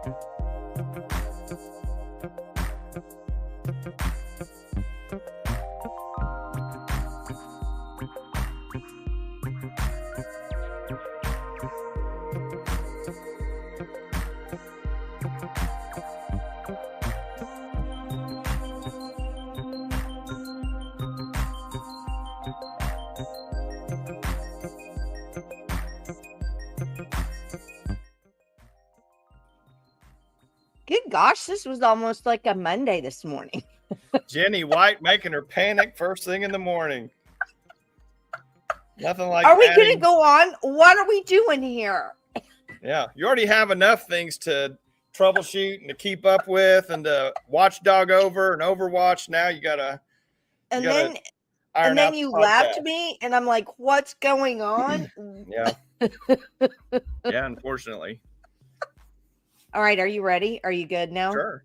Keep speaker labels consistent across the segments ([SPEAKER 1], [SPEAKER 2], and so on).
[SPEAKER 1] Good gosh, this was almost like a Monday this morning.
[SPEAKER 2] Jenny White making her panic first thing in the morning. Nothing like.
[SPEAKER 1] Are we going to go on? What are we doing here?
[SPEAKER 2] Yeah, you already have enough things to troubleshoot and to keep up with and to watchdog over and Overwatch. Now you gotta.
[SPEAKER 1] And then you laughed at me, and I'm like, "What's going on?"
[SPEAKER 2] Yeah. Yeah, unfortunately.
[SPEAKER 1] All right, are you ready? Are you good now?
[SPEAKER 2] Sure.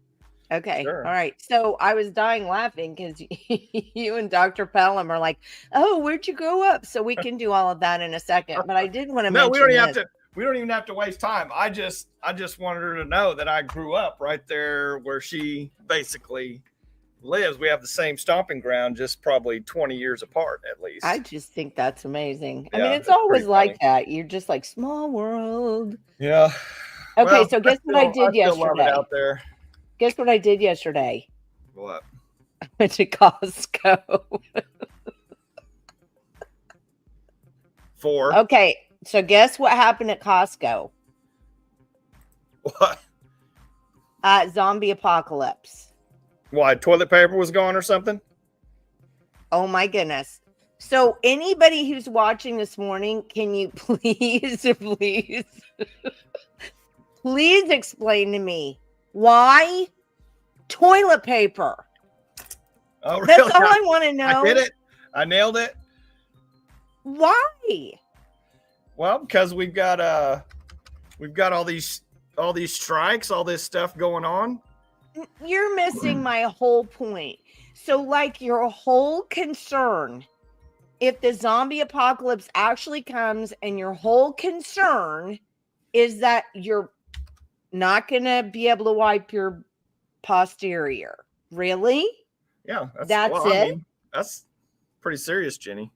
[SPEAKER 1] Okay.
[SPEAKER 2] Sure.
[SPEAKER 1] All right. So I was dying laughing because you and Dr. Pellam are like, "Oh, where'd you grow up?" So we can do all of that in a second. But I did want to mention.
[SPEAKER 2] No, we don't even have to waste time. I just wanted her to know that I grew up right there where she basically lives. We have the same stomping ground, just probably 20 years apart at least.
[SPEAKER 1] I just think that's amazing.
[SPEAKER 2] Yeah,
[SPEAKER 1] I mean, it's always like that. You're just like, small world.
[SPEAKER 2] Yeah.
[SPEAKER 1] Okay, well, so guess what I did yesterday?
[SPEAKER 2] Love it out there.
[SPEAKER 1] Guess what I did yesterday?
[SPEAKER 2] What?
[SPEAKER 1] I went to Costco. Okay, so guess what happened at Costco?
[SPEAKER 2] What?
[SPEAKER 1] Zombie apocalypse.
[SPEAKER 2] Why, toilet paper was gone or something?
[SPEAKER 1] Oh my goodness. So anybody who's watching this morning, can you please explain to me why toilet paper?
[SPEAKER 2] Oh, really?
[SPEAKER 1] That's all I want to know.
[SPEAKER 2] I did it. I nailed it.
[SPEAKER 1] Why?
[SPEAKER 2] Well, because we've got all these strikes, all this stuff going on.
[SPEAKER 1] You're missing my whole point. So, like, your whole concern, if the zombie apocalypse actually comes, and your whole concern is that you're not going to be able to wipe your posterior. Really?
[SPEAKER 2] Yeah.
[SPEAKER 1] That's it?
[SPEAKER 2] I mean, that's pretty serious, Jenny.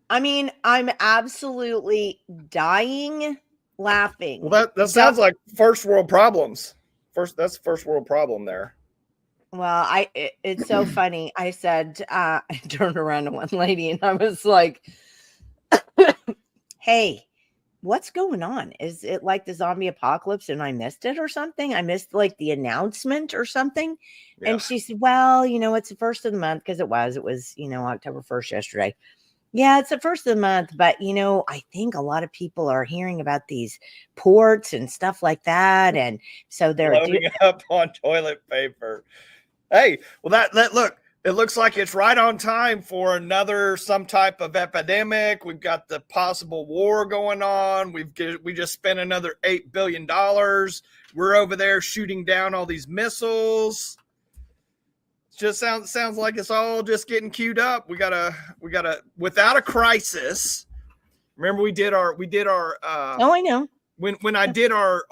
[SPEAKER 1] I mean, I'm absolutely dying laughing.
[SPEAKER 2] Well, that sounds like first world problems. That's a first world problem there.
[SPEAKER 1] Well, it's so funny. I said, I turned around to one lady and I was like, hey, what's going on? Is it like the zombie apocalypse and I missed it or something? I missed like the announcement or something. Yeah. And she said, well, it's the first of the month because it was, October 1st yesterday. Yeah, it's the first of the month, but I think a lot of people are hearing about these ports and stuff like that. And so they're
[SPEAKER 2] loading up on toilet paper. Hey, well that look, it looks like it's right on time for some type of epidemic. We've got the possible war going on. We just spent another $8 billion. We're over there shooting down all these missiles. It just sounds like it's all just getting queued up. We gotta without a crisis. Remember we did our
[SPEAKER 1] oh, I know.
[SPEAKER 2] When I did our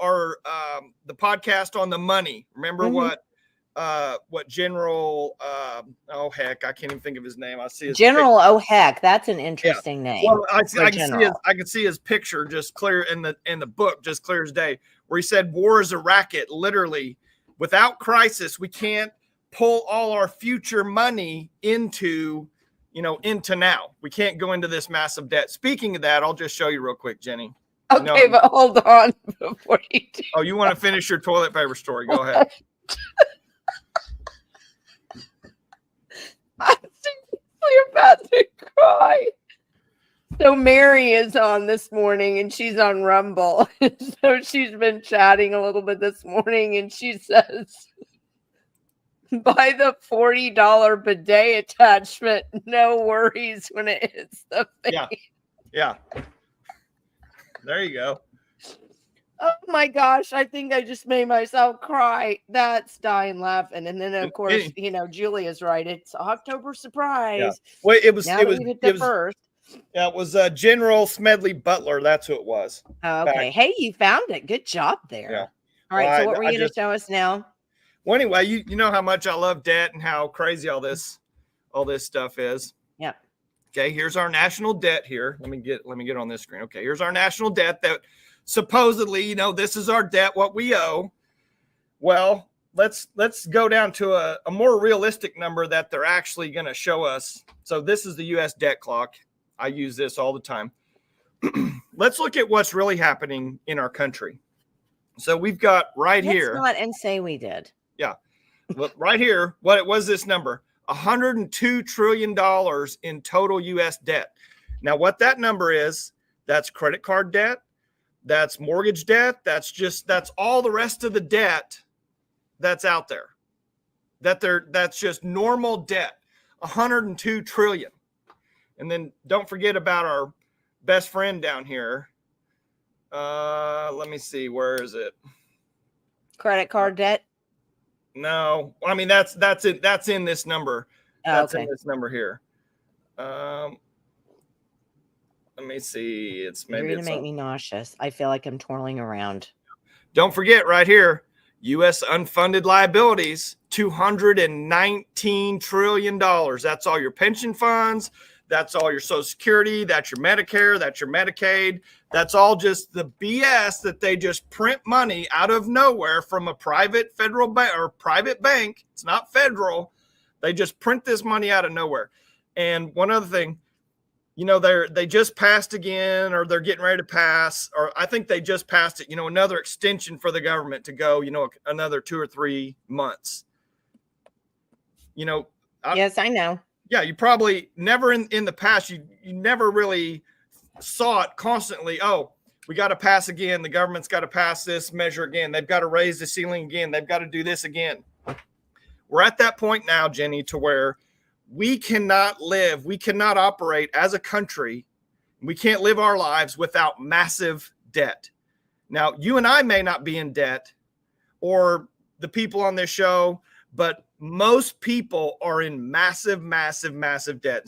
[SPEAKER 2] the podcast on the money. Remember what General I can't even think of his name. I see his
[SPEAKER 1] General picture. That's an interesting name.
[SPEAKER 2] Well, I can see his picture just clear in the book, just clear as day, where he said war is a racket. Literally, without crisis, we can't pull all our future money into now. We can't go into this massive debt. Speaking of that, I'll just show you real quick, Jenny.
[SPEAKER 1] Okay, but hold on before you do.
[SPEAKER 2] Oh, you want to finish your toilet paper story? Go ahead.
[SPEAKER 1] I'm seriously about to cry. So Mary is on this morning and she's on Rumble. So she's been chatting a little bit this morning and she says, buy the $40 bidet attachment. No worries when it hits the face.
[SPEAKER 2] Yeah. There you go.
[SPEAKER 1] Oh my gosh, I think I just made myself cry. That's dying laughing. And then of course, Julia's right. It's October surprise.
[SPEAKER 2] Yeah. Well, it was
[SPEAKER 1] first.
[SPEAKER 2] Yeah, it was General Smedley Butler. That's who it was.
[SPEAKER 1] Oh, okay. Hey, you found it. Good job there.
[SPEAKER 2] Yeah.
[SPEAKER 1] All right. So what were you going to show us now?
[SPEAKER 2] Well, anyway, you know how much I love debt and how crazy all this stuff is.
[SPEAKER 1] Yep.
[SPEAKER 2] Okay, here's our national debt here. Let me get on this screen. Okay, here's our national debt that supposedly, this is our debt, what we owe. Well, let's go down to a more realistic number that they're actually going to show us. So this is the U.S. debt clock. I use this all the time. Let's look at what's really happening in our country. So we've got here.
[SPEAKER 1] Let's not and say we did.
[SPEAKER 2] Yeah. Well, right here, what was this number? $102 trillion in total U.S. debt. Now, what that number is, that's credit card debt, that's mortgage debt, that's all the rest of the debt that's out there. That's just normal debt, $102 trillion. And then don't forget about our best friend down here. Let me see, where is it?
[SPEAKER 1] Credit card debt?
[SPEAKER 2] No, I mean that's it. That's in this number. That's in this number here. Let me see. You're
[SPEAKER 1] gonna make me nauseous. I feel like I'm twirling around.
[SPEAKER 2] Don't forget right here, U.S. unfunded liabilities, $219 trillion. That's all your pension funds. That's all your Social Security. That's your Medicare. That's your Medicaid. That's all just the BS that they just print money out of nowhere from a private federal bank or private bank. It's not federal. They just print this money out of nowhere. And one other thing, they just passed again, or they're getting ready to pass, or I think they just passed it, another extension for the government to go, another 2 or 3 months.
[SPEAKER 1] Yes, I know.
[SPEAKER 2] Yeah, you probably never in the past, you never really saw it constantly. Oh, we got to pass again. The government's got to pass this measure again. They've got to raise the ceiling again. They've got to do this again. We're at that point now, Jenny, to where we cannot operate as a country. We can't live our lives without massive debt. Now, you and I may not be in debt, or the people on this show, but most people are in massive, massive, massive debt.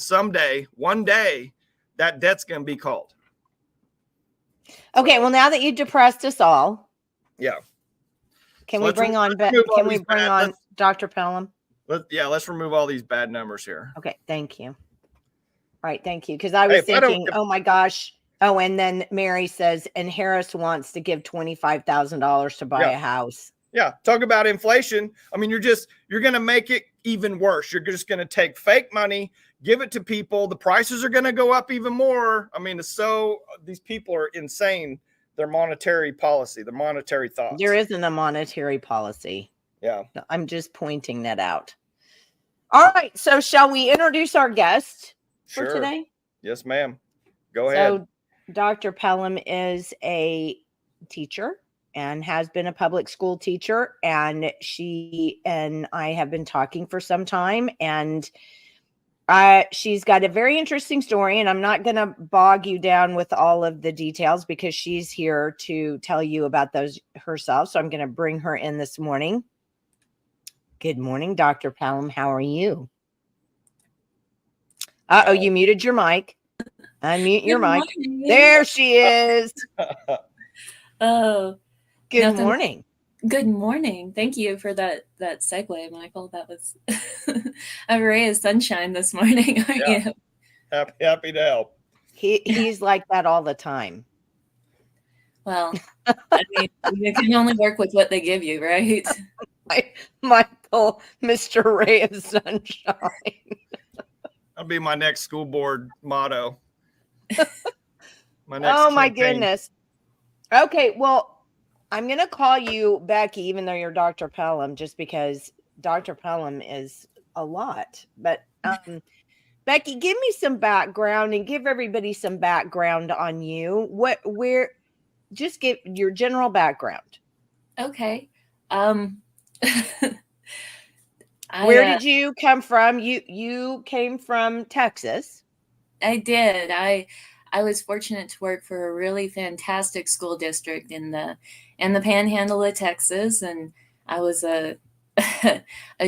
[SPEAKER 2] One day, that debt's going to be called.
[SPEAKER 1] Okay, well, now that you depressed us all,
[SPEAKER 2] yeah.
[SPEAKER 1] Can we bring on Dr. Pellam?
[SPEAKER 2] Let's remove all these bad numbers here.
[SPEAKER 1] Okay, thank you. All right, thank you. Because I was thinking, oh my gosh. Oh, and then Mary says, and Harris wants to give $25,000 to buy a house.
[SPEAKER 2] Yeah, talk about inflation. I mean, you're going to make it even worse. You're just going to take fake money, give it to people. The prices are going to go up even more. I mean, these people are insane. Their monetary policy, their monetary thoughts.
[SPEAKER 1] There isn't a monetary policy.
[SPEAKER 2] Yeah.
[SPEAKER 1] I'm just pointing that out. All right. So shall we introduce our guest for today?
[SPEAKER 2] Yes, ma'am. Go ahead.
[SPEAKER 1] So Dr. Pellam is a teacher and has been a public school teacher. And she and I have been talking for some time. And she's got a very interesting story. And I'm not going to bog you down with all of the details because she's here to tell you about those herself. So I'm going to bring her in this morning. Good morning, Dr. Pellam. How are you? Uh-oh, you muted your mic. Unmute your mic. There she is.
[SPEAKER 3] Oh,
[SPEAKER 1] good morning.
[SPEAKER 3] Good morning. Thank you for that segue, Michael. That was a ray of sunshine this morning, aren't you?
[SPEAKER 2] Happy to help.
[SPEAKER 1] He's like that all the time.
[SPEAKER 3] Well, I mean, you can only work with what they give you, right?
[SPEAKER 1] Michael, Mr. Ray of Sunshine.
[SPEAKER 2] That'll be my next school board motto.
[SPEAKER 1] My goodness. Okay, well, I'm going to call you Becky, even though you're Dr. Pellam, just because Dr. Pellam is a lot. But Becky, give me some background and give everybody some background on you. Just give your general background.
[SPEAKER 3] Okay.
[SPEAKER 1] Where did you come from? You came from Texas.
[SPEAKER 3] I did. I was fortunate to work for a really fantastic school district in the Panhandle of Texas, and I was a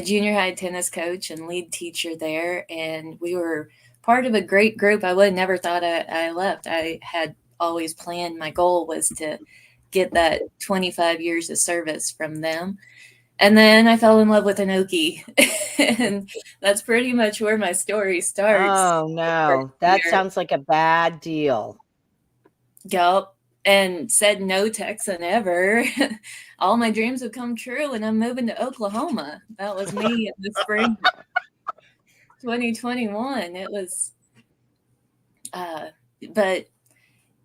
[SPEAKER 3] junior high tennis coach and lead teacher there, and we were part of a great group. I would never thought I left. I had always planned. My goal was to get that 25 years of service from them. And then I fell in love with an Okie. And that's pretty much where my story starts.
[SPEAKER 1] Oh, no. That sounds like a bad deal.
[SPEAKER 3] Yup. And said no Texan ever. All my dreams have come true, and I'm moving to Oklahoma. That was me in the spring of 2021. It was, but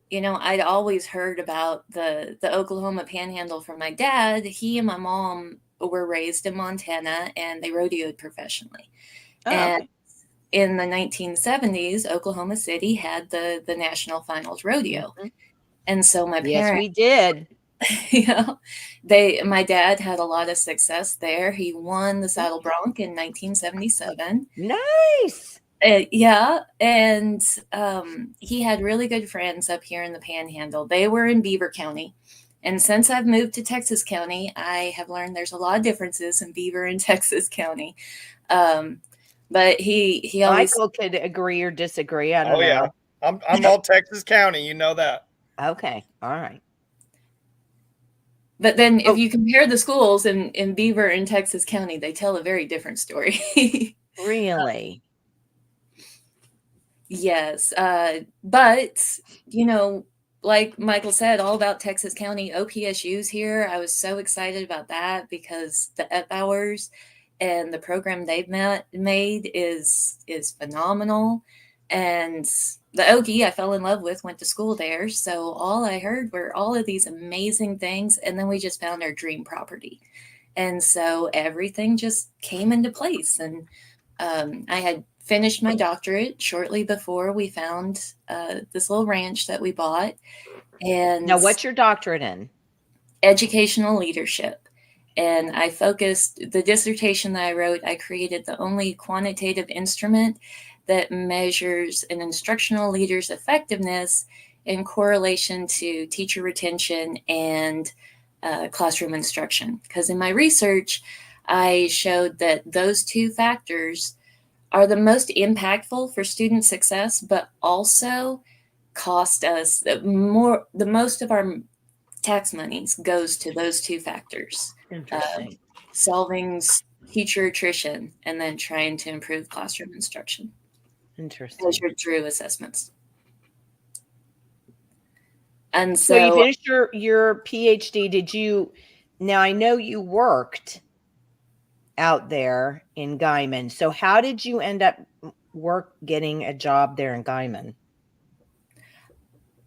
[SPEAKER 3] you know, I'd always heard about the Oklahoma Panhandle from my dad. He and my mom were raised in Montana, and they rodeoed professionally. And in the 1970s, Oklahoma City had the National Finals Rodeo. And so my parents,
[SPEAKER 1] yes, we did.
[SPEAKER 3] You know, my dad had a lot of success there. He won the Saddle Bronc in 1977.
[SPEAKER 1] Nice.
[SPEAKER 3] Yeah, and he had really good friends up here in the Panhandle. They were in Beaver County. And since I've moved to Texas County, I have learned there's a lot of differences in Beaver and Texas County. But he always...
[SPEAKER 1] Michael could agree or disagree. I don't know.
[SPEAKER 2] Yeah. I'm all Texas County. You know that.
[SPEAKER 1] Okay. All right.
[SPEAKER 3] But then if you compare the schools in Beaver and Texas County, they tell a very different story.
[SPEAKER 1] Really?
[SPEAKER 3] Yes. But, you know, like Michael said, all about Texas County, OPSU's here. I was so excited about that because the F hours and the program they've made is phenomenal. And the Okie I fell in love with went to school there. So all I heard were all of these amazing things. And then we just found our dream property. And so everything just came into place. And I had finished my doctorate shortly before we found this little ranch that we bought. And
[SPEAKER 1] now, what's your doctorate in?
[SPEAKER 3] Educational leadership. And I focused the dissertation that I wrote. I created the only quantitative instrument that measures an instructional leader's effectiveness in correlation to teacher retention and classroom instruction. Because in my research, I showed that those two factors are the most impactful for student success, but also cost us more. The most of our tax monies goes to those two factors.
[SPEAKER 1] Interesting.
[SPEAKER 3] Solving teacher attrition and then trying to improve classroom instruction.
[SPEAKER 1] Interesting.
[SPEAKER 3] Those are true assessments. And
[SPEAKER 1] so you finished your PhD. Did you? Now I know you worked out there in Guymon. So how did you end up getting a job there in Guymon?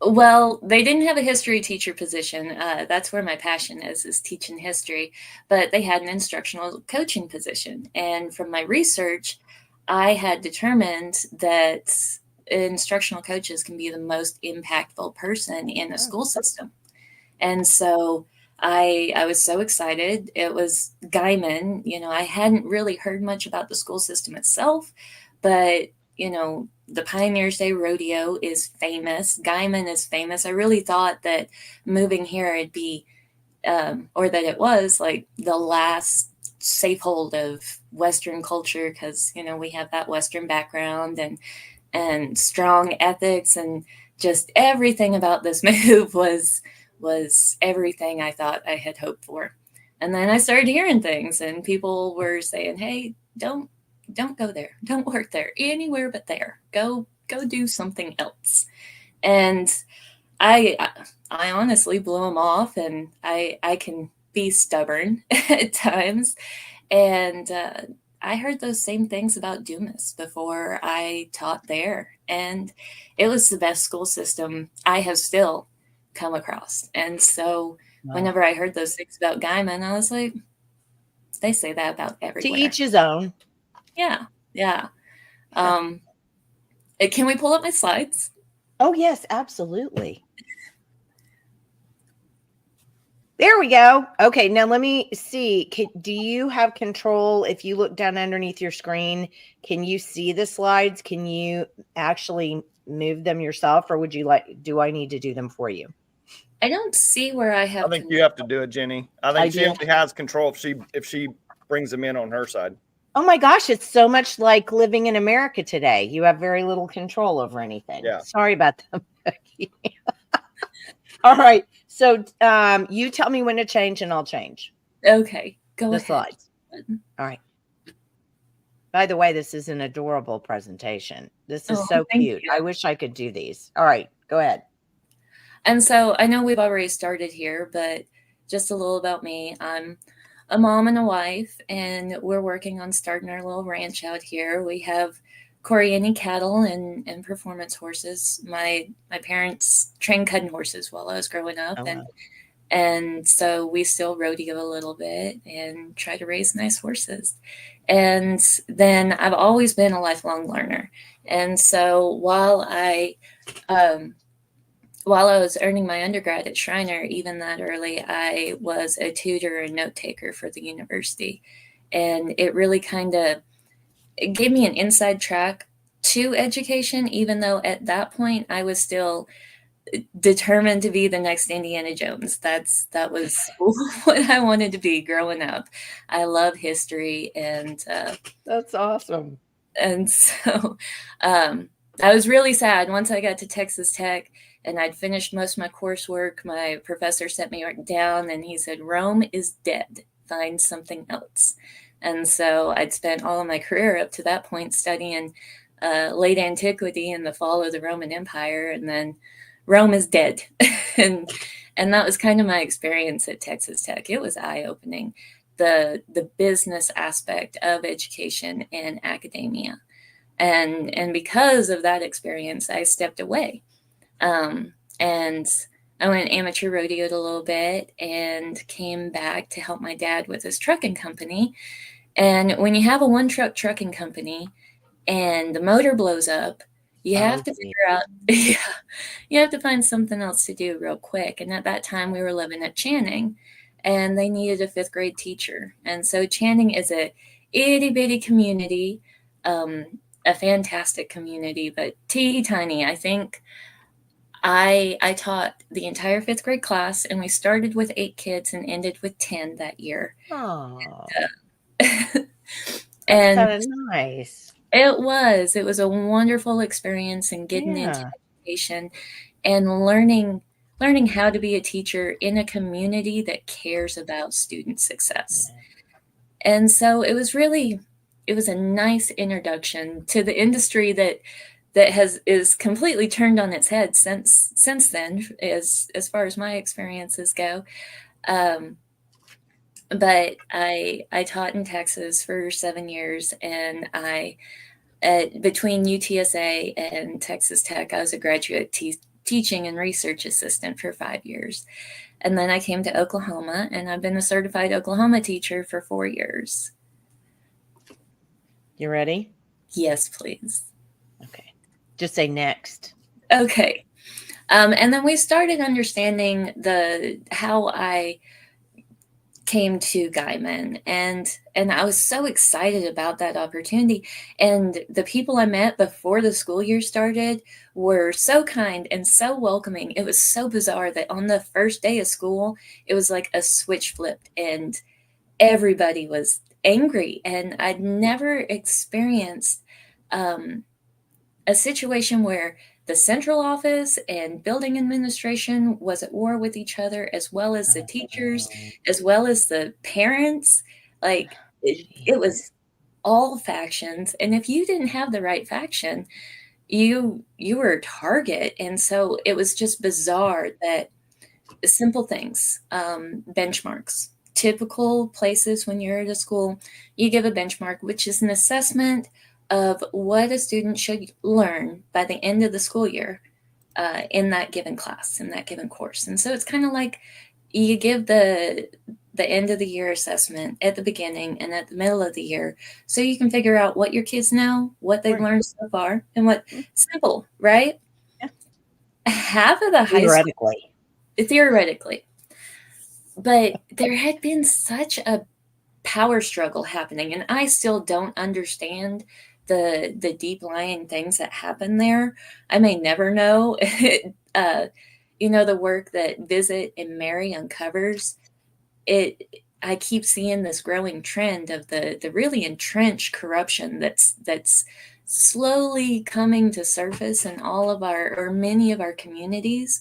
[SPEAKER 3] Well, they didn't have a history teacher position. That's where my passion is teaching history. But they had an instructional coaching position. And from my research, I had determined that instructional coaches can be the most impactful person in a school system. And so I was so excited. It was Guymon. You know, I hadn't really heard much about the school system itself, but, you know, the Pioneers Day Rodeo is famous. Guymon is famous. I really thought that moving here it'd be, or that it was like the last safe hold of Western culture, because, you know, we have that Western background and strong ethics, and just everything about this move was everything I thought I had hoped for. And then I started hearing things, and people were saying, hey, don't go there. Don't work there. Anywhere but there. Go do something else. And I honestly blew them off, and I can be stubborn at times. And I heard those same things about Dumas before I taught there. And it was the best school system I have still come across. And so whenever I heard those things about Guymon, I was like, they say that about everywhere.
[SPEAKER 1] To each his own.
[SPEAKER 3] Yeah. Can we pull up my slides?
[SPEAKER 1] Oh, yes, absolutely. There we go. Okay, now let me see. Do you have control? If you look down underneath your screen, can you see the slides? Can you actually move them yourself, or do I need to do them for you?
[SPEAKER 3] I don't see where I have.
[SPEAKER 2] I think you have to do it, Jenny. I think she only has control if she brings them in on her side.
[SPEAKER 1] Oh my gosh, it's so much like living in America today. You have very little control over anything.
[SPEAKER 2] Yeah.
[SPEAKER 1] Sorry about that, Becky. All right. So you tell me when to change and I'll change
[SPEAKER 3] Okay, go
[SPEAKER 1] the
[SPEAKER 3] ahead.
[SPEAKER 1] slides. All right. By the way, this is an adorable presentation. This is so
[SPEAKER 3] Thank
[SPEAKER 1] cute.
[SPEAKER 3] you.
[SPEAKER 1] I wish I could do these. All right, go ahead.
[SPEAKER 3] And so I know we've already started here, but just a little about me. I'm a mom and a wife, and we're working on starting our little ranch out here. We have Coriani cattle and performance horses. My parents trained cutting horses while I was growing up,
[SPEAKER 1] Oh, wow.
[SPEAKER 3] and so we still rodeo a little bit and try to raise nice horses. And then I've always been a lifelong learner. And so while I was earning my undergrad at Schreiner, even that early, I was a tutor and note taker for the university. And it really it gave me an inside track to education, even though at that point I was still determined to be the next Indiana Jones. That was what I wanted to be growing up. I love history, and
[SPEAKER 1] that's awesome.
[SPEAKER 3] And so I was really sad once I got to Texas Tech and I'd finished most of my coursework. My professor set me down and he said, "Rome is dead. Find something else." And so I'd spent all of my career up to that point studying late antiquity and the fall of the Roman Empire, and then Rome is dead. and that was kind of my experience at Texas Tech. It was eye-opening, the business aspect of education and academia. And because of that experience, I stepped away. And I went amateur rodeoed a little bit and came back to help my dad with his trucking company. And when you have a one-truck trucking company and the motor blows up, you have to figure out, you have to find something else to do real quick. And at that time, we were living at Channing, and they needed a 5th grade teacher. And so Channing is a itty bitty community, a fantastic community, but teeny tiny. I think I taught the entire 5th grade class, and we started with 8 kids and ended with 10 that year.
[SPEAKER 1] Oh,
[SPEAKER 3] and
[SPEAKER 1] kind of nice.
[SPEAKER 3] It was a wonderful experience in getting into education and learning how to be a teacher in a community that cares about student success. And so it was a nice introduction to the industry that is completely turned on its head since then, as far as my experiences go. But I taught in Texas for 7 years, and between UTSA and Texas Tech, I was a graduate teaching and research assistant for 5 years. And then I came to Oklahoma, and I've been a certified Oklahoma teacher for 4 years.
[SPEAKER 1] You ready?
[SPEAKER 3] Yes, please.
[SPEAKER 1] Okay. Just say next.
[SPEAKER 3] Okay. And then we started understanding how I came to Guymon, and I was so excited about that opportunity. And the people I met before the school year started were so kind and so welcoming. It was so bizarre that on the first day of school, it was like a switch flipped and everybody was angry. And I'd never experienced a situation where the central office and building administration was at war with each other, as well as the teachers, as well as the parents. Like it was all factions. And if you didn't have the right faction, you were a target. And so it was just bizarre that simple things, benchmarks, typical places when you're at a school, you give a benchmark, which is an assessment of what a student should learn by the end of the school year in that given class, in that given course. And so it's kind of like you give the end of the year assessment at the beginning and at the middle of the year, so you can figure out what your kids know, what they've learned so far, and what simple, right?
[SPEAKER 1] Yeah.
[SPEAKER 3] Half of the high school, theoretically, but there had been such a power struggle happening, and I still don't understand the deep lying things that happen there. I may never know. The work that Visit and Mary uncovers, I keep seeing this growing trend of the really entrenched corruption that's slowly coming to surface in all of our, or many of our communities.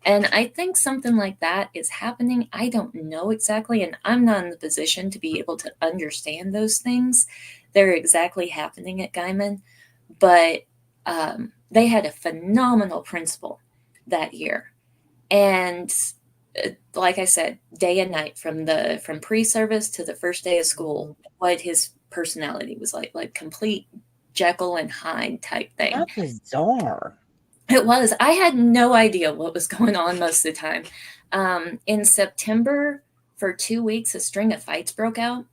[SPEAKER 3] And I think something like that is happening. I don't know exactly, and I'm not in the position to be able to understand those things. They're exactly happening at Guymon, but they had a phenomenal principal that year. And like I said, day and night from pre-service to the first day of school, what his personality was like complete Jekyll and Hyde type thing.
[SPEAKER 1] How bizarre.
[SPEAKER 3] It was. I had no idea what was going on most of the time. In September, for 2 weeks, a string of fights broke out.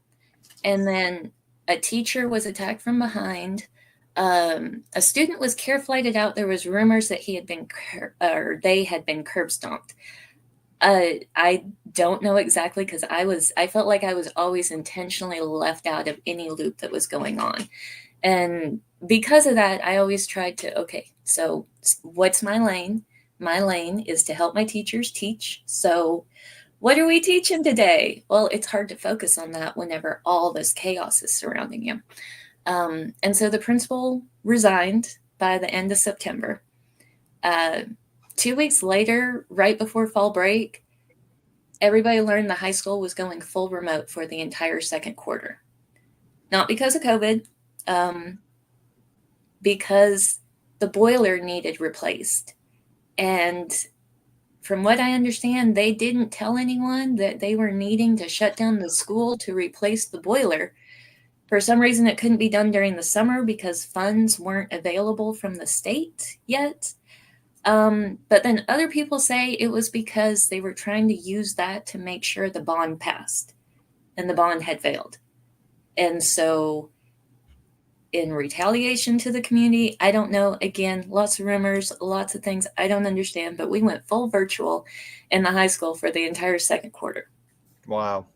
[SPEAKER 3] And then a teacher was attacked from behind. A student was care flighted out. There was rumors that they had been curb stomped. I don't know exactly, because I felt like I was always intentionally left out of any loop that was going on. And because of that, I always tried to, okay, so what's my lane? My lane is to help my teachers teach. So what are we teaching today? Well, it's hard to focus on that whenever all this chaos is surrounding you. And so the principal resigned by the end of September. 2 weeks later, right before fall break, everybody learned the high school was going full remote for the entire second quarter. Not because of COVID, because the boiler needed replaced. And from what I understand, they didn't tell anyone that they were needing to shut down the school to replace the boiler. For some reason, it couldn't be done during the summer because funds weren't available from the state yet. But then other people say it was because they were trying to use that to make sure the bond passed, and the bond had failed. And so in retaliation to the community, I don't know, again, lots of rumors, lots of things I don't understand, but we went full virtual in the high school for the entire second quarter.
[SPEAKER 2] Wow.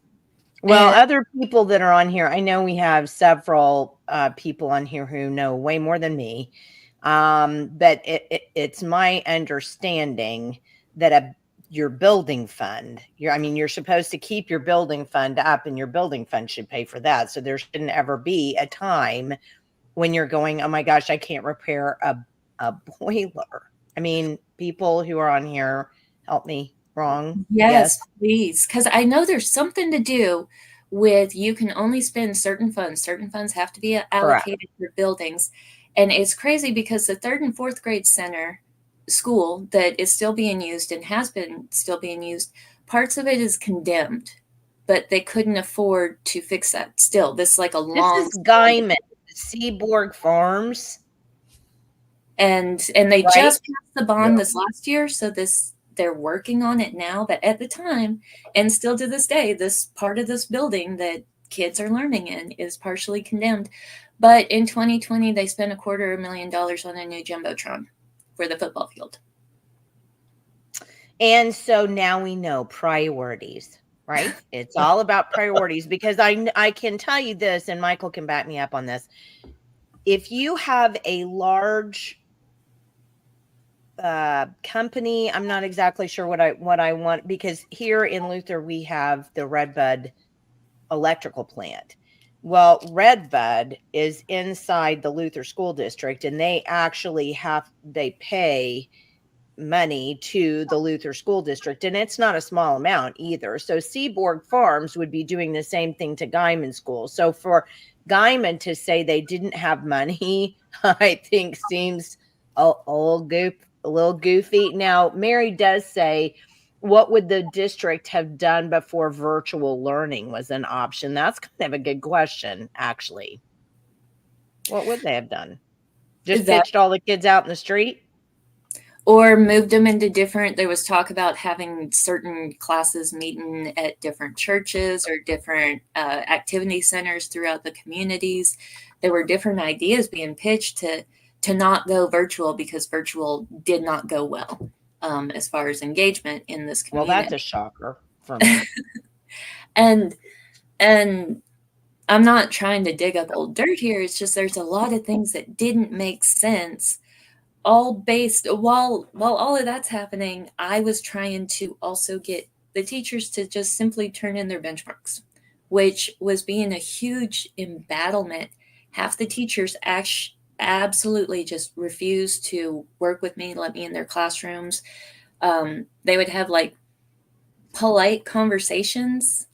[SPEAKER 1] Well, other people that are on here, I know we have several people on here who know way more than me. But it's my understanding that your building fund, you're supposed to keep your building fund up, and your building fund should pay for that. So there shouldn't ever be a time when you're going, oh my gosh, I can't repair a boiler. People who are on here, help me. Wrong?
[SPEAKER 3] Yes, please. Because I know there's something to do with, you can only spend certain funds. Certain funds have to be allocated for buildings. And it's crazy because the 3rd and 4th grade center school that is still being used and has been still being used, parts of it is condemned, but they couldn't afford to fix that. Still, this is like a long.
[SPEAKER 1] This is Guymon, Seaborg Farms,
[SPEAKER 3] and they just passed the bond this last year, so they're working on it now. But at the time, and still to this day, this part of this building that kids are learning in is partially condemned. But in 2020, they spent $250,000 on a new jumbotron for the football field.
[SPEAKER 1] And so now we know priorities, right? It's all about priorities, because I can tell you this, and Michael can back me up on this. If you have a large company, I'm not exactly sure what I want, because here in Luther we have the Redbud electrical plant. Well, Redbud is inside the Luther School District, and they actually they pay money to the Luther School District, and it's not a small amount either. So Seaborg Farms would be doing the same thing to Guymon School. So for Guymon to say they didn't have money, I think seems a little goofy. Now, Mary does say, what would the district have done before virtual learning was an option? That's kind of a good question, actually. What would they have done? Just pitched all the kids out in the street?
[SPEAKER 3] Or moved them into there was talk about having certain classes meeting at different churches or different activity centers throughout the communities. There were different ideas being pitched to not go virtual, because virtual did not go well as far as engagement in this community.
[SPEAKER 1] Well, that's a shocker for me.
[SPEAKER 3] and I'm not trying to dig up old dirt here. It's just there's a lot of things that didn't make sense, all based while all of that's happening. I was trying to also get the teachers to just simply turn in their benchmarks, which was being a huge embattlement. Half the teachers absolutely just refused to work with me, let me in their classrooms. They would have like polite conversations,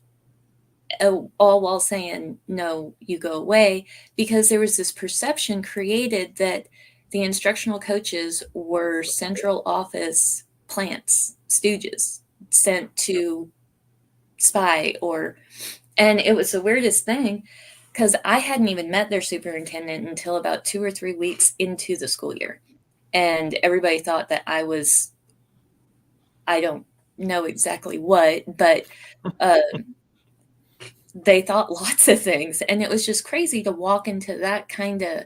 [SPEAKER 3] all while saying, no, you go away, because there was this perception created that the instructional coaches were central office plants, stooges sent to spy and it was the weirdest thing because I hadn't even met their superintendent until about 2 or 3 weeks into the school year. And everybody thought that I don't know exactly what, but they thought lots of things. And it was just crazy to walk into that kind of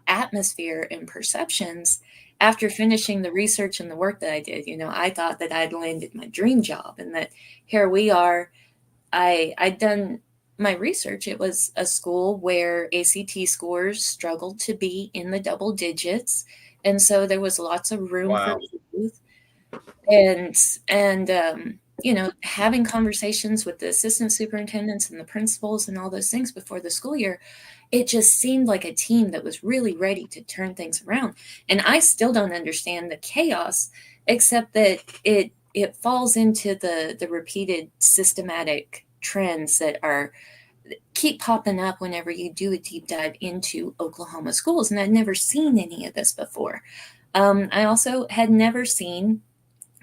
[SPEAKER 3] atmosphere and perceptions after finishing the research and the work that I did. I thought that I'd landed my dream job and that here we are. I'd done my research. It was a school where ACT scores struggled to be in the double digits. And so there was lots of room for growth. And having conversations with the assistant superintendents and the principals and all those things before the school year, it just seemed like a team that was really ready to turn things around. And I still don't understand the chaos, except that it falls into the repeated systematic trends that keep popping up whenever you do a deep dive into Oklahoma schools. And I'd never seen any of this before. I also had never seen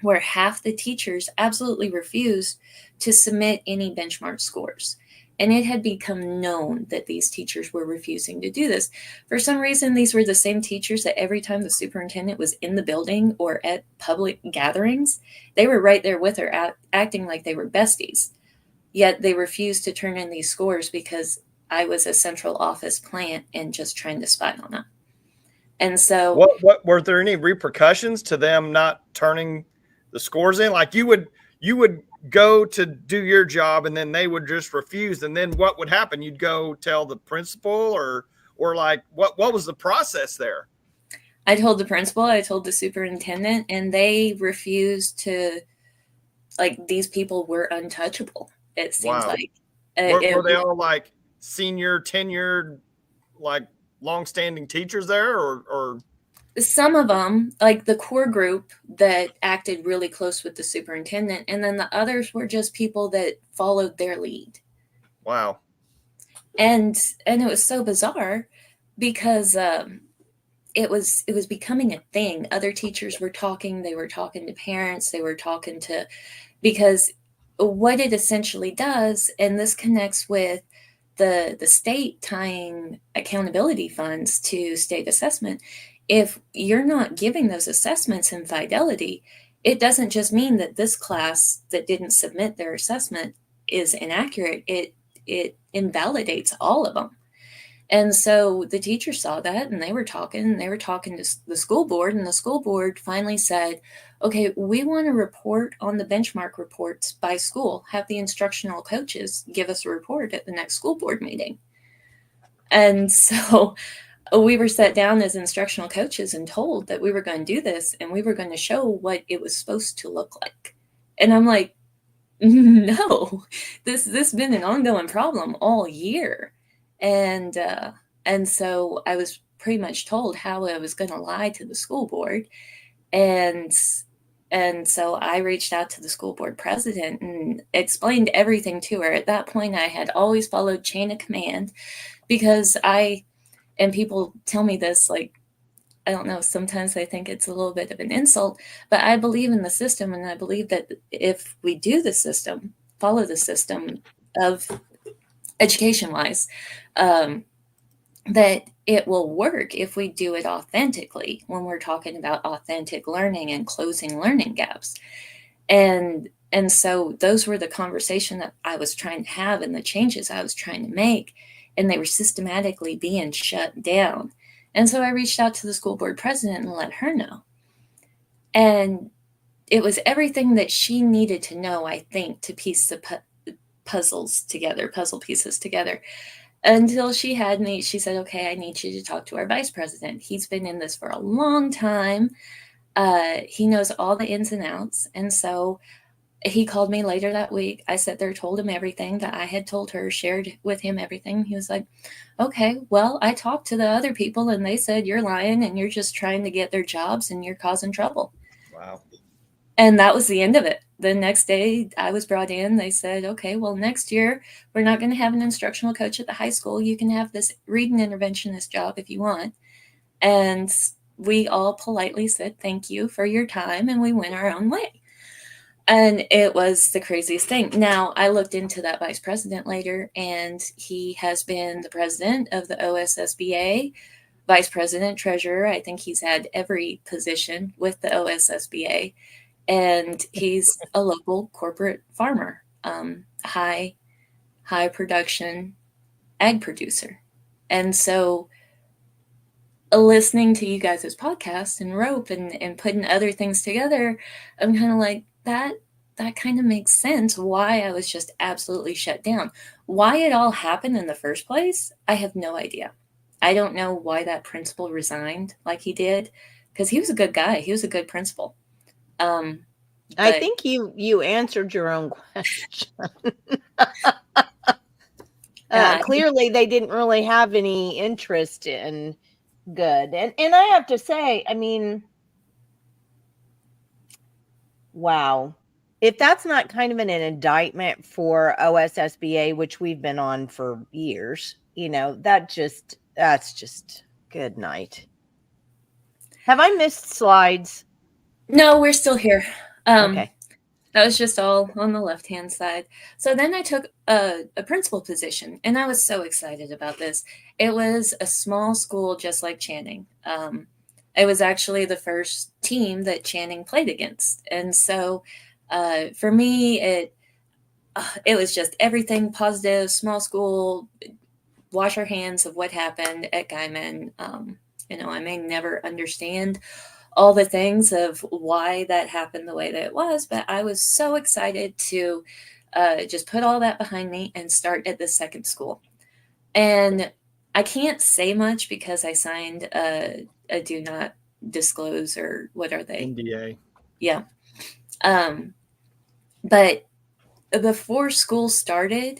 [SPEAKER 3] where half the teachers absolutely refused to submit any benchmark scores. And it had become known that these teachers were refusing to do this. For some reason, these were the same teachers that every time the superintendent was in the building or at public gatherings, they were right there with her, acting like they were besties. Yet they refused to turn in these scores because I was a central office plant and just trying to spy on them. And so
[SPEAKER 2] what were there any repercussions to them not turning the scores in? Like you would go to do your job and then they would just refuse. And then what would happen? You'd go tell the principal or like, what was the process there?
[SPEAKER 3] I told the principal, I told the superintendent, and they refused to, like, these people were untouchable. It seems like.
[SPEAKER 2] Were they all like senior, tenured, like longstanding teachers there or?
[SPEAKER 3] Some of them, like the core group that acted really close with the superintendent, and then the others were just people that followed their lead.
[SPEAKER 2] Wow.
[SPEAKER 3] And it was so bizarre because it was becoming a thing. Other teachers were talking, they were talking to parents, they were talking to, because what it essentially does, and this connects with the state tying accountability funds to state assessment. If you're not giving those assessments in fidelity, it doesn't just mean that this class that didn't submit their assessment is inaccurate. It invalidates all of them. And so the teachers saw that and they were talking to the school board, and the school board finally said, okay, we want to report on the benchmark reports by school. Have the instructional coaches give us a report at the next school board meeting. And so we were sat down as instructional coaches and told that we were going to do this and we were going to show what it was supposed to look like. And I'm like, no, this has been an ongoing problem all year. And so I was pretty much told how I was going to lie to the school board. And so I reached out to the school board president and explained everything to her. At that point, I had always followed chain of command because and people tell me this, like, I don't know, sometimes I think it's a little bit of an insult, but I believe in the system. And I believe that if we do the system, follow the system of education-wise, that it will work if we do it authentically when we're talking about authentic learning and closing learning gaps. And so those were the conversation that I was trying to have and the changes I was trying to make, and they were systematically being shut down. And so I reached out to the school board president and let her know. And it was everything that she needed to know, I think, to piece the puzzle pieces together. Until she said, okay, I need you to talk to our vice president. He's been in this for a long time. He knows all the ins and outs. And so he called me later that week. I sat there, told him everything that I had told her, shared with him everything. He was like, okay, well, I talked to the other people and they said you're lying and you're just trying to get their jobs and you're causing trouble.
[SPEAKER 2] Wow.
[SPEAKER 3] And that was the end of it. The next day I was brought in, they said, okay, well, next year we're not going to have an instructional coach at the high school. You can have this reading interventionist job if you want. And we all politely said, thank you for your time. And we went our own way. And it was the craziest thing. Now, I looked into that vice president later, and he has been the president of the OSSBA, vice president, treasurer. I think he's had every position with the OSSBA. And he's a local corporate farmer, high production ag producer. And so listening to you guys' podcast and rope and putting other things together, I'm kind of like, that kind of makes sense why I was just absolutely shut down. Why it all happened in the first place, I have no idea. I don't know why that principal resigned like he did, because he was a good guy. He was a good principal.
[SPEAKER 1] I think you answered your own question. Clearly, they didn't really have any interest in good. And I have to say, I mean, wow. If that's not kind of an indictment for OSSBA, which we've been on for years, that's just good night. Have I missed slides?
[SPEAKER 3] No, we're still here.
[SPEAKER 1] Okay.
[SPEAKER 3] That was just all on the left-hand side. So then I took a principal position, and I was so excited about this. It was a small school just like Channing. It was actually the first team that Channing played against. And so for me, it was just everything positive, small school, wash our hands of what happened at Guymon. I may never understand all the things of why that happened the way that it was, but I was so excited to just put all that behind me and start at the second school. And I can't say much because I signed a do not disclose, or what are they?
[SPEAKER 2] NDA.
[SPEAKER 3] Yeah. But before school started,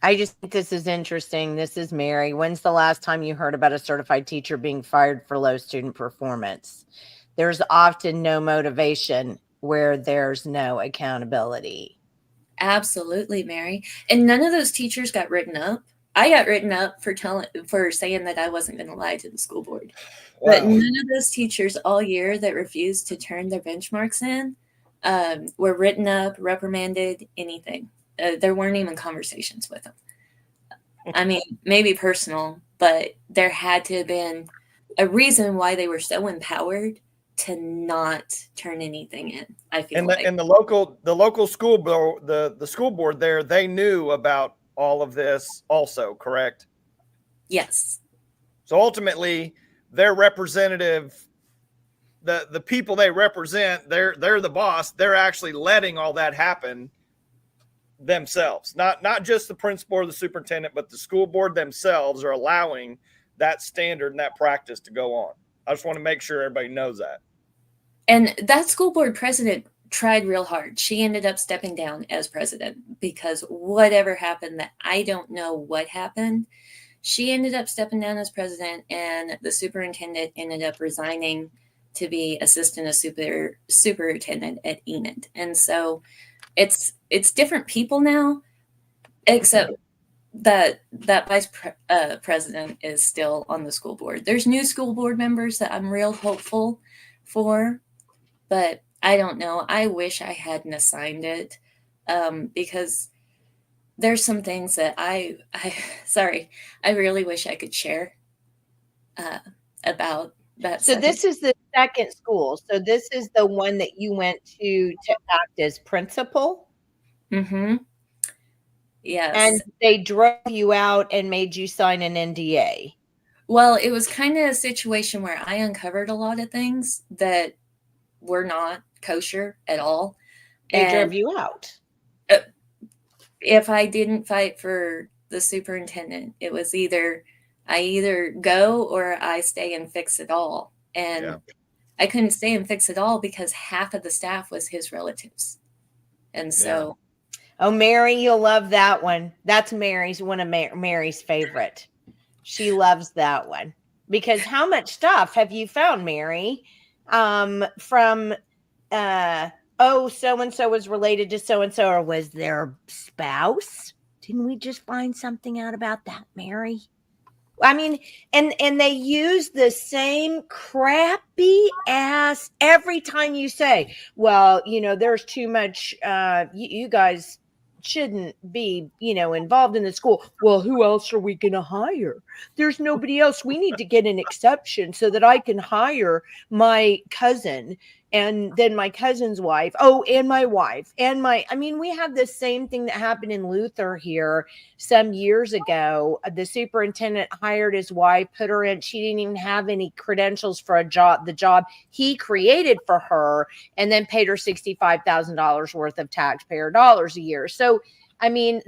[SPEAKER 1] I just think this is interesting. This is Mary. When's the last time you heard about a certified teacher being fired for low student performance? There's often no motivation where there's no accountability.
[SPEAKER 3] Absolutely, Mary. And none of those teachers got written up. I got written up for saying that I wasn't going to lie to the school board. Wow. But none of those teachers all year that refused to turn their benchmarks in were written up, reprimanded, anything. There weren't even conversations with them. I mean, maybe personal, but there had to have been a reason why they were so empowered to not turn anything in. I feel like.
[SPEAKER 2] And the local school board, the school board there, they knew about all of this also, correct?
[SPEAKER 3] Yes.
[SPEAKER 2] So ultimately, their representative, the people they represent, they're the boss. They're actually letting all that happen themselves, not just the principal or the superintendent, but the school board themselves are allowing that standard and that practice to go on. I just want to make sure everybody knows that.
[SPEAKER 3] And that school board president tried real hard. She ended up stepping down as president because whatever happened, that I don't know what happened, she ended up stepping down as president, and the superintendent ended up resigning to be assistant superintendent at Enid. And so it's different people now, except that vice president is still on the school board. There's new school board members that I'm real hopeful for, but I don't know. I wish I hadn't assigned it because there's some things that I really wish I could share about that.
[SPEAKER 1] So this is the second school. So this is the one that you went to act as principal?
[SPEAKER 3] Mm-hmm. Yes.
[SPEAKER 1] And they drove you out and made you sign an NDA.
[SPEAKER 3] Well, it was kind of a situation where I uncovered a lot of things that were not kosher at all.
[SPEAKER 1] They drove you out.
[SPEAKER 3] If I didn't fight for the superintendent, it was I either go or I stay and fix it all. And yeah. I couldn't stay and fix it all because half of the staff was his relatives. And so.
[SPEAKER 1] Yeah. Oh, Mary, you'll love that one. That's one of Mary's favorite. She loves that one because how much stuff have you found, Mary, from oh, so and so was related to so and so, or was their spouse? Didn't we just find something out about that, Mary? I mean, and they use the same crappy ass every time you say, well, there's too much, you guys shouldn't be, involved in the school. Well, who else are we going to hire? There's nobody else. We need to get an exception so that I can hire my cousin and then my cousin's wife. Oh, and my wife and we have the same thing that happened in Luther here some years ago. The superintendent hired his wife, put her in. She didn't even have any credentials for the job he created for her, and then paid her $65,000 worth of taxpayer dollars a year. So, I mean,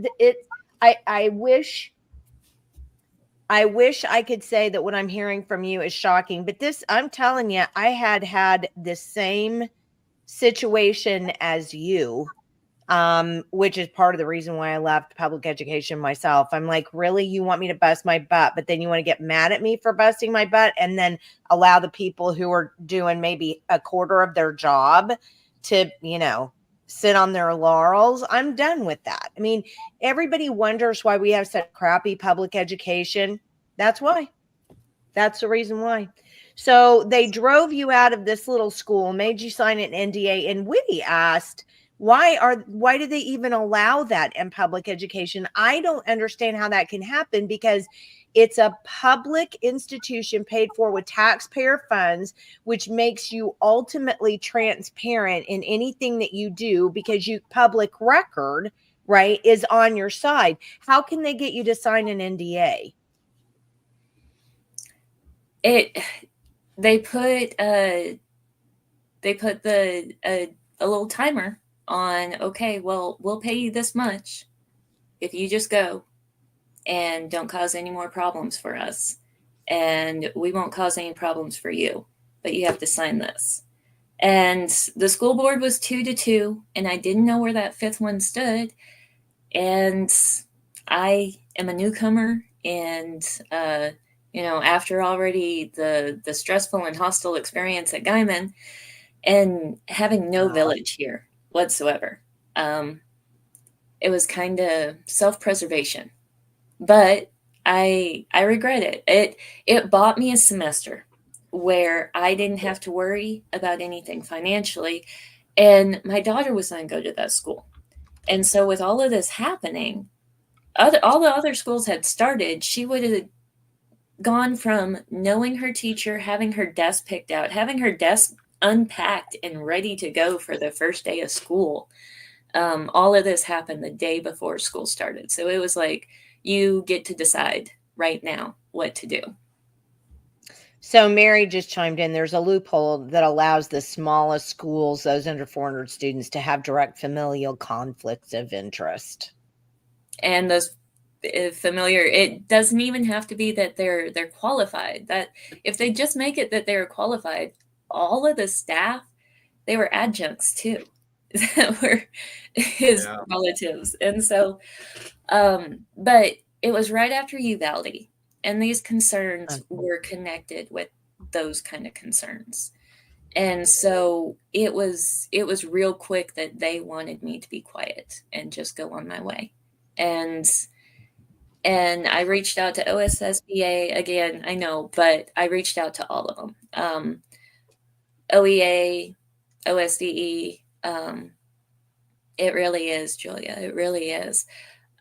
[SPEAKER 1] I wish I could say that what I'm hearing from you is shocking, but I'm telling you, I had the same situation as you, which is part of the reason why I left public education myself. I'm like, really? You want me to bust my butt, but then you want to get mad at me for busting my butt and then allow the people who are doing maybe a quarter of their job to, sit on their laurels. I'm done with that. I mean, everybody wonders why we have such crappy public education. That's why. That's the reason why. So they drove you out of this little school, made you sign an NDA, and Whitty asked, why do they even allow that in public education? I don't understand how that can happen, because it's a public institution paid for with taxpayer funds, which makes you ultimately transparent in anything that you do, because public record, right, is on your side. How can they get you to sign an NDA?
[SPEAKER 3] They put a little timer on, okay, well, we'll pay you this much if you just go and don't cause any more problems for us. And we won't cause any problems for you, but you have to sign this. And the school board was 2-2, and I didn't know where that fifth one stood. And I am a newcomer, and after already the stressful and hostile experience at Guymon, and having no village here whatsoever, it was kind of self-preservation. But I regret it. It bought me a semester where I didn't have to worry about anything financially, and my daughter was going to go to that school. And so with all of this happening, all the other schools had started, she would have gone from knowing her teacher, having her desk picked out, having her desk unpacked and ready to go for the first day of school. All of this happened the day before school started. So it was like, you get to decide right now what to do.
[SPEAKER 1] So Mary just chimed in. There's a loophole that allows the smallest schools, those under 400 students, to have direct familial conflicts of interest.
[SPEAKER 3] And those familiar, it doesn't even have to be that they're qualified. That if they just make it that they're qualified, all of the staff, they were adjuncts too, that were his relatives. And so, but it was right after Uvalde, and these concerns were connected with those kind of concerns. And so it was real quick that they wanted me to be quiet and just go on my way. And I reached out to OSSBA again, I know, but I reached out to all of them. OEA, OSDE, it really is, Julia. It really is.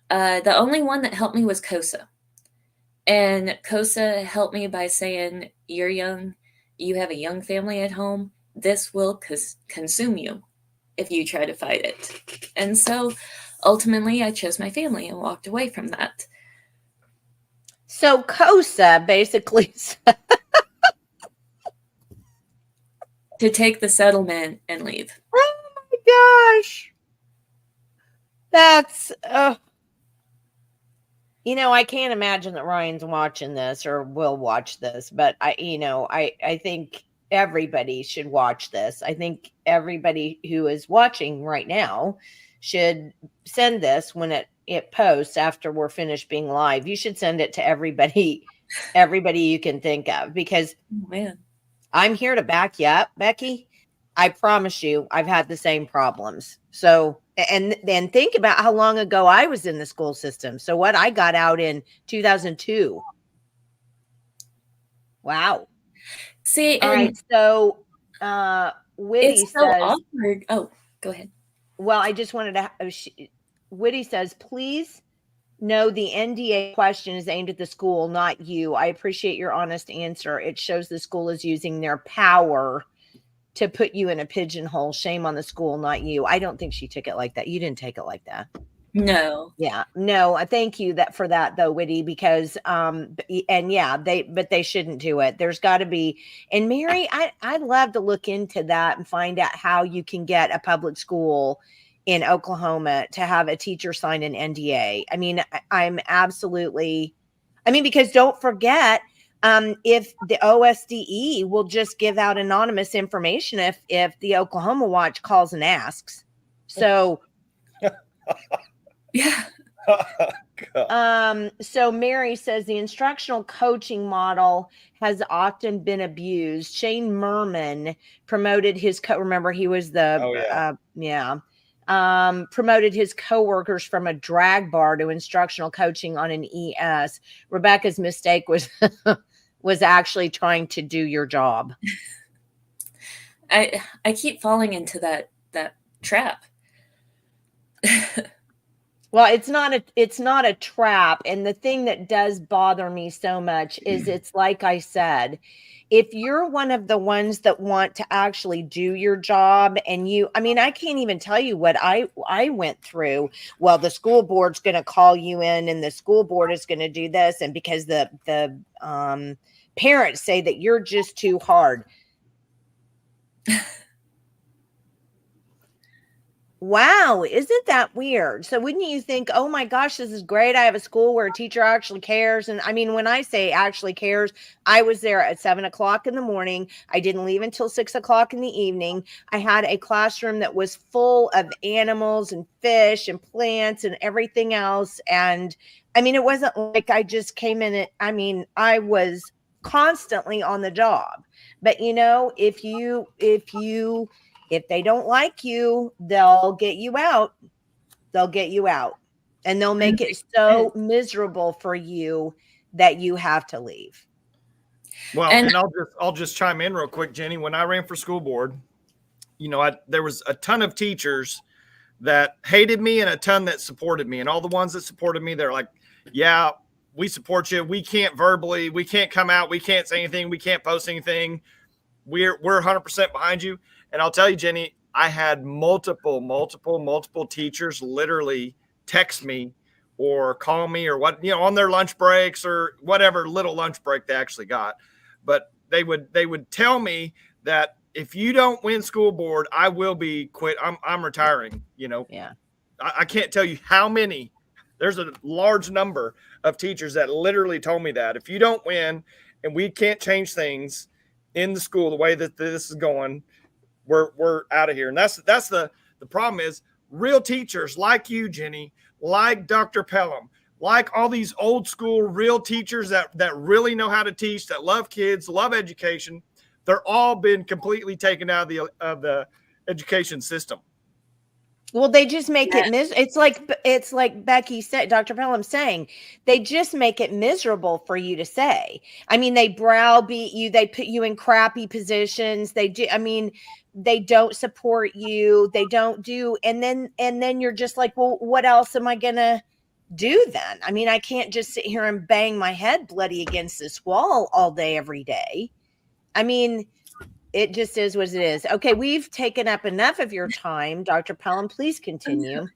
[SPEAKER 3] The only one that helped me was COSA. And COSA helped me by saying, you're young, you have a young family at home, this will consume you if you try to fight it. And so ultimately I chose my family and walked away from that.
[SPEAKER 1] So COSA basically
[SPEAKER 3] to take the settlement and leave.
[SPEAKER 1] Oh my gosh. That's I can't imagine that Ryan's watching this or will watch this, but I think everybody should watch this. I think everybody who is watching right now should send this when it posts after we're finished being live. You should send it to everybody you can think of, because I'm here to back you up, Becky. I promise you, I've had the same problems. So, and then think about how long ago I was in the school system. So what, I got out in 2002. Wow.
[SPEAKER 3] See,
[SPEAKER 1] All
[SPEAKER 3] and
[SPEAKER 1] right. So, Whitty
[SPEAKER 3] it's so
[SPEAKER 1] says,
[SPEAKER 3] awkward. Oh, go ahead.
[SPEAKER 1] well, I just wanted to, Whitty says, please know the NDA question is aimed at the school, not you. I appreciate your honest answer. It shows the school is using their power to put you in a pigeonhole. Shame on the school, not you. I don't think she took it like that. You didn't take it like that.
[SPEAKER 3] No.
[SPEAKER 1] Yeah, no, thank you for that though, Whitty, because and yeah, they shouldn't do it. There's got to be. And Mary, I'd love to look into that and find out how you can get a public school in Oklahoma to have a teacher sign an NDA. I mean, I'm absolutely, I mean, because don't forget, if the OSDE will just give out anonymous information if the Oklahoma Watch calls and asks. So
[SPEAKER 3] Yeah.
[SPEAKER 1] So Mary says the instructional coaching model has often been abused. Shane Merman promoted his remember he was the promoted his coworkers from a drag bar to instructional coaching on an ES. Rebecca's mistake was was actually trying to do your job.
[SPEAKER 3] I keep falling into that trap.
[SPEAKER 1] Well, it's not a trap. And the thing that does bother me so much is it's like I said, if you're one of the ones that want to actually do your job and I mean, I can't even tell you what I went through. Well, the school board's going to call you in and the school board is going to do this. And because the parents say that you're just too hard. Wow, isn't that weird? So wouldn't you think, oh my gosh, this is great. I have a school where a teacher actually cares. And I mean, when I say actually cares, I was there at 7 o'clock in the morning. I didn't leave until 6 o'clock in the evening. I had a classroom that was full of animals and fish and plants and everything else. And I mean, it wasn't like I just came in. I mean, I was constantly on the job. But you know, if they don't like you, they'll get you out. They'll get you out. And they'll make it so miserable for you that you have to leave.
[SPEAKER 2] Well, and I'll just chime in real quick, Jenny. When I ran for school board, you know, there was a ton of teachers that hated me and a ton that supported me. And all the ones that supported me, they're like, yeah, we support you. We can't verbally, we can't come out, we can't say anything, we can't post anything. We're 100% behind you. And I'll tell you, Jenny, I had multiple teachers literally text me or call me or what, you know, on their lunch breaks or whatever little lunch break they actually got. But they would tell me that if you don't win school board, I will be quit. I'm retiring, you know.
[SPEAKER 1] Yeah.
[SPEAKER 2] I can't tell you how many. There's a large number of teachers that literally told me that if you don't win and we can't change things in the school the way that this is going, we're out of here. And that's the problem is real teachers like you, Jenny, like Dr. Pellam, like all these old school real teachers that really know how to teach, that love kids, love education. They're all been completely taken out of the education system.
[SPEAKER 1] Well, they just make it it's like Becky said, Dr. Pelham saying, they just make it miserable for you to say. I mean, they browbeat you, they put you in crappy positions. They do, I mean, they don't support you, they don't do, and then you're just like, well, what else am I gonna do then? I mean, I can't just sit here and bang my head bloody against this wall all day, every day. I mean, it just is what it is. Okay, we've taken up enough of your time. Dr. Pelham, please continue.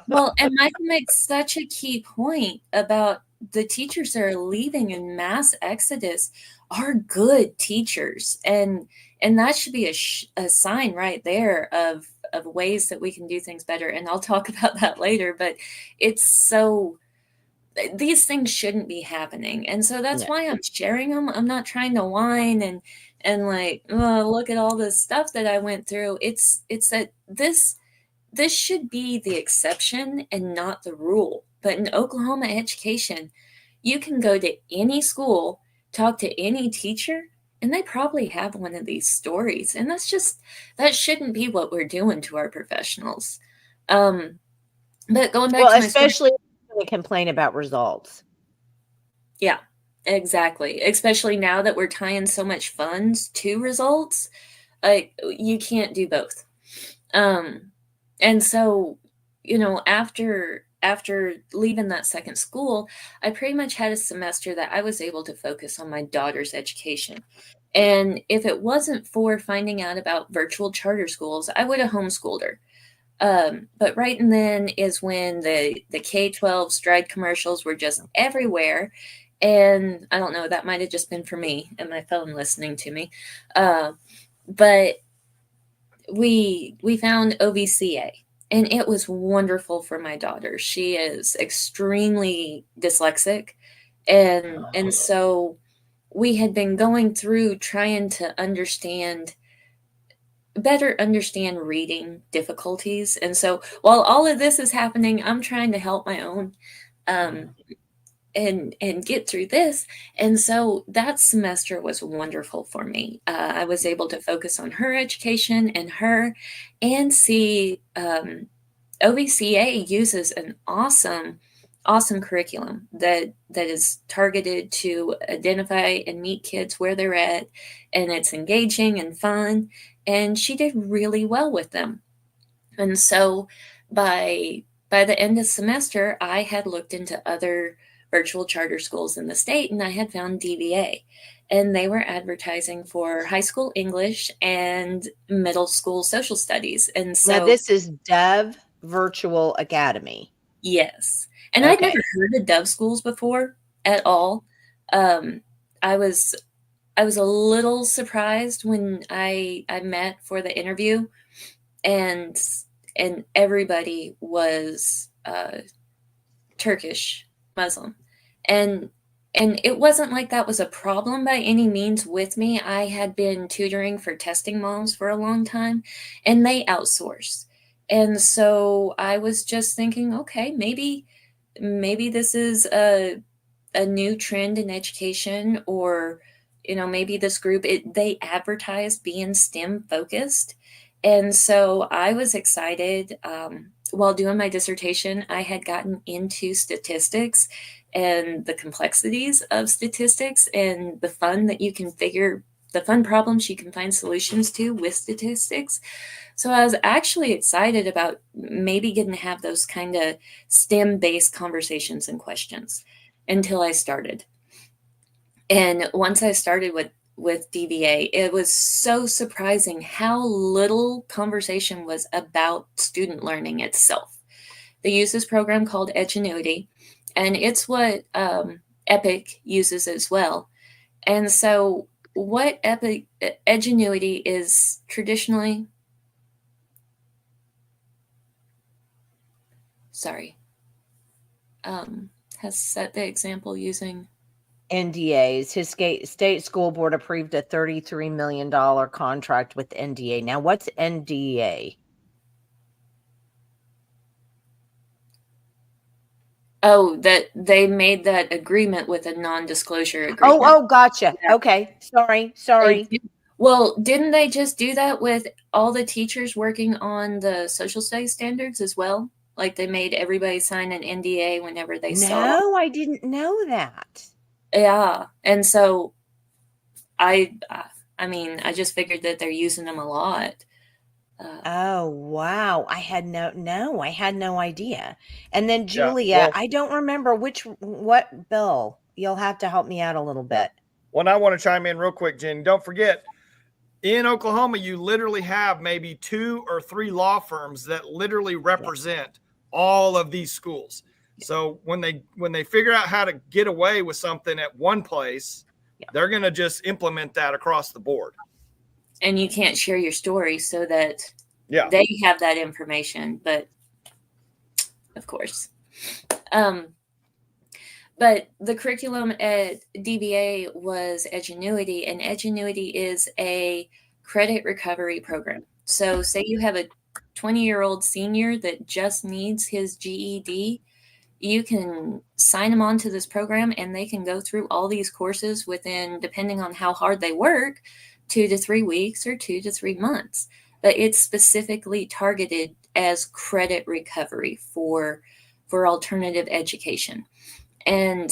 [SPEAKER 3] Well, and Michael makes such a key point about the teachers that are leaving in mass exodus are good teachers. And that should be a sign right there of ways that we can do things better. And I'll talk about that later, but it's so, these things shouldn't be happening. And so that's why I'm sharing them. I'm not trying to whine and like, oh, look at all this stuff that I went through. It's that this should be the exception and not the rule. But in Oklahoma education, you can go to any school, talk to any teacher, and they probably have one of these stories. And that shouldn't be what we're doing to our professionals. But going back
[SPEAKER 1] Well,
[SPEAKER 3] to my story,
[SPEAKER 1] especially when they complain about results.
[SPEAKER 3] yeah, exactly. Especially now that we're tying so much funds to results, you can't do both. And so, after leaving that second school, I pretty much had a semester that I was able to focus on my daughter's education. And if it wasn't for finding out about virtual charter schools, I would have homeschooled her. But right and then is when the K-12 stride commercials were just everywhere. And I don't know, that might have just been for me and my phone listening to me. But we found OVCA, and it was wonderful for my daughter. She is extremely dyslexic, and so we had been going through trying to better understand reading difficulties. And so while all of this is happening, I'm trying to help my own and get through this. And so that semester was wonderful for me. I was able to focus on her education and see OVCA uses an awesome curriculum that is targeted to identify and meet kids where they're at, and it's engaging and fun, and she did really well with them. And so by the end of the semester, I had looked into other virtual charter schools in the state, and I had found DVA, and they were advertising for high school English and middle school social studies. And so
[SPEAKER 1] Now, this is Dove Virtual Academy.
[SPEAKER 3] Yes. And I'd never heard of Dove schools before at all. I was a little surprised when I met for the interview, and everybody was Turkish Muslim, and it wasn't like that was a problem by any means with me. I had been tutoring for testing moms for a long time, and they outsource. And so I was just thinking, okay, maybe this is a new trend in education, or maybe this group, they advertise being STEM focused. And so I was excited. While doing my dissertation, I had gotten into statistics and the complexities of statistics and the fun problems you can find solutions to with statistics. So I was actually excited about maybe getting to have those kind of STEM-based conversations and questions until I started. And once I started with DVA, it was so surprising how little conversation was about student learning itself. They use this program called Edgenuity, and it's what EPIC uses as well. And so what Edgenuity is traditionally, has set the example using
[SPEAKER 1] NDAs. His state school board approved a $33 million contract with NDA. Now, what's NDA?
[SPEAKER 3] Oh, that they made that agreement with a non-disclosure agreement.
[SPEAKER 1] Oh, gotcha. Yeah. Okay. Sorry.
[SPEAKER 3] Well, didn't they just do that with all the teachers working on the social studies standards as well? Like they made everybody sign an NDA whenever they saw.
[SPEAKER 1] No, I didn't know that.
[SPEAKER 3] Yeah. And so I just figured that they're using them a lot.
[SPEAKER 1] Oh, wow. I had no idea. And then Julia, I don't remember what bill. You'll have to help me out a little bit.
[SPEAKER 2] Well, I want to chime in real quick, Jen. Don't forget, in Oklahoma, you literally have maybe 2 or 3 law firms that literally represent all of these schools. So when they figure out how to get away with something at one place, they're going to just implement that across the board.
[SPEAKER 3] And you can't share your story so that they have that information. But of course, but the curriculum at DVA was Edgenuity, and Edgenuity is a credit recovery program. So say you have a 20-year-old senior that just needs his GED. you can sign them onto this program and they can go through all these courses within, depending on how hard they work, 2 to 3 weeks or 2 to 3 months. But it's specifically targeted as credit recovery for alternative education. And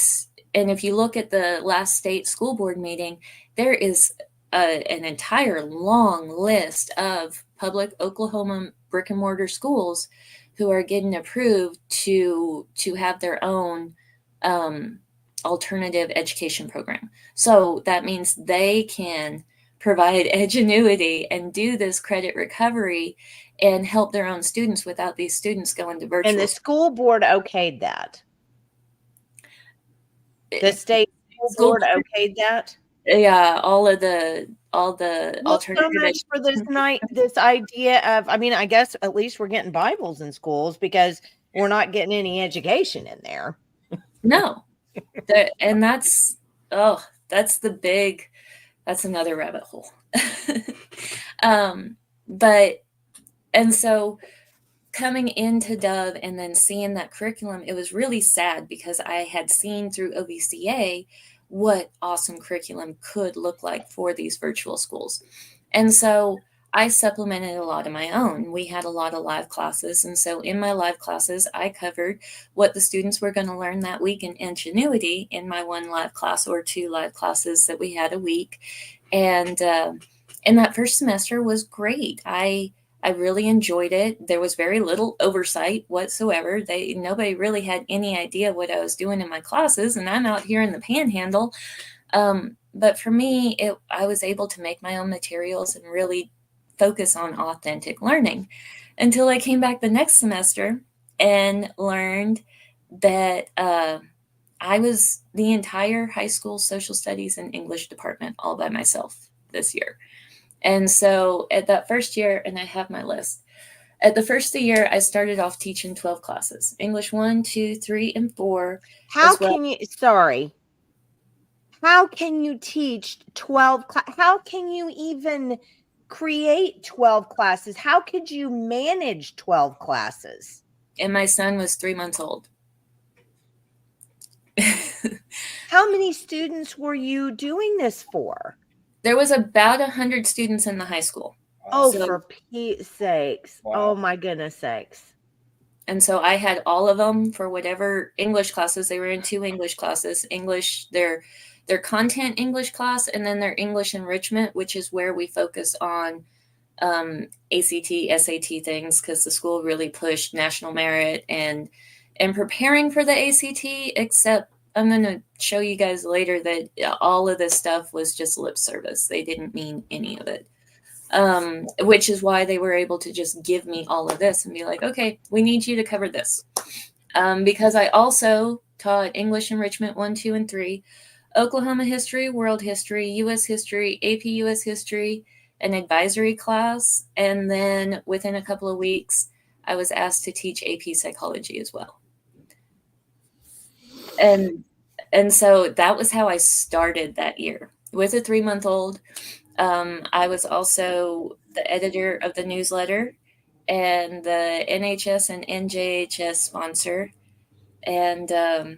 [SPEAKER 3] if you look at the last state school board meeting, there is an entire long list of public Oklahoma brick and mortar schools who are getting approved to have their own alternative education program. So that means they can provide edgenuity and do this credit recovery and help their own students without these students going to virtual.
[SPEAKER 1] And the school board okayed that. The state school board okayed that.
[SPEAKER 3] Yeah, all the alternative.
[SPEAKER 1] So much for this idea of, I mean, I guess at least we're getting Bibles in schools because we're not getting any education in there.
[SPEAKER 3] No, and that's another rabbit hole. And so coming into Dove and then seeing that curriculum, it was really sad because I had seen through OVCA what awesome curriculum could look like for these virtual schools. And so I supplemented a lot of my own. We had a lot of live classes. And so in my live classes, I covered what the students were going to learn that week in ingenuity in my 1 live class or 2 live classes that we had a week. And that first semester was great. I really enjoyed it. There was very little oversight whatsoever. Nobody really had any idea what I was doing in my classes, and I'm out here in the Panhandle. But for me, I was able to make my own materials and really focus on authentic learning until I came back the next semester and learned that I was the entire high school social studies and English department all by myself this year. And so at that first year, and I have my list, at the first of the year, I started off teaching 12 classes, English 1, 2, 3, and 4.
[SPEAKER 1] How can you teach 12? How can you even create 12 classes? How could you manage 12 classes?
[SPEAKER 3] And my son was 3 months old.
[SPEAKER 1] How many students were you doing this for?
[SPEAKER 3] There was about 100 students in the high school.
[SPEAKER 1] Oh, so, for Pete's sakes. Wow. Oh, my goodness sakes.
[SPEAKER 3] And so I had all of them for whatever English classes. They were in 2 English classes, their content English class, and then their English enrichment, which is where we focus on ACT, SAT things, because the school really pushed national merit and preparing for the ACT, except I'm going to show you guys later that all of this stuff was just lip service. They didn't mean any of it, which is why they were able to just give me all of this and be like, okay, we need you to cover this. Because I also taught English enrichment 1, 2, and 3, Oklahoma history, world history, U.S. history, AP U.S. history, an advisory class. And then within a couple of weeks, I was asked to teach AP psychology as well. And so that was how I started that year with a 3-month-old. I was also the editor of the newsletter and the NHS and NJHS sponsor and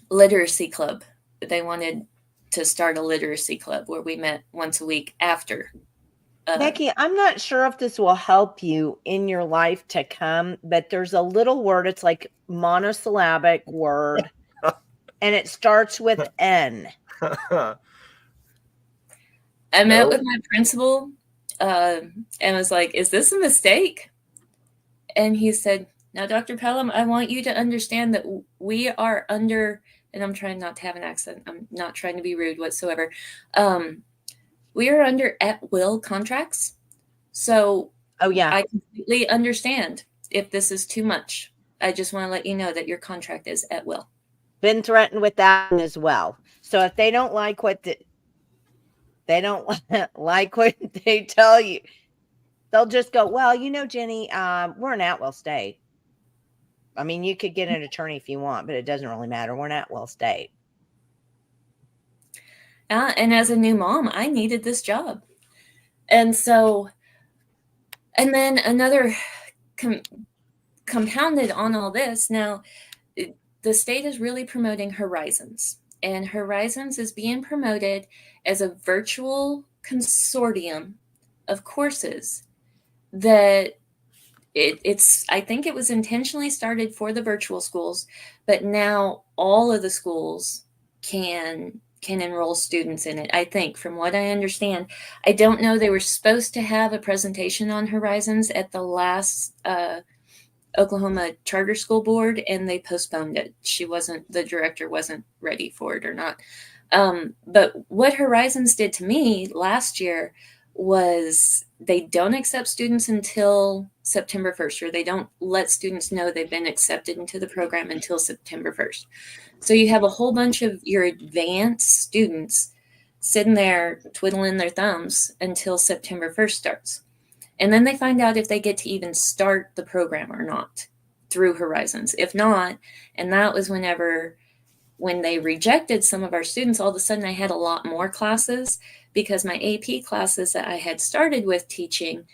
[SPEAKER 3] literacy club. They wanted to start a literacy club where we met once a week after.
[SPEAKER 1] Becky, I'm not sure if this will help you in your life to come, but there's a little word. It's like monosyllabic word. And it starts with N.
[SPEAKER 3] I met with my principal and was like, is this a mistake? And he said, now, Dr. Pellam, I want you to understand that we are under, and I'm trying not to have an accent. I'm not trying to be rude whatsoever. We are under at-will contracts. So I completely understand if this is too much. I just want to let you know that your contract is at will.
[SPEAKER 1] Been threatened with that as well. So if they don't like what they tell you, they'll just go, well, Jenny, we're an at-will state. I mean, you could get an attorney if you want, but it doesn't really matter. We're an at-will state.
[SPEAKER 3] And as a new mom, I needed this job. And so, and then another compounded on all this. Now, the state is really promoting Horizons, and Horizons is being promoted as a virtual consortium of courses that it's I think it was intentionally started for the virtual schools, but now all of the schools can enroll students in it. I think, from what I understand, I don't know, they were supposed to have a presentation on Horizons at the last Oklahoma Charter School Board, and they postponed it. The director wasn't ready for it or not. But what Horizons did to me last year was they don't accept students until September 1st, or they don't let students know they've been accepted into the program until September 1st. So you have a whole bunch of your advanced students sitting there twiddling their thumbs until September 1st starts. And then they find out if they get to even start the program or not through Horizons. If not, and that was when they rejected some of our students, all of a sudden I had a lot more classes, because my AP classes that I had started with teaching,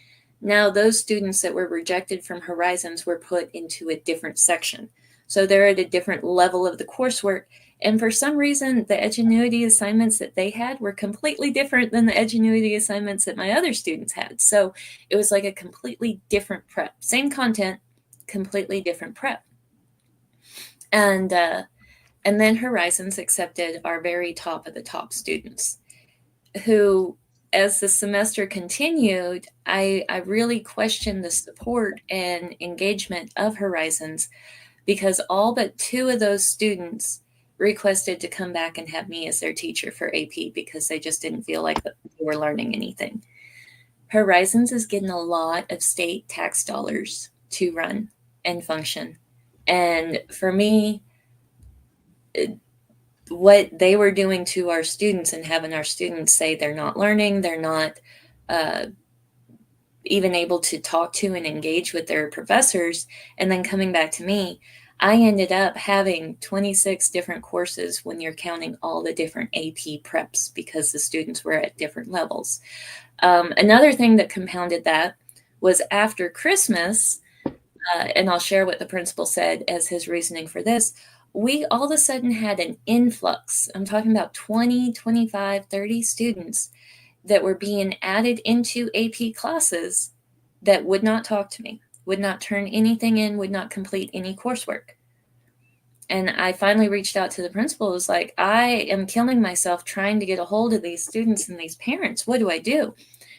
[SPEAKER 3] now those students that were rejected from Horizons were put into a different section. So they're at a different level of the coursework. And for some reason, the Edgenuity assignments that they had were completely different than the Edgenuity assignments that my other students had. So it was like a completely different prep. Same content, completely different prep. And then Horizons accepted our very top of the top students, who, as the semester continued, I really questioned the support and engagement of Horizons, because all but 2 of those students requested to come back and have me as their teacher for AP because they just didn't feel like they were learning anything. Horizons is getting a lot of state tax dollars to run and function. And for me, what they were doing to our students and having our students say they're not learning, they're not even able to talk to and engage with their professors, and then coming back to me, I ended up having 26 different courses when you're counting all the different AP preps, because the students were at different levels. Another thing that compounded that was after Christmas, and I'll share what the principal said as his reasoning for this, we all of a sudden had an influx. I'm talking about 20, 25, 30 students that were being added into AP classes that would not talk to me, would not turn anything in, would not complete any coursework. And I finally reached out to the principal. It was like, I am killing myself trying to get a hold of these students and these parents. What do I do?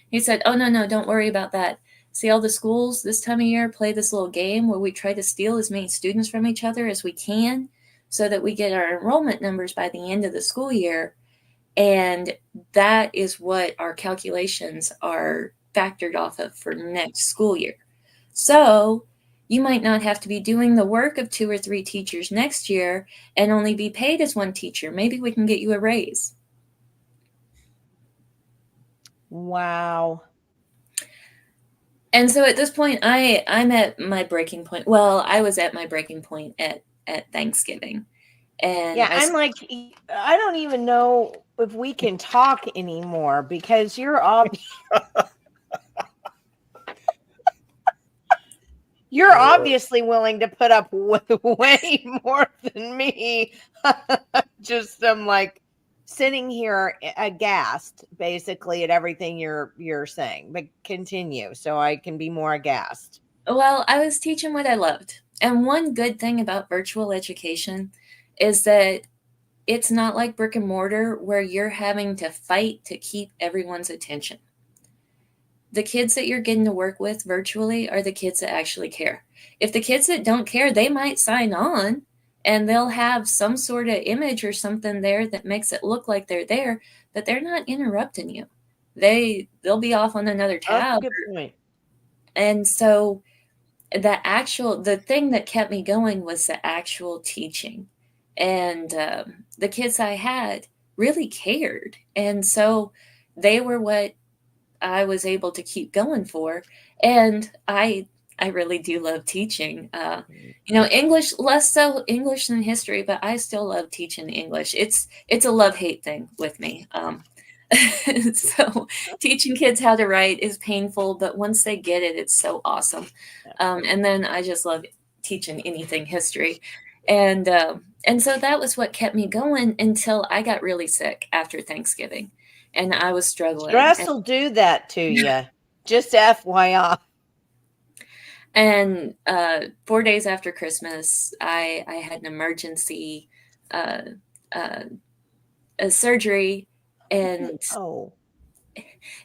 [SPEAKER 3] He said, oh, no, don't worry about that. See, all the schools this time of year play this little game where we try to steal as many students from each other as we can so that we get our enrollment numbers by the end of the school year. And that is what our calculations are factored off of for next school year. So you might not have to be doing the work of 2 or 3 teachers next year and only be paid as 1 teacher. Maybe we can get you a raise.
[SPEAKER 1] Wow.
[SPEAKER 3] And so at this point, I'm at my breaking point. Well, I was at my breaking point at Thanksgiving. And
[SPEAKER 1] yeah, I'm like, I don't even know if we can talk anymore, because you're obviously willing to put up way more than me. Just I'm like sitting here aghast, basically, at everything you're saying. But continue, so I can be more aghast.
[SPEAKER 3] Well, I was teaching what I loved, and one good thing about virtual education is that it's not like brick and mortar where you're having to fight to keep everyone's attention. The kids that you're getting to work with virtually are the kids that actually care. If the kids that don't care, they might sign on and they'll have some sort of image or something there that makes it look like they're there, but they're not interrupting you. They'll be off on another tab.
[SPEAKER 1] Good point.
[SPEAKER 3] And so the thing that kept me going was the actual teaching. And the kids I had really cared. And so they were what I was able to keep going for. And I really do love teaching. English, less so English than history, but I still love teaching English. It's a love-hate thing with me. So teaching kids how to write is painful, but once they get it, it's so awesome. And then I just love teaching anything history. And so that was what kept me going until I got really sick after Thanksgiving, and I was struggling.
[SPEAKER 1] Stress will do that to you. Just FYI.
[SPEAKER 3] And 4 days after Christmas, I had an emergency uh, uh, a surgery, and
[SPEAKER 1] Oh,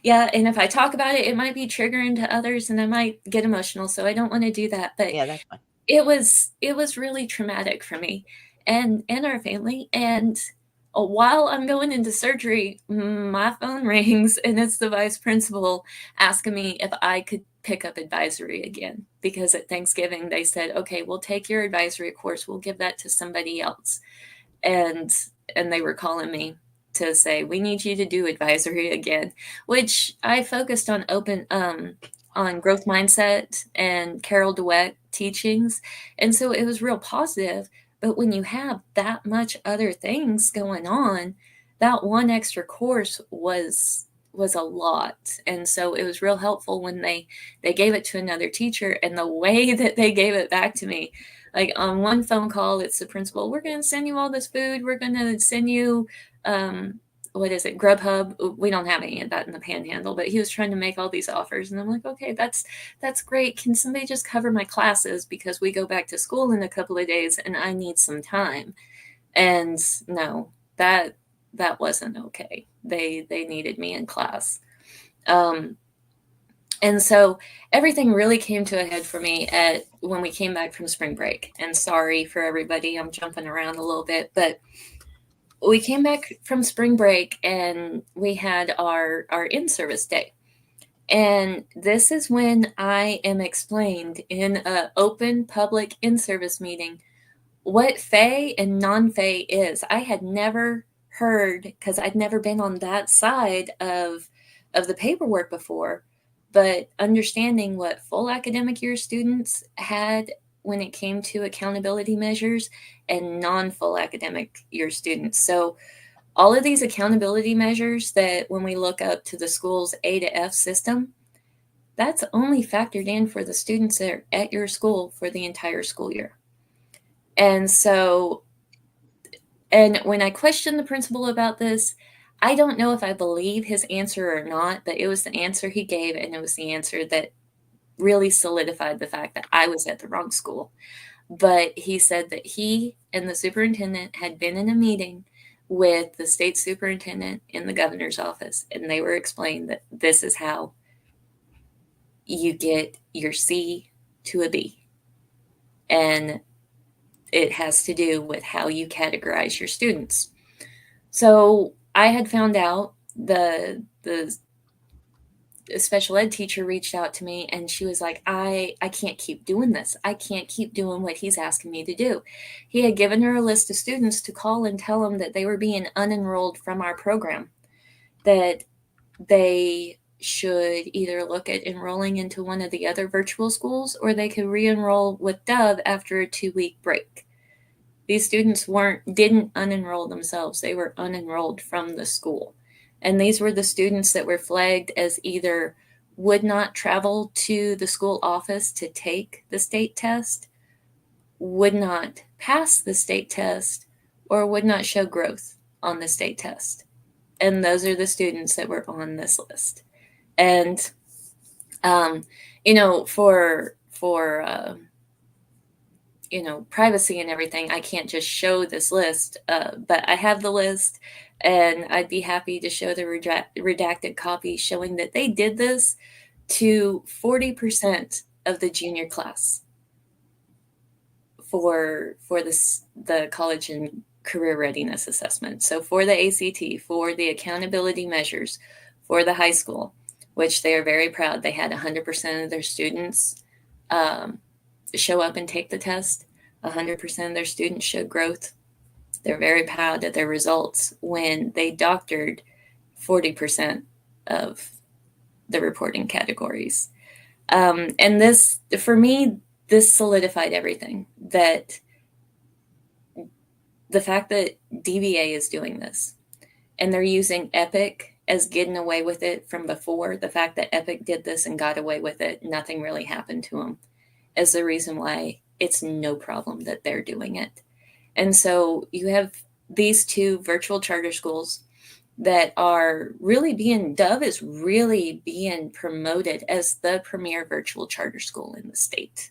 [SPEAKER 3] yeah, and if I talk about it, it might be triggering to others, and I might get emotional. So I don't want to do that. But
[SPEAKER 1] yeah, that's fine.
[SPEAKER 3] it was really traumatic for me and our family. And while I'm going into surgery, my phone rings, and it's the vice principal asking me if I could pick up advisory again, because at Thanksgiving they said, okay, we'll take your advisory course, we'll give that to somebody else. And they were calling me to say, we need you to do advisory again, which I focused on on growth mindset and Carol Dweck teachings. And so it was real positive. But when you have that much other things going on, that one extra course was a lot. And so it was real helpful when they gave it to another teacher, and the way that they gave it back to me, like on one phone call, it's the principal, we're going to send you all this food, we're going to send you what is it, Grubhub. We don't have any of that in the Panhandle, but he was trying to make all these offers, and I'm like, okay, that's great. Can somebody just cover my classes, because we go back to school in a couple of days and I need some time? And no, that wasn't okay. They needed me in class. And so everything really came to a head for me when we came back from spring break. And sorry for everybody, I'm jumping around a little bit, but we came back from spring break and we had our in-service day. And this is when I am explained in an open public in-service meeting what FAE and non-FAE is. I had never heard, because I'd never been on that side of the paperwork before, but understanding what full academic year students had when it came to accountability measures and non-full academic year students. So all of these accountability measures that when we look up to the school's A to F system, that's only factored in for the students that are at your school for the entire school year. And so, and when I questioned the principal about this, I don't know if I believe his answer or not, but it was the answer he gave, and it was the answer that really solidified the fact that I was at the wrong school. But he said that he and the superintendent had been in a meeting with the state superintendent in the governor's office, and they were explained that this is how you get your C to a B. And it has to do with how you categorize your students. So I had found out the special ed teacher reached out to me, and she was like, I can't keep doing this. I can't keep doing what he's asking me to do. He had given her a list of students to call and tell them that they were being unenrolled from our program, that they should either look at enrolling into one of the other virtual schools, or they could re-enroll with Dove after a 2-week break. These students didn't unenroll themselves. They were unenrolled from the school. And these were the students that were flagged as either would not travel to the school office to take the state test, would not pass the state test, or would not show growth on the state test. And those are the students that were on this list. And, for privacy and everything, I can't just show this list, but I have the list, and I'd be happy to show the redacted copy showing that they did this to 40% of the junior class for the college and career readiness assessment. So for the ACT, for the accountability measures, for the high school, which they are very proud, they had 100% of their students show up and take the test. 100% of their students showed growth. They're very proud of their results when they doctored 40% of the reporting categories. And this, for me, this solidified everything. That the fact that DVA is doing this, and they're using Epic as getting away with it from before, the fact that Epic did this and got away with it, nothing really happened to them, is the reason why it's no problem that they're doing it. And so you have these two virtual charter schools that are really Dove is really being promoted as the premier virtual charter school in the state.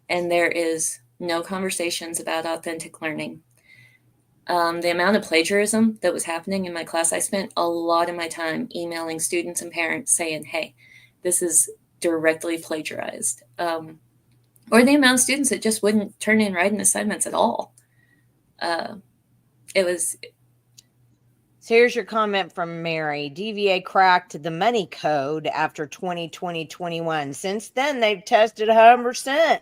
[SPEAKER 3] And there is no conversations about authentic learning. The amount of plagiarism that was happening in my class, I spent a lot of my time emailing students and parents saying, hey, this is directly plagiarized. Or the amount of students that just wouldn't turn in writing assignments at all. It was.
[SPEAKER 1] So here's your comment from Mary. DVA cracked the money code after 2020-21. Since then, they've tested 100%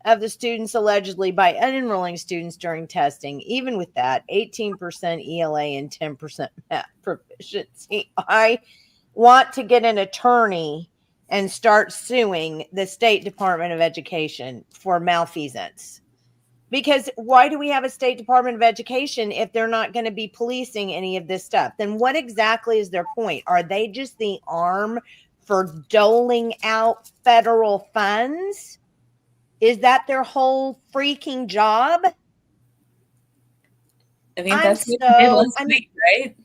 [SPEAKER 1] of the students allegedly by unenrolling students during testing. Even with that, 18% ELA and 10% math proficiency. I want to get an attorney and start suing the State Department of Education for malfeasance. Because why do we have a State Department of Education if they're not going to be policing any of this stuff? Then what exactly is their point? Are they just the arm for doling out federal funds? Is that their whole freaking job?
[SPEAKER 3] I mean, that's what they did last week, right?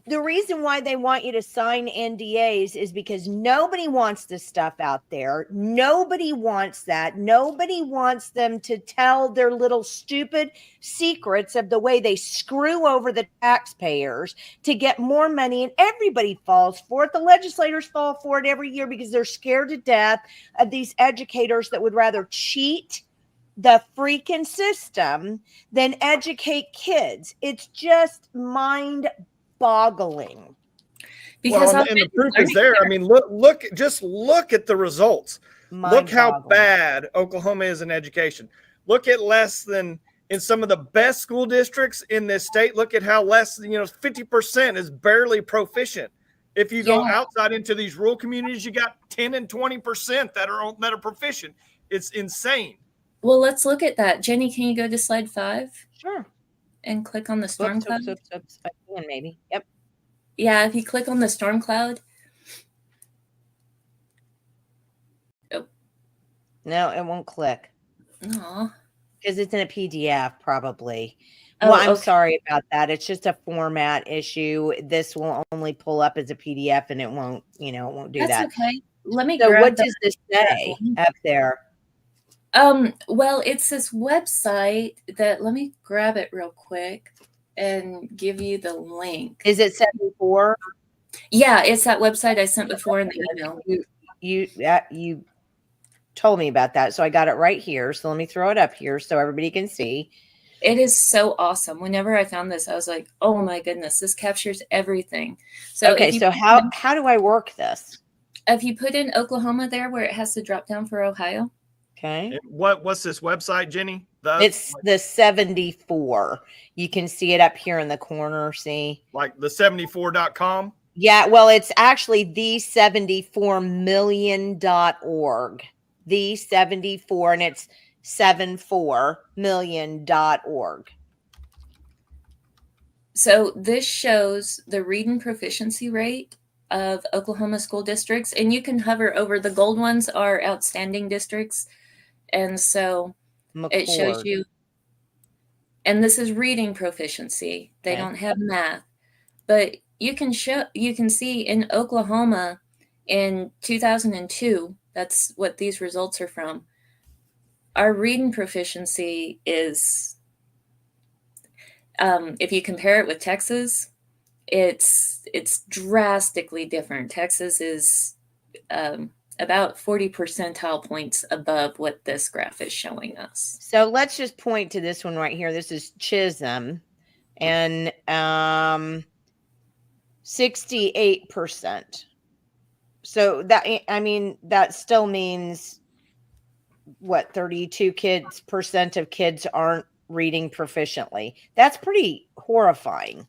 [SPEAKER 1] The reason why they want you to sign NDAs is because nobody wants this stuff out there. Nobody wants that. Nobody wants them to tell their little stupid secrets of the way they screw over the taxpayers to get more money, and everybody falls for it. The legislators fall for it every year because they're scared to death of these educators that would rather cheat the freaking system than educate kids. It's just mind-boggling.
[SPEAKER 3] Because
[SPEAKER 2] and the proof is there. I mean, look at the results. Look how bad Oklahoma is in education. Look at less than in some of the best school districts in this state. Look at how less, 50% is barely proficient. If you go outside into these rural communities, you got 10 and 20% that are proficient. It's insane.
[SPEAKER 3] Well, let's look at that. Jenny, can you go to slide 5?
[SPEAKER 1] Sure.
[SPEAKER 3] And click on the storm cloud?
[SPEAKER 1] Maybe. Yep.
[SPEAKER 3] Yeah, if you click on the storm cloud. Oh.
[SPEAKER 1] No, it won't click.
[SPEAKER 3] Aw.
[SPEAKER 1] Because it's in a PDF, probably.
[SPEAKER 3] Oh,
[SPEAKER 1] well, I'm
[SPEAKER 3] okay.
[SPEAKER 1] sorry about that. It's just a format issue. This will only pull up as a PDF, and it won't, it won't do that.
[SPEAKER 3] That's okay. Let me
[SPEAKER 1] So
[SPEAKER 3] grab
[SPEAKER 1] what does this say up there?
[SPEAKER 3] Well, it's this website that, let me grab it real quick and give you the link.
[SPEAKER 1] Is it 74?
[SPEAKER 3] Yeah, it's that website I sent before in the email.
[SPEAKER 1] You told me about that, so I got it right here. So let me throw it up here so everybody can see.
[SPEAKER 3] It is so awesome. Whenever I found this, I was like, oh my goodness, this captures everything. So
[SPEAKER 1] okay, so how do I work this?
[SPEAKER 3] If you put in Oklahoma there where it has to drop down for Ohio.
[SPEAKER 1] Okay.
[SPEAKER 2] What's this website, Jenny?
[SPEAKER 1] It's the 74. You can see it up here in the corner. See?
[SPEAKER 2] Like the 74.com?
[SPEAKER 1] Yeah, well, it's actually the74million.org. The 74, and it's 74million.org.
[SPEAKER 3] So this shows the reading proficiency rate of Oklahoma school districts, and you can hover over the gold ones are outstanding districts. And so it shows you, and this is reading proficiency. They don't have math, but you can see in Oklahoma in 2002, that's what these results are from. Our reading proficiency is, if you compare it with Texas, it's drastically different. Texas is about 40 percentile points above what this graph is showing us.
[SPEAKER 1] So let's just point to this one right here. This is Chisholm, and 68%. So that still means what, 32% of kids aren't reading proficiently. That's pretty horrifying.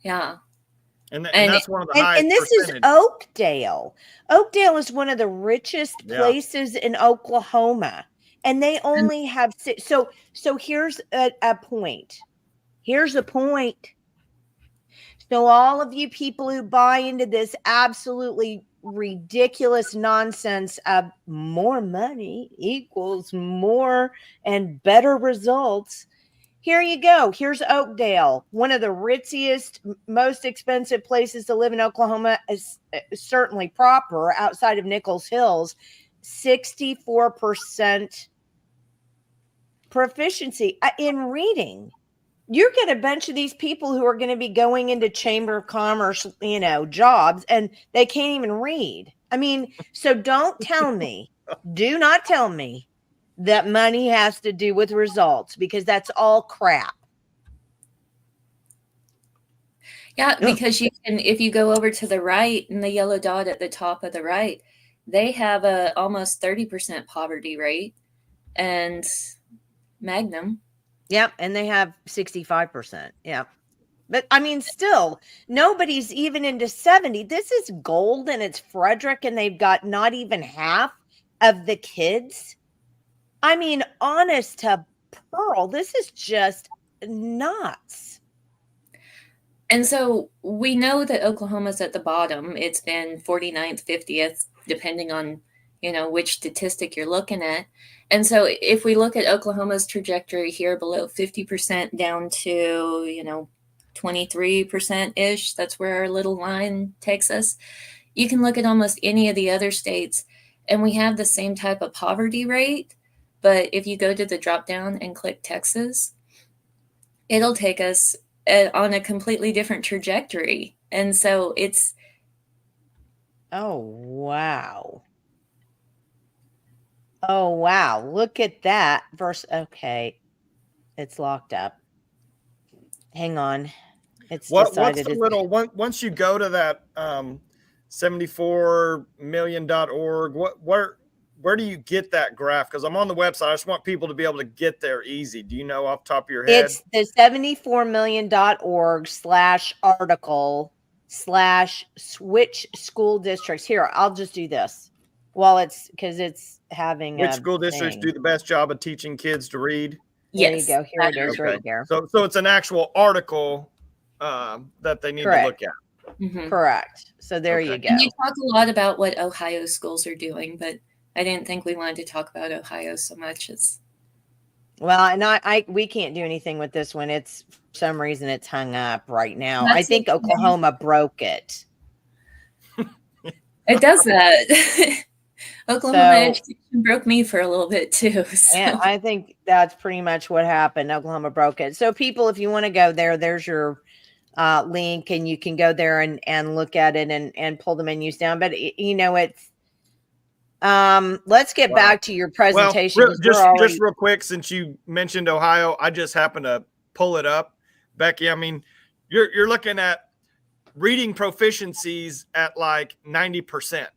[SPEAKER 3] Yeah.
[SPEAKER 2] And that's one of the highest.
[SPEAKER 1] And this is Oakdale. Oakdale is one of the richest places in Oklahoma. And they only have so here's a point. Here's a point. So all of you people who buy into this absolutely ridiculous nonsense of more money equals more and better results. Here you go. Here's Oakdale, one of the ritziest, most expensive places to live in Oklahoma, is certainly proper outside of Nichols Hills. 64% proficiency in reading. You're getting a bunch of these people who are going to be going into Chamber of Commerce, jobs, and they can't even read. I mean, so don't tell me, do not tell me that money has to do with results, because that's all crap.
[SPEAKER 3] Yeah, because you can, if you go over to the right and the yellow dot at the top of the right, they have a almost 30% poverty rate, and Magnum.
[SPEAKER 1] Yep, and they have 65%. Yep. But I mean, still, nobody's even into 70. This is gold, and it's Frederick, and they've got not even half of the kids. I mean, honest to pearl, this is just nuts.
[SPEAKER 3] And so we know that Oklahoma's at the bottom. It's been 49th, 50th, depending on, which statistic you're looking at. And so if we look at Oklahoma's trajectory here below 50% down to, 23%-ish, that's where our little line takes us. You can look at almost any of the other states, and we have the same type of poverty rate. But if you go to the drop down and click Texas, it'll take us on a completely different trajectory. And so it's...
[SPEAKER 1] Oh, wow. Oh, wow. Look at that. Okay. It's locked up. Hang on. It's decided.
[SPEAKER 2] What's the little one? Once you go to that 74million.org, where do you get that graph? Because I'm on the website. I just want people to be able to get there easy. Do you know off the top of your head?
[SPEAKER 1] It's the 74million.org/article/switch school districts. Here, I'll just do this. Well, it's because it's having
[SPEAKER 2] which school districts do the best job of teaching kids to read?
[SPEAKER 1] Yes. There you go. Here it is, right here.
[SPEAKER 2] So it's an actual article that they need to look at.
[SPEAKER 3] Mm-hmm.
[SPEAKER 1] Correct. So there you go.
[SPEAKER 3] And you talk a lot about what Ohio schools are doing, but I didn't think we wanted to talk about Ohio so much.
[SPEAKER 1] Well, and we can't do anything with this one. It's for some reason it's hung up right now. I think Oklahoma broke it.
[SPEAKER 3] It does that. Oklahoma education broke me for a little bit too. So.
[SPEAKER 1] And I think that's pretty much what happened. Oklahoma broke it. So people, if you want to go there, there's your link, and you can go there and look at it and pull the menus down. But it's let's get back to your presentation.
[SPEAKER 2] Well, just real quick, since you mentioned Ohio, I just happened to pull it up. Becky, I mean, you're looking at reading proficiencies at like 90%.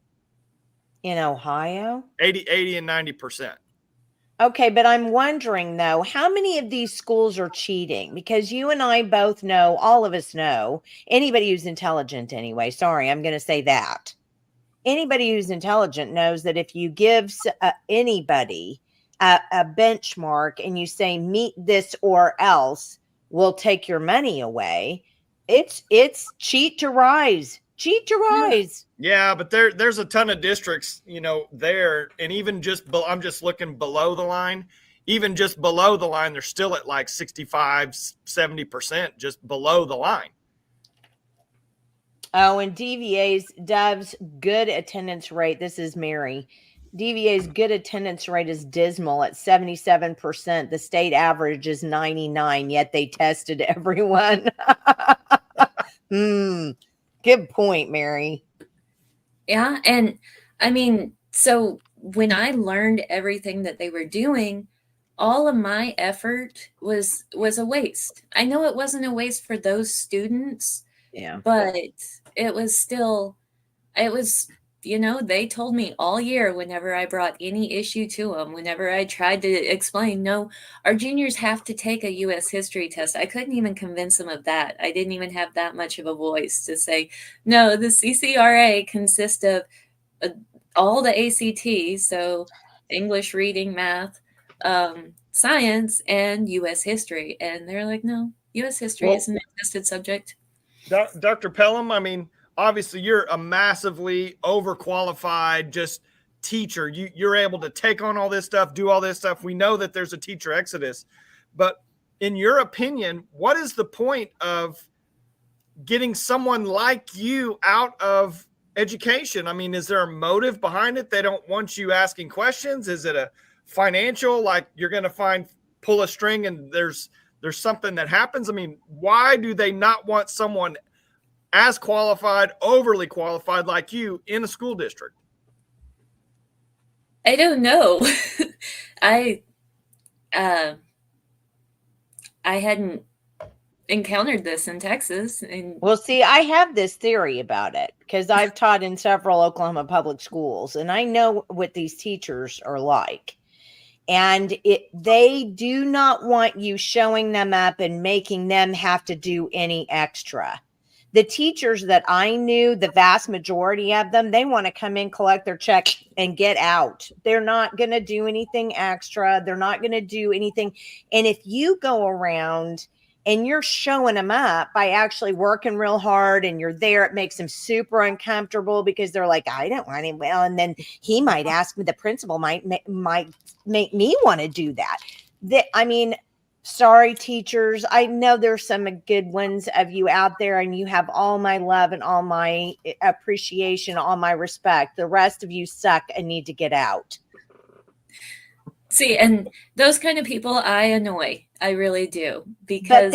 [SPEAKER 1] In Ohio?
[SPEAKER 2] 80 and 90%.
[SPEAKER 1] Okay, but I'm wondering, though, how many of these schools are cheating? Because you and I both know, all of us know, anybody who's intelligent anyway, sorry, I'm going to say that. Anybody who's intelligent knows that if you give anybody a benchmark and you say, meet this or else, we'll take your money away, it's cheat to rise. Cheat to rise.
[SPEAKER 2] Yeah, but there's a ton of districts, there. And even I'm just looking below the line. Even just below the line, they're still at like 65, 70% just below the line.
[SPEAKER 1] Oh, and Dove's good attendance rate. This is Mary. DVA's good attendance rate is dismal at 77%. The state average is 99, yet they tested everyone. Good point, Mary.
[SPEAKER 3] Yeah. And I mean, so when I learned everything that they were doing, all of my effort was a waste. I know it wasn't a waste for those students, but it was, they told me all year whenever I brought any issue to them, whenever I tried to explain, no, our juniors have to take a U.S. history test. I couldn't even convince them of that. I didn't even have that much of a voice to say, no, the CCRA consists of all the ACTs, so English, reading, math, science, and U.S. history. And they're like, no, U.S. history isn't a tested subject.
[SPEAKER 2] Dr. Pellam, I mean, obviously you're a massively overqualified just teacher. You're able to take on all this stuff, do all this stuff. We know that there's a teacher exodus, but in your opinion, what is the point of getting someone like you out of education? I mean, is there a motive behind it? They don't want you asking questions. Is it a financial, like you're going to pull a string and there's something that happens? I mean, why do they not want someone as qualified, overly qualified like you in a school district?
[SPEAKER 3] I don't know. I hadn't encountered this in Texas. And
[SPEAKER 1] well, see, I have this theory about it because I've taught in several Oklahoma public schools, and I know what these teachers are like. And they do not want you showing them up and making them have to do any extra. The teachers that I knew, the vast majority of them, they want to come in, collect their check, and get out. They're not going to do anything extra. They're not going to do anything. And if you go around and you're showing them up by actually working real hard and you're there, it makes them super uncomfortable because they're like, I don't want him. Well, and then he might ask me, the principal might make me want to do that. I mean, sorry, teachers. I know there's some good ones of you out there and you have all my love and all my appreciation, all my respect. The rest of you suck and need to get out.
[SPEAKER 3] See, and those kind of people I annoy. I really do, because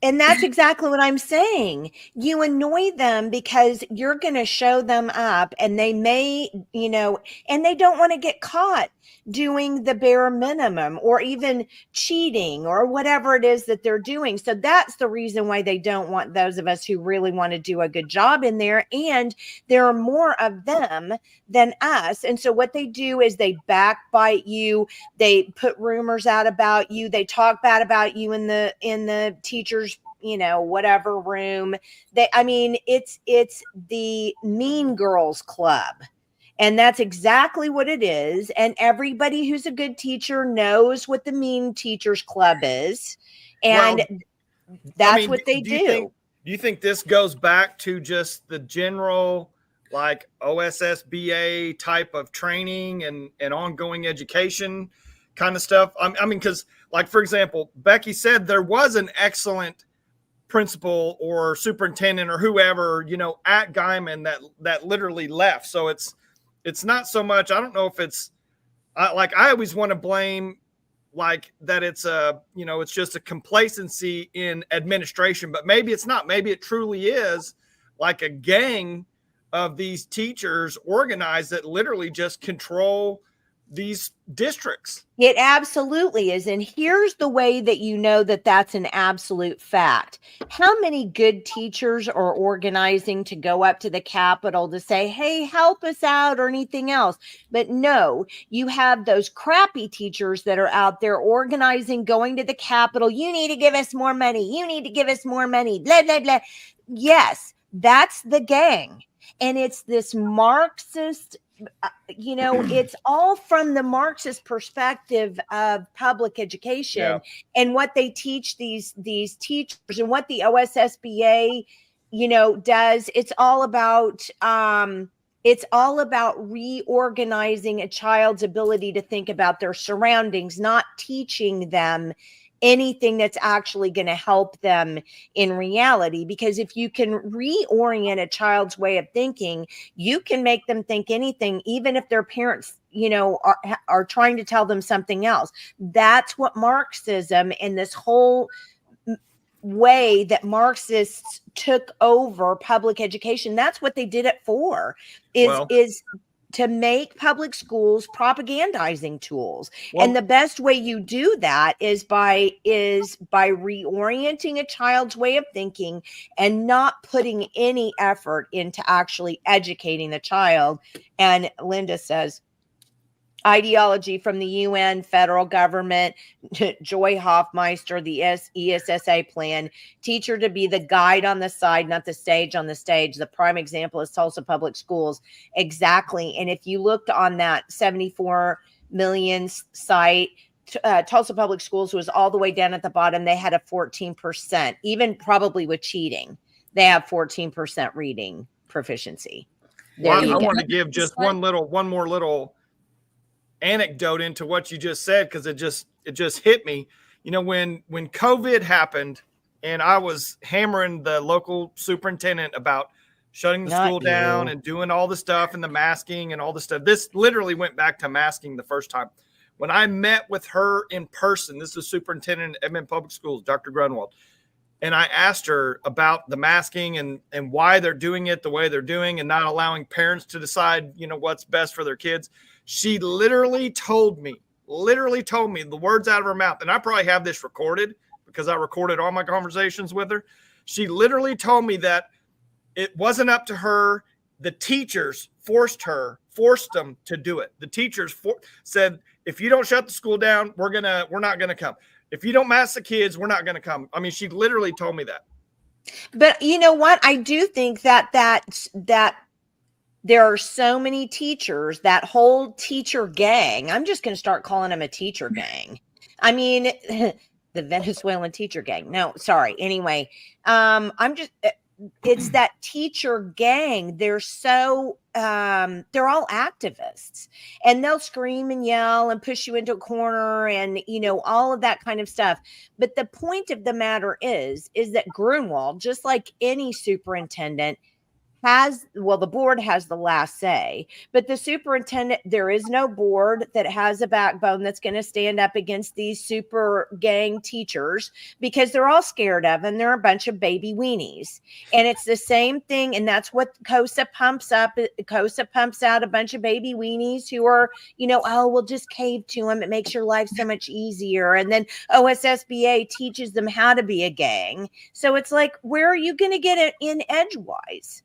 [SPEAKER 1] and that's exactly what I'm saying. You annoy them because you're going to show them up and they may, and they don't want to get caught doing the bare minimum or even cheating or whatever it is that they're doing. So that's the reason why they don't want those of us who really want to do a good job in there. And there are more of them than us. And so what they do is they backbite you. They put rumors out about you. They talk bad about you in the teachers, whatever room. It's the Mean Girls Club. And that's exactly what it is. And everybody who's a good teacher knows what the Mean Teachers Club is. And that's what they do.
[SPEAKER 2] Do you think this goes back to just the general, like OSSBA type of training and ongoing education kind of stuff? I mean, because like, for example, Becky said there was an excellent principal or superintendent or whoever, at Guymon that literally left. So it's not so much, I don't know if it's I always want to blame like that it's it's just a complacency in administration, but maybe it's not. Maybe it truly is like a gang of these teachers organized that literally just control these districts.
[SPEAKER 1] It absolutely is. And here's the way that you know that that's an absolute fact. How many good teachers are organizing to go up to the Capitol to say, hey, help us out or anything else? But no, you have those crappy teachers that are out there organizing, going to the Capitol. You need to give us more money. You need to give us more money. Blah, blah, blah. Yes, that's the gang. And it's this Marxist, it's all from the Marxist perspective of public education and what they teach these teachers and what the OSSBA, does. It's all about reorganizing a child's ability to think about their surroundings, not teaching them anything that's actually going to help them in reality. Because if you can reorient a child's way of thinking, you can make them think anything, even if their parents, are trying to tell them something else. That's what Marxism and this whole way that Marxists took over public education, that's what they did it for, is to make public schools propagandizing tools. And the best way you do that is by reorienting a child's way of thinking and not putting any effort into actually educating the child. And Linda says, ideology from the UN, federal government, Joy Hoffmeister, the ESSA plan, teacher to be the guide on the side, not the stage on the stage. The prime example is Tulsa Public Schools. Exactly. And if you looked on that 74 million site, Tulsa Public Schools was all the way down at the bottom. They had a 14%, even probably with cheating. They have 14% reading proficiency.
[SPEAKER 2] Well,
[SPEAKER 1] There you
[SPEAKER 2] I
[SPEAKER 1] go.
[SPEAKER 2] want to give just one more little anecdote into what you just said, because it just hit me. You know, when COVID happened and I was hammering the local superintendent about shutting the school down and doing all the stuff and the masking and all the stuff. This literally went back to masking the first time. When I met with her in person, this is superintendent at Guymon Public Schools, Dr. Grunwald, and I asked her about the masking and why they're doing it the way they're doing and not allowing parents to decide, you know, what's best for their kids. She literally told me the words out of her mouth. And I probably have this recorded because I recorded all my conversations with her. She literally told me that it wasn't up to her. The teachers forced them to do it. The teachers said, if you don't shut the school down, we're not going to come. If you don't mask the kids, we're not going to come. I mean, she literally told me that.
[SPEAKER 1] But you know what? I do think that there are so many teachers, that whole teacher gang. I'm just going to start calling them a teacher gang. I mean, the Venezuelan teacher gang. No, sorry. Anyway, it's that teacher gang. They're so, they're all activists, and they'll scream and yell and push you into a corner and, you know, all of that kind of stuff. But the point of the matter is that Grunwald, just like any superintendent, the board has the last say, but the superintendent, there is no board that has a backbone that's going to stand up against these super gang teachers, because they're all scared of them. They're a bunch of baby weenies. And it's the same thing. And that's what COSA pumps up. COSA pumps out a bunch of baby weenies who are, you know, oh, we'll just cave to them. It makes your life so much easier. And then OSSBA teaches them how to be a gang. So it's like, where are you going to get it in edgewise?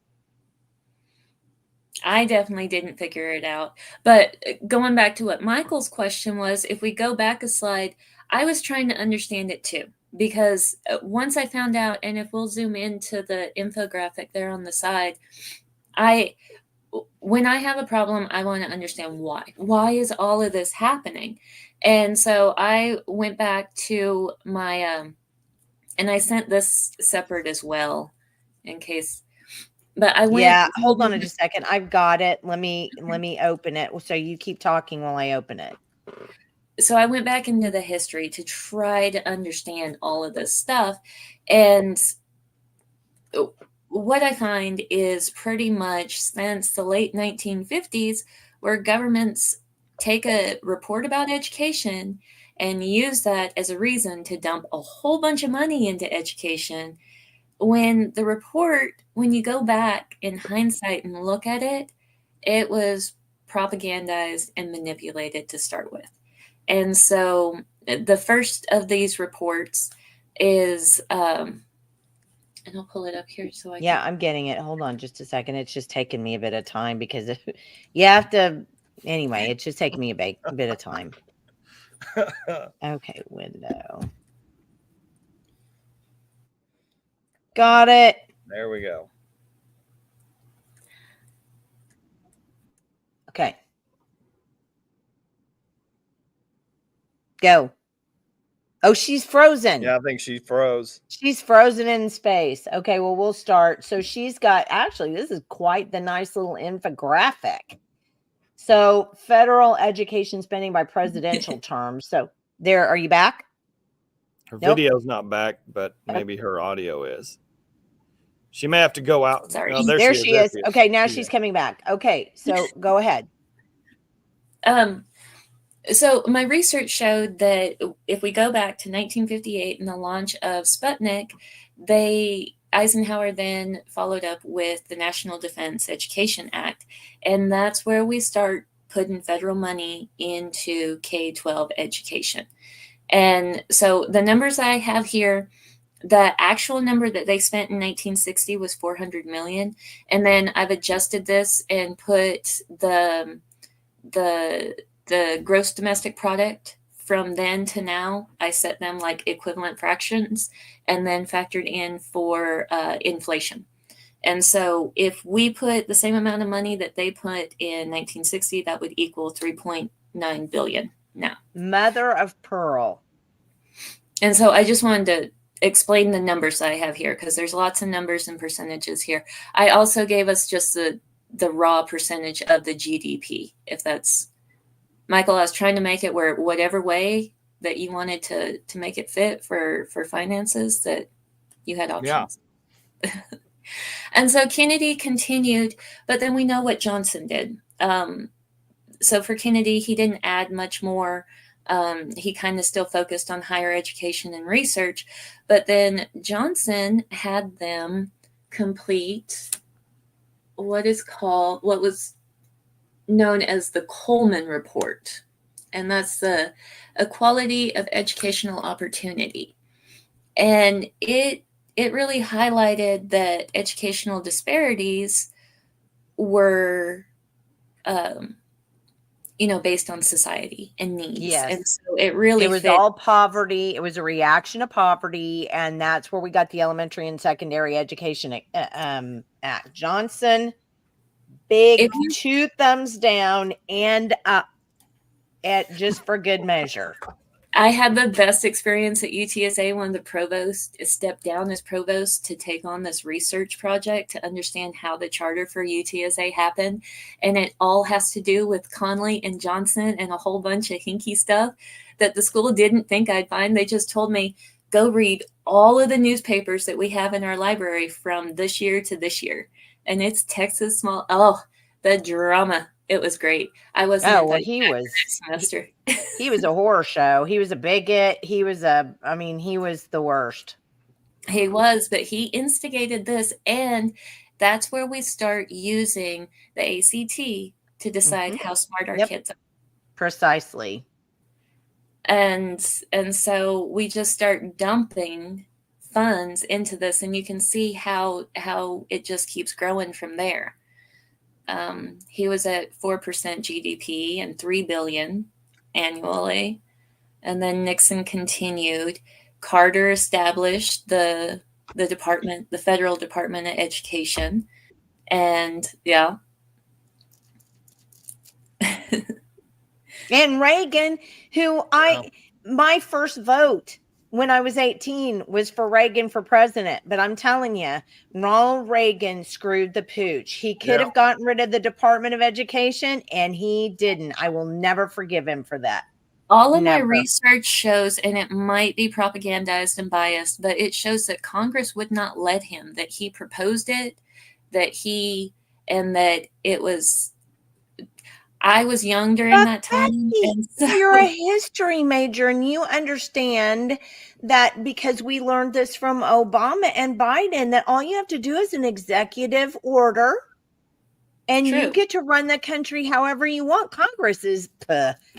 [SPEAKER 3] I definitely didn't figure it out. But going back to what Michael's question was, if we go back a slide, I was trying to understand it too. Because once I found out, and if we'll zoom into the infographic there on the side, when I have a problem, I want to understand why. Why is all of this happening? And so I went back to my, and I sent this separate as well in case. But I went.
[SPEAKER 1] Yeah, hold on just a second. I've got it. Let me open it. So you keep talking while I open it.
[SPEAKER 3] So I went back into the history to try to understand all of this stuff. And what I find is pretty much since the late 1950s, where governments take a report about education and use that as a reason to dump a whole bunch of money into education, when the report, when you go back in hindsight and look at it, it was propagandized and manipulated to start with. And so the first of these reports is, and I'll pull it up here so I
[SPEAKER 1] I'm getting it. Hold on just a second. It's just taking me a bit of time because you have to, anyway, it's just taking me a bit of time. Okay, window. Got it.
[SPEAKER 2] There we go.
[SPEAKER 1] Okay. Go. Oh, she's frozen.
[SPEAKER 2] Yeah, I think she froze.
[SPEAKER 1] She's frozen in space. Okay, well, we'll start. So she's got, actually, this is quite the nice little infographic. So federal education spending by presidential terms. So there, are you back?
[SPEAKER 2] Her video's not back, but maybe her audio is. She may have to go out.
[SPEAKER 3] Sorry.
[SPEAKER 2] Oh,
[SPEAKER 1] there she is. Okay, now she's coming back. Okay, so go ahead.
[SPEAKER 3] So my research showed that if we go back to 1958 and the launch of Sputnik, Eisenhower then followed up with the National Defense Education Act. And that's where we start putting federal money into K-12 education. And so the numbers I have here, the actual number that they spent in 1960 was $400 million. And then I've adjusted this and put the gross domestic product from then to now. I set them like equivalent fractions and then factored in for inflation. And so if we put the same amount of money that they put in 1960, that would equal $3.9 billion now.
[SPEAKER 1] Mother of pearl.
[SPEAKER 3] And so I just wanted to explain the numbers that I have here, because there's lots of numbers and percentages here. I also gave us just the raw percentage of the GDP. If that's, Michael, I was trying to make it where whatever way that you wanted to make it fit for finances, that you had options. Yeah. And so Kennedy continued, but then we know what Johnson did. So for Kennedy, he didn't add much more. He kind of still focused on higher education and research, but then Johnson had them complete what was known as the Coleman Report, and that's the equality of educational opportunity. And it really highlighted that educational disparities were based on society and needs.
[SPEAKER 1] Yes.
[SPEAKER 3] And so it was
[SPEAKER 1] all poverty. It was a reaction to poverty. And that's where we got the Elementary and Secondary Education Act. Johnson, big 2 thumbs down and up, just for good measure.
[SPEAKER 3] I had the best experience at UTSA when the provost stepped down as provost to take on this research project to understand how the charter for UTSA happened. And it all has to do with Conley and Johnson and a whole bunch of hinky stuff that the school didn't think I'd find. They just told me, go read all of the newspapers that we have in our library from this year to this year. And it's Texas small. Oh, the drama. It was great. I wasn't.
[SPEAKER 1] Oh, well, he was
[SPEAKER 3] semester.
[SPEAKER 1] He was a horror show. He was a bigot. He was the worst.
[SPEAKER 3] He was, but he instigated this, and that's where we start using the ACT to decide how smart our kids are.
[SPEAKER 1] Precisely.
[SPEAKER 3] And so we just start dumping funds into this, and you can see how it just keeps growing from there. He was at 4% GDP and $3 billion annually. And then Nixon continued. Carter established the department, the Federal Department of Education. And yeah.
[SPEAKER 1] And Reagan, my first vote when I was 18 was for Reagan for president. But I'm telling you, Ronald Reagan screwed the pooch. He could have gotten rid of the Department of Education, and he didn't. I will never forgive him for that.
[SPEAKER 3] All of my research shows, and it might be propagandized and biased, but it shows that Congress would not let him, that he proposed it, that it was... I was young during that time. And so,
[SPEAKER 1] you're a history major, and you understand that because we learned this from Obama and Biden, that all you have to do is an executive order, and you get to run the country however you want. Congress is,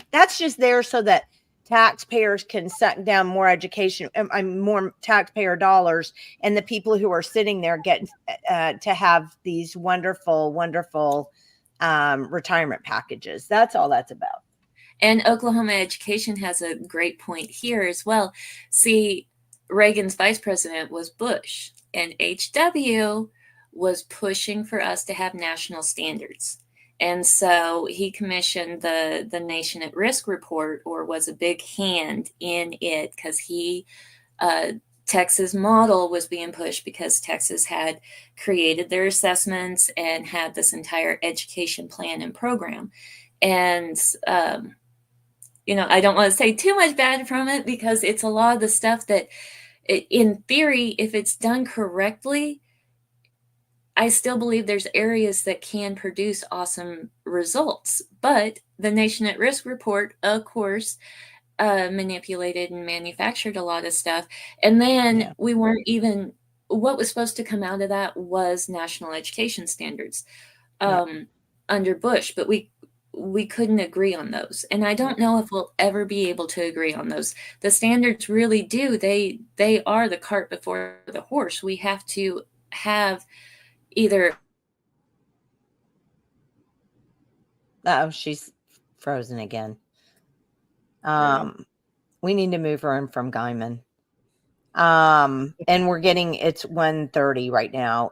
[SPEAKER 1] that's just there so that taxpayers can suck down more education, more taxpayer dollars, and the people who are sitting there get to have these wonderful, wonderful retirement packages. That's all that's about.
[SPEAKER 3] And Oklahoma education has a great point here as well. See, Reagan's vice president was Bush, and HW was pushing for us to have national standards. And so he commissioned the Nation at Risk report, or was a big hand in it, because Texas model was being pushed because Texas had created their assessments and had this entire education plan and program. And, I don't want to say too much bad from it, because it's a lot of the stuff that, in theory, if it's done correctly, I still believe there's areas that can produce awesome results. But the Nation at Risk report, of course, manipulated and manufactured a lot of stuff. And then we weren't even, what was supposed to come out of that was national education standards under Bush, but we couldn't agree on those. And I don't know if we'll ever be able to agree on those. The standards really do. They are the cart before the horse. We have to have either.
[SPEAKER 1] Oh, she's frozen again. We need to move her in from Guymon. And it's 1:30 right now.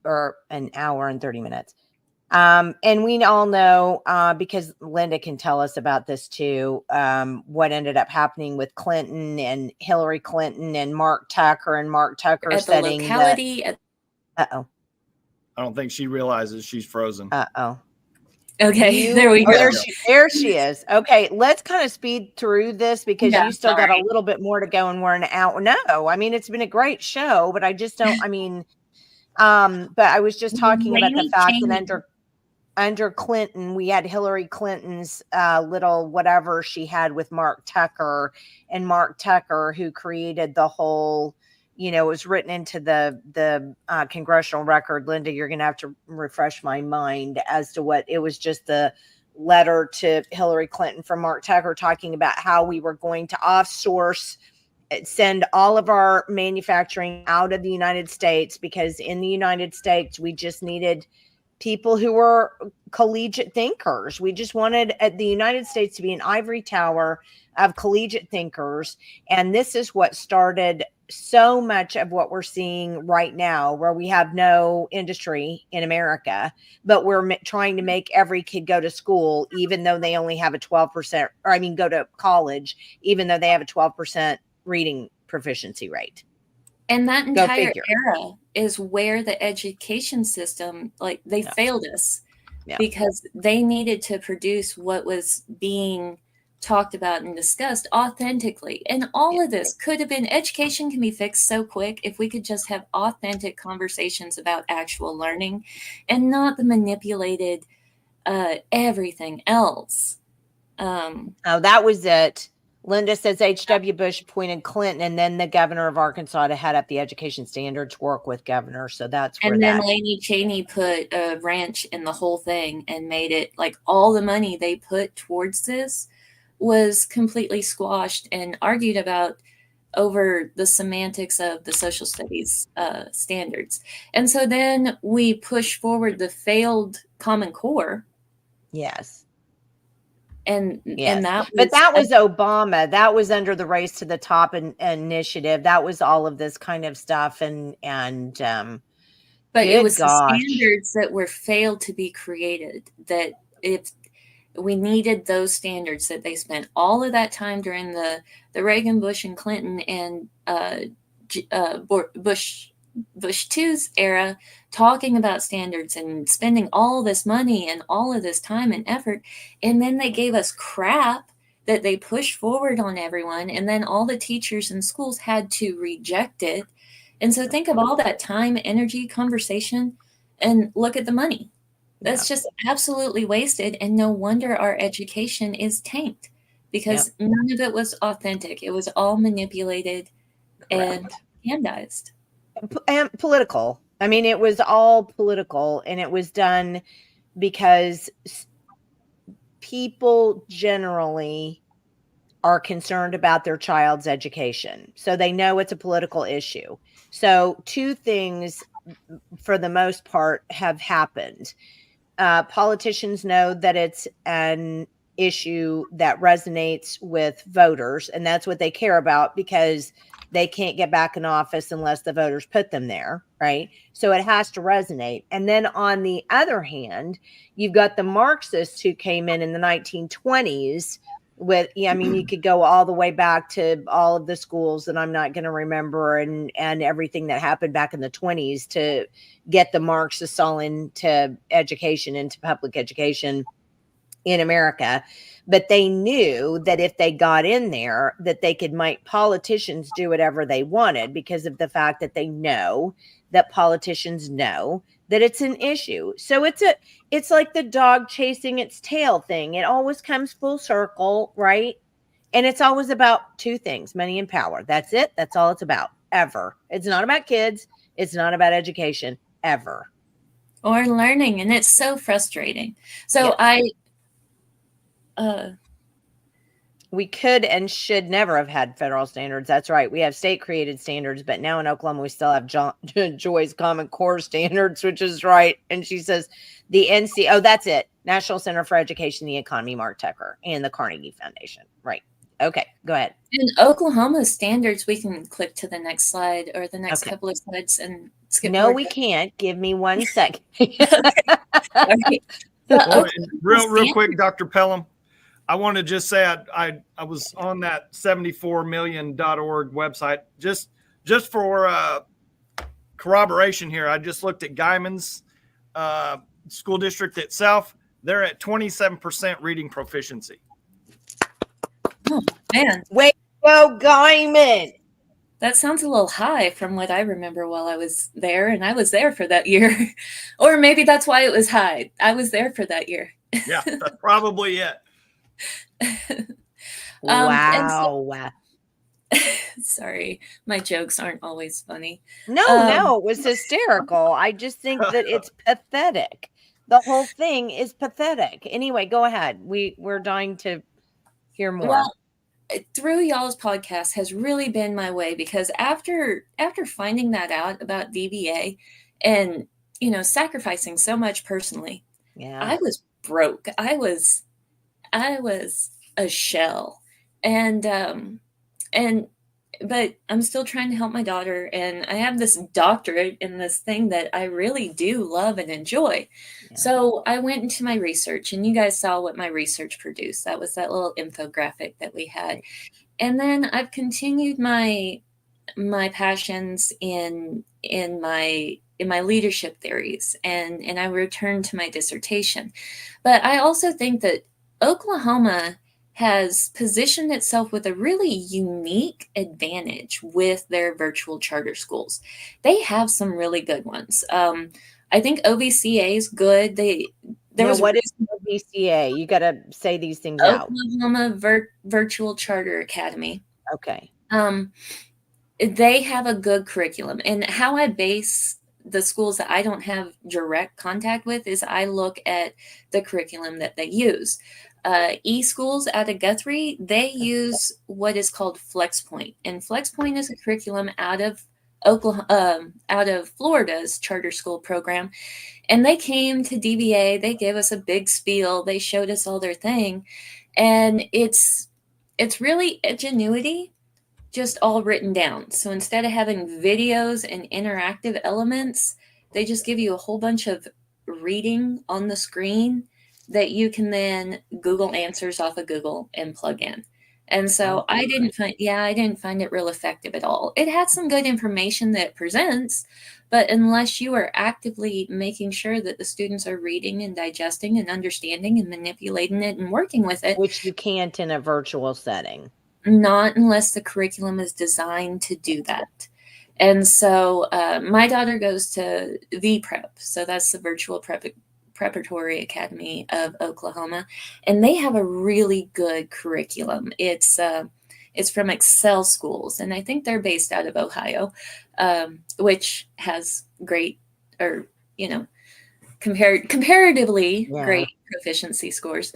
[SPEAKER 1] Or an hour and 30 minutes. And we all know, because Linda can tell us about this too, what ended up happening with Clinton and Hillary Clinton and Mark Tucker
[SPEAKER 3] at the locality.
[SPEAKER 1] Uh-oh.
[SPEAKER 2] I don't think she realizes she's frozen.
[SPEAKER 1] Uh-oh.
[SPEAKER 3] Okay, there we go.
[SPEAKER 1] There she is. Okay, let's kind of speed through this because you still got a little bit more to go and we're an hour. No, I mean, it's been a great show, but I just don't, but I was just talking about the fact that under Clinton, we had Hillary Clinton's little whatever she had with Mark Tucker, and Mark Tucker, who created the whole, it was written into the congressional record. Linda, you're going to have to refresh my mind as to what it was. Just the letter to Hillary Clinton from Mark Tucker talking about how we were going to send all of our manufacturing out of the United States, because in the United States, we just needed people who were collegiate thinkers. We just wanted the United States to be an ivory tower of collegiate thinkers. And this is what started so much of what we're seeing right now, where we have no industry in America, but we're trying to make every kid go to school, even though they only have a 12%, go to college, even though they have a 12% reading proficiency rate.
[SPEAKER 3] And that entire era is where the education system, they failed us because they needed to produce what was being talked about and discussed authentically. And all of this could have been, education can be fixed so quick if we could just have authentic conversations about actual learning and not the manipulated everything else.
[SPEAKER 1] That was it. Linda says H.W. Bush appointed Clinton and then the governor of Arkansas to head up the education standards work with governor. So that's where
[SPEAKER 3] and then Laney Cheney put a wrench in the whole thing and made it all the money they put towards this was completely squashed and argued about over the semantics of the social studies standards. And so then we push forward the failed Common Core.
[SPEAKER 1] Yes.
[SPEAKER 3] And that
[SPEAKER 1] was Obama. That was under the Race to the Top initiative. That was all of this kind of stuff. But
[SPEAKER 3] it was the standards that were failed to be created, that if we needed those standards, that they spent all of that time during the Reagan, Bush, and Clinton and Bush 2's era talking about standards and spending all this money and all of this time and effort. And then they gave us crap that they pushed forward on everyone. And then all the teachers and schools had to reject it. And so think of all that time, energy, conversation, and look at the money. That's just absolutely wasted. And no wonder our education is tanked because none of it was authentic. It was all manipulated and handized.
[SPEAKER 1] And political. It was all political, and it was done because people generally are concerned about their child's education. So they know it's a political issue. So two things, for the most part, have happened. Politicians know that it's an issue that resonates with voters, and that's what they care about because they can't get back in office unless the voters put them there, right? So it has to resonate. And then on the other hand, you've got the Marxists who came in the 1920s with, you could go all the way back to all of the schools that I'm not going to remember and everything that happened back in the 20s to get the Marxists all into education, into public education in America. But they knew that if they got in there, that they could make politicians do whatever they wanted because of the fact that they know that politicians know that it's an issue. So it's like the dog chasing its tail thing. It always comes full circle, right? And it's always about two things, money and power. That's it. That's all it's about, ever. It's not about kids. It's not about education, ever.
[SPEAKER 3] Or learning. And it's so frustrating. So
[SPEAKER 1] we could and should never have had federal standards. That's right. We have state created standards, but now in Oklahoma, we still have Joy's Common Core standards, which is right. And she says the that's it. National Center for Education and the Economy, Mark Tucker, and the Carnegie Foundation. Right. Okay, go ahead.
[SPEAKER 3] In Oklahoma standards, we can click to the next slide or the next couple of slides and skip.
[SPEAKER 1] No, we can't. Give me 1 second.
[SPEAKER 3] Sorry.
[SPEAKER 2] Well, real quick, Dr. Pellam, I want to just say I was on that 74million.org website just for corroboration here. I just looked at Guymon's school district itself. They're at 27% reading proficiency.
[SPEAKER 3] Oh, man.
[SPEAKER 1] Way to go, Guymon.
[SPEAKER 3] That sounds a little high from what I remember while I was there, and I was there for that year. Or maybe that's why it was high. I was there for that year.
[SPEAKER 2] Yeah, that's probably it.
[SPEAKER 1] Wow.
[SPEAKER 3] Sorry, my jokes aren't always funny.
[SPEAKER 1] No, it was hysterical. I just think that it's pathetic. The whole thing is pathetic. Anyway, go ahead. We're dying to hear more.
[SPEAKER 3] Well, through y'all's podcast has really been my way, because after finding that out about DBA and, sacrificing so much personally, I was broke. I was a shell. But I'm still trying to help my daughter, and I have this doctorate in this thing that I really do love and enjoy. Yeah. So I went into my research, and you guys saw what my research produced. That was that little infographic that we had. And then I've continued my passions in my leadership theories, and I returned to my dissertation. But I also think that Oklahoma has positioned itself with a really unique advantage with their virtual charter schools. They have some really good ones. I think OVCA is good.
[SPEAKER 1] What is OVCA? You got to say these things out.
[SPEAKER 3] Oklahoma Virtual Charter Academy.
[SPEAKER 1] Okay.
[SPEAKER 3] They have a good curriculum, and how I base the schools that I don't have direct contact with is I look at the curriculum that they use. E-schools out of Guthrie, they use what is called FlexPoint, and FlexPoint is a curriculum out of Florida's charter school program. And they came to DBA, they gave us a big spiel, they showed us all their thing, and it's really Edgenuity, just all written down. So instead of having videos and interactive elements, they just give you a whole bunch of reading on the screen that you can then Google answers off of Google and plug in. And so I didn't find it real effective at all. It had some good information that it presents, but unless you are actively making sure that the students are reading and digesting and understanding and manipulating it and working with it.
[SPEAKER 1] Which you can't in a virtual setting.
[SPEAKER 3] Not unless the curriculum is designed to do that. And so my daughter goes to VPrep. So that's the Virtual Preparatory Academy of Oklahoma, and they have a really good curriculum. It's from Excel Schools, and I think they're based out of Ohio, which has great, or comparatively great proficiency scores.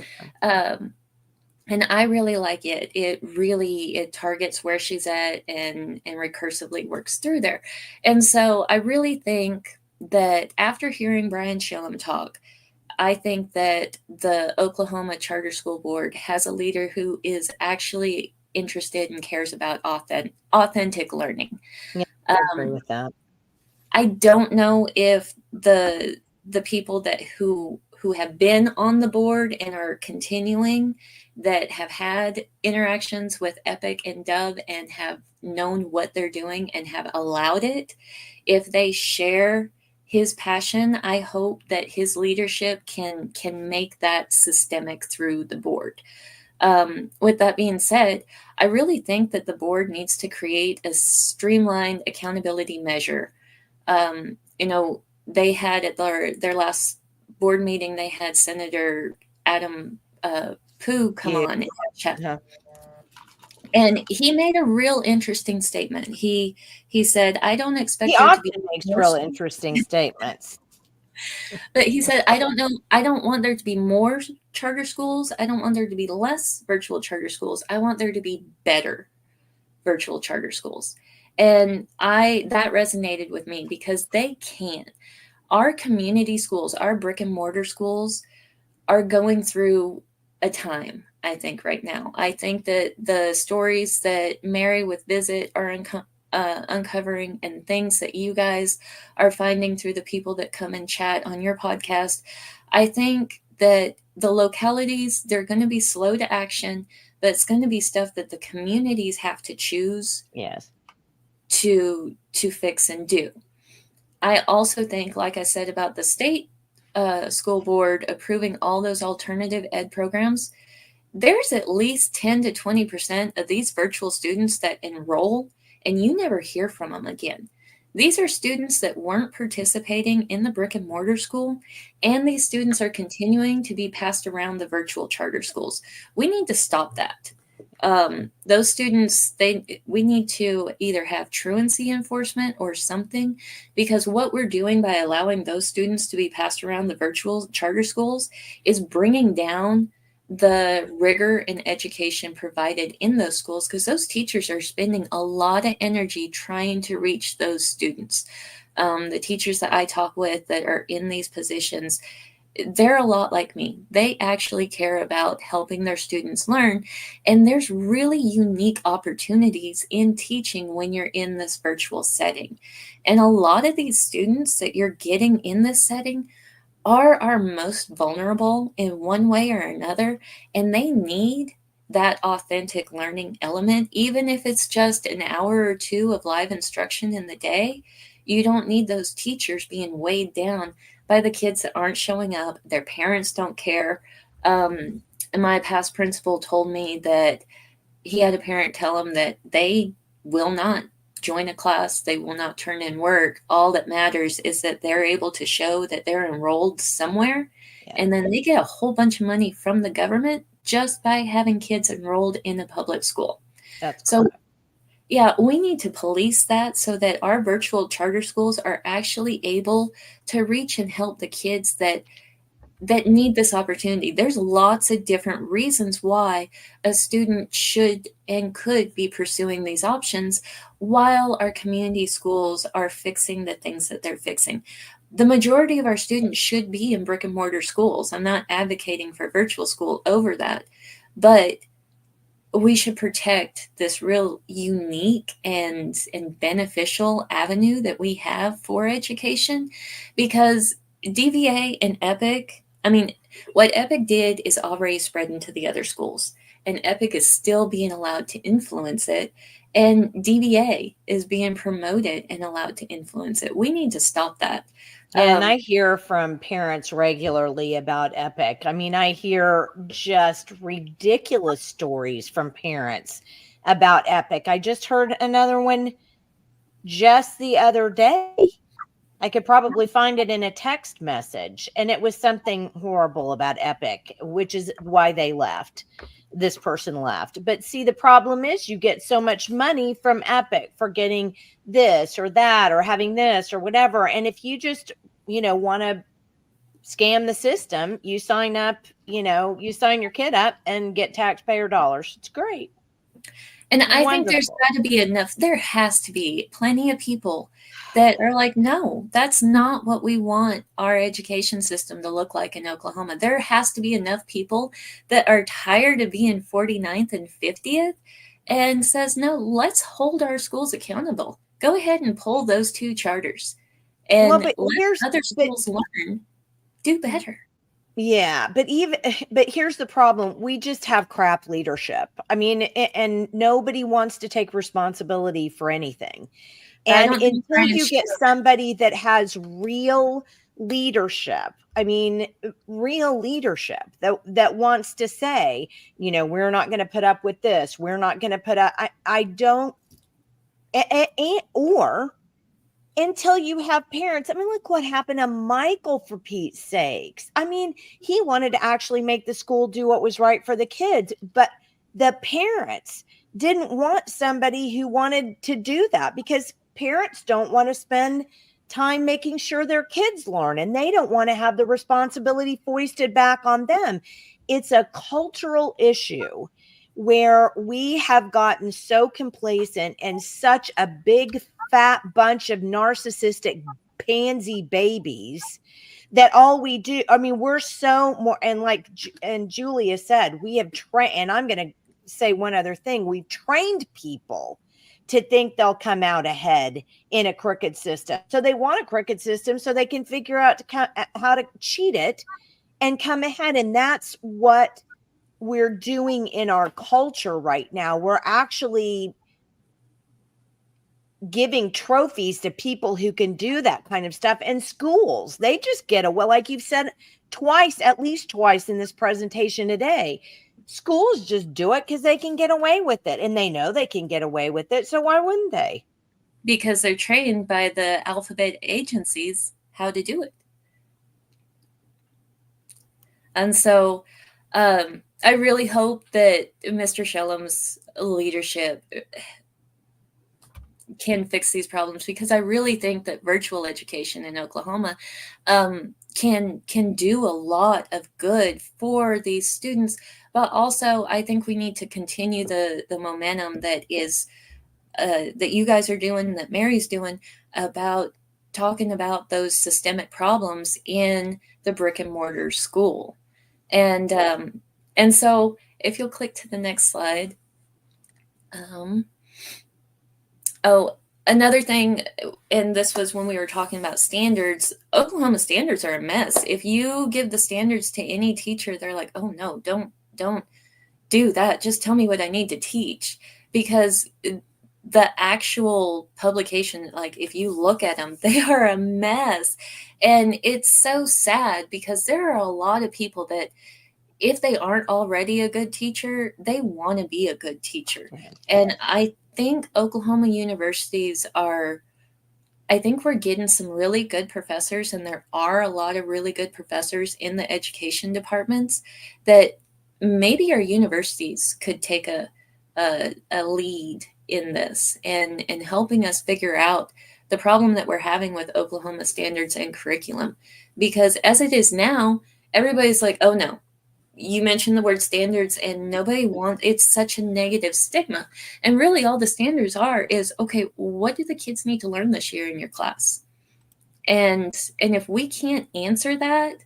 [SPEAKER 3] And I really like it. It targets where she's at and recursively works through there. And so I really think that after hearing Brian Shillham talk, I think that the Oklahoma Charter School Board has a leader who is actually interested and cares about authentic learning.
[SPEAKER 1] Yeah, I agree with that.
[SPEAKER 3] I don't know if the people who have been on the board and are continuing, that have had interactions with Epic and Dove and have known what they're doing and have allowed it, if they share his passion, I hope that his leadership can make that systemic through the board. With that being said, I really think that the board needs to create a streamlined accountability measure. They had at their last board meeting, they had Senator Adam Pooh come on and chat. Yeah. And he made a real interesting statement. He said, "I don't expect
[SPEAKER 1] there to be real interesting statements."
[SPEAKER 3] But he said, "I don't want there to be more charter schools. I don't want there to be less virtual charter schools. I want there to be better virtual charter schools." And that resonated with me, because they can't. Our community schools, our brick and mortar schools, are going through a time, I think, right now. I think that the stories that Mary with Visit are uncovering and things that you guys are finding through the people that come and chat on your podcast, I think that the localities, they're going to be slow to action, but it's going to be stuff that the communities have to choose
[SPEAKER 1] Yes.
[SPEAKER 3] to fix and do. I also think, like I said about the state school board approving all those alternative ed programs, there's at least 10 to 20% of these virtual students that enroll and you never hear from them again. These are students that weren't participating in the brick and mortar school, and these students are continuing to be passed around the virtual charter schools. We need to stop that. Those students, we need to either have truancy enforcement or something, because what we're doing by allowing those students to be passed around the virtual charter schools is bringing down the rigor in education provided in those schools, because those teachers are spending a lot of energy trying to reach those students. The teachers that I talk with that are in these positions, they're a lot like me. They actually care about helping their students learn. And there's really unique opportunities in teaching when you're in this virtual setting. And a lot of these students that you're getting in this setting are our most vulnerable in one way or another, and they need that authentic learning element, even if it's just an hour or two of live instruction in the day. You don't need those teachers being weighed down by the kids that aren't showing up. Their parents don't care. And my past principal told me that he had a parent tell him that they will not join a class, they will not turn in work. All that matters is that they're able to show that they're enrolled somewhere. Yeah. And then they get a whole bunch of money from the government just by having kids enrolled in a public school.
[SPEAKER 1] That's
[SPEAKER 3] so
[SPEAKER 1] correct.
[SPEAKER 3] Yeah, we need to police that so that our virtual charter schools are actually able to reach and help the kids that need this opportunity. There's lots of different reasons why a student should and could be pursuing these options while our community schools are fixing the things that they're fixing. The majority of our students should be in brick and mortar schools. I'm not advocating for virtual school over that, but we should protect this real unique and beneficial avenue that we have for education, because DVA and EPIC, I mean, what EPIC did is already spread into the other schools, and EPIC is still being allowed to influence it, and DVA is being promoted and allowed to influence it. We need to stop that.
[SPEAKER 1] And I hear from parents regularly about EPIC. I mean, I hear just ridiculous stories from parents about EPIC. I just heard another one just the other day. I could probably find it in a text message, and it was something horrible about EPIC, which is why they left. This person left. But see, the problem is you get so much money from EPIC for getting this or that or having this or whatever. And if you just, want to scam the system, you sign up, you sign your kid up and get taxpayer dollars. It's great.
[SPEAKER 3] And I think there's got to be enough. There has to be plenty of people that are like, no, that's not what we want our education system to look like in Oklahoma. There has to be enough people that are tired of being 49th and 50th and says, no, let's hold our schools accountable. Go ahead and pull those two charters and let other schools learn, do better.
[SPEAKER 1] Yeah, but here's the problem. We just have crap leadership. I mean, and nobody wants to take responsibility for anything. And until you get somebody that has real leadership, real leadership that wants to say, we're not going to put up with this. We're not going to put up, or until you have parents. Look what happened to Michael, for Pete's sakes. He wanted to actually make the school do what was right for the kids, but the parents didn't want somebody who wanted to do that, because parents don't want to spend time making sure their kids learn, and they don't want to have the responsibility foisted back on them. It's a cultural issue where we have gotten so complacent and such a big fat bunch of narcissistic pansy babies that all we do, we're so more, and Julia said, we have trained, and I'm going to say one other thing, we've trained people to think they'll come out ahead in a crooked system. So they want a crooked system so they can figure out how to cheat it and come ahead. And that's what we're doing in our culture right now. We're actually giving trophies to people who can do that kind of stuff. And schools, they just get away, like you've said twice, at least twice in this presentation today. Schools just do it because they can get away with it, and they know they can get away with it. So why wouldn't they?
[SPEAKER 3] Because they're trained by the alphabet agencies how to do it. And so I really hope that Mr. Shellam's leadership can fix these problems, because I really think that virtual education in Oklahoma can do a lot of good for these students. But also, I think we need to continue the momentum that is that you guys are doing, that Mary's doing, about talking about those systemic problems in the brick and mortar school. And so if you'll click to the next slide. Another thing, and this was when we were talking about standards, Oklahoma standards are a mess. If you give the standards to any teacher, they're like, oh no, don't do that. Just tell me what I need to teach. Because the actual publication, like if you look at them, they are a mess. And it's so sad, because there are a lot of people that, if they aren't already a good teacher, they want to be a good teacher. And I think Oklahoma universities I think we're getting some really good professors, and there are a lot of really good professors in the education departments, that maybe our universities could take a lead in this and helping us figure out the problem that we're having with Oklahoma standards and curriculum. Because as it is now, everybody's like, oh no, you mentioned the word standards and nobody wants, it's such a negative stigma. And really all the standards is, okay, what do the kids need to learn this year in your class? And if we can't answer that,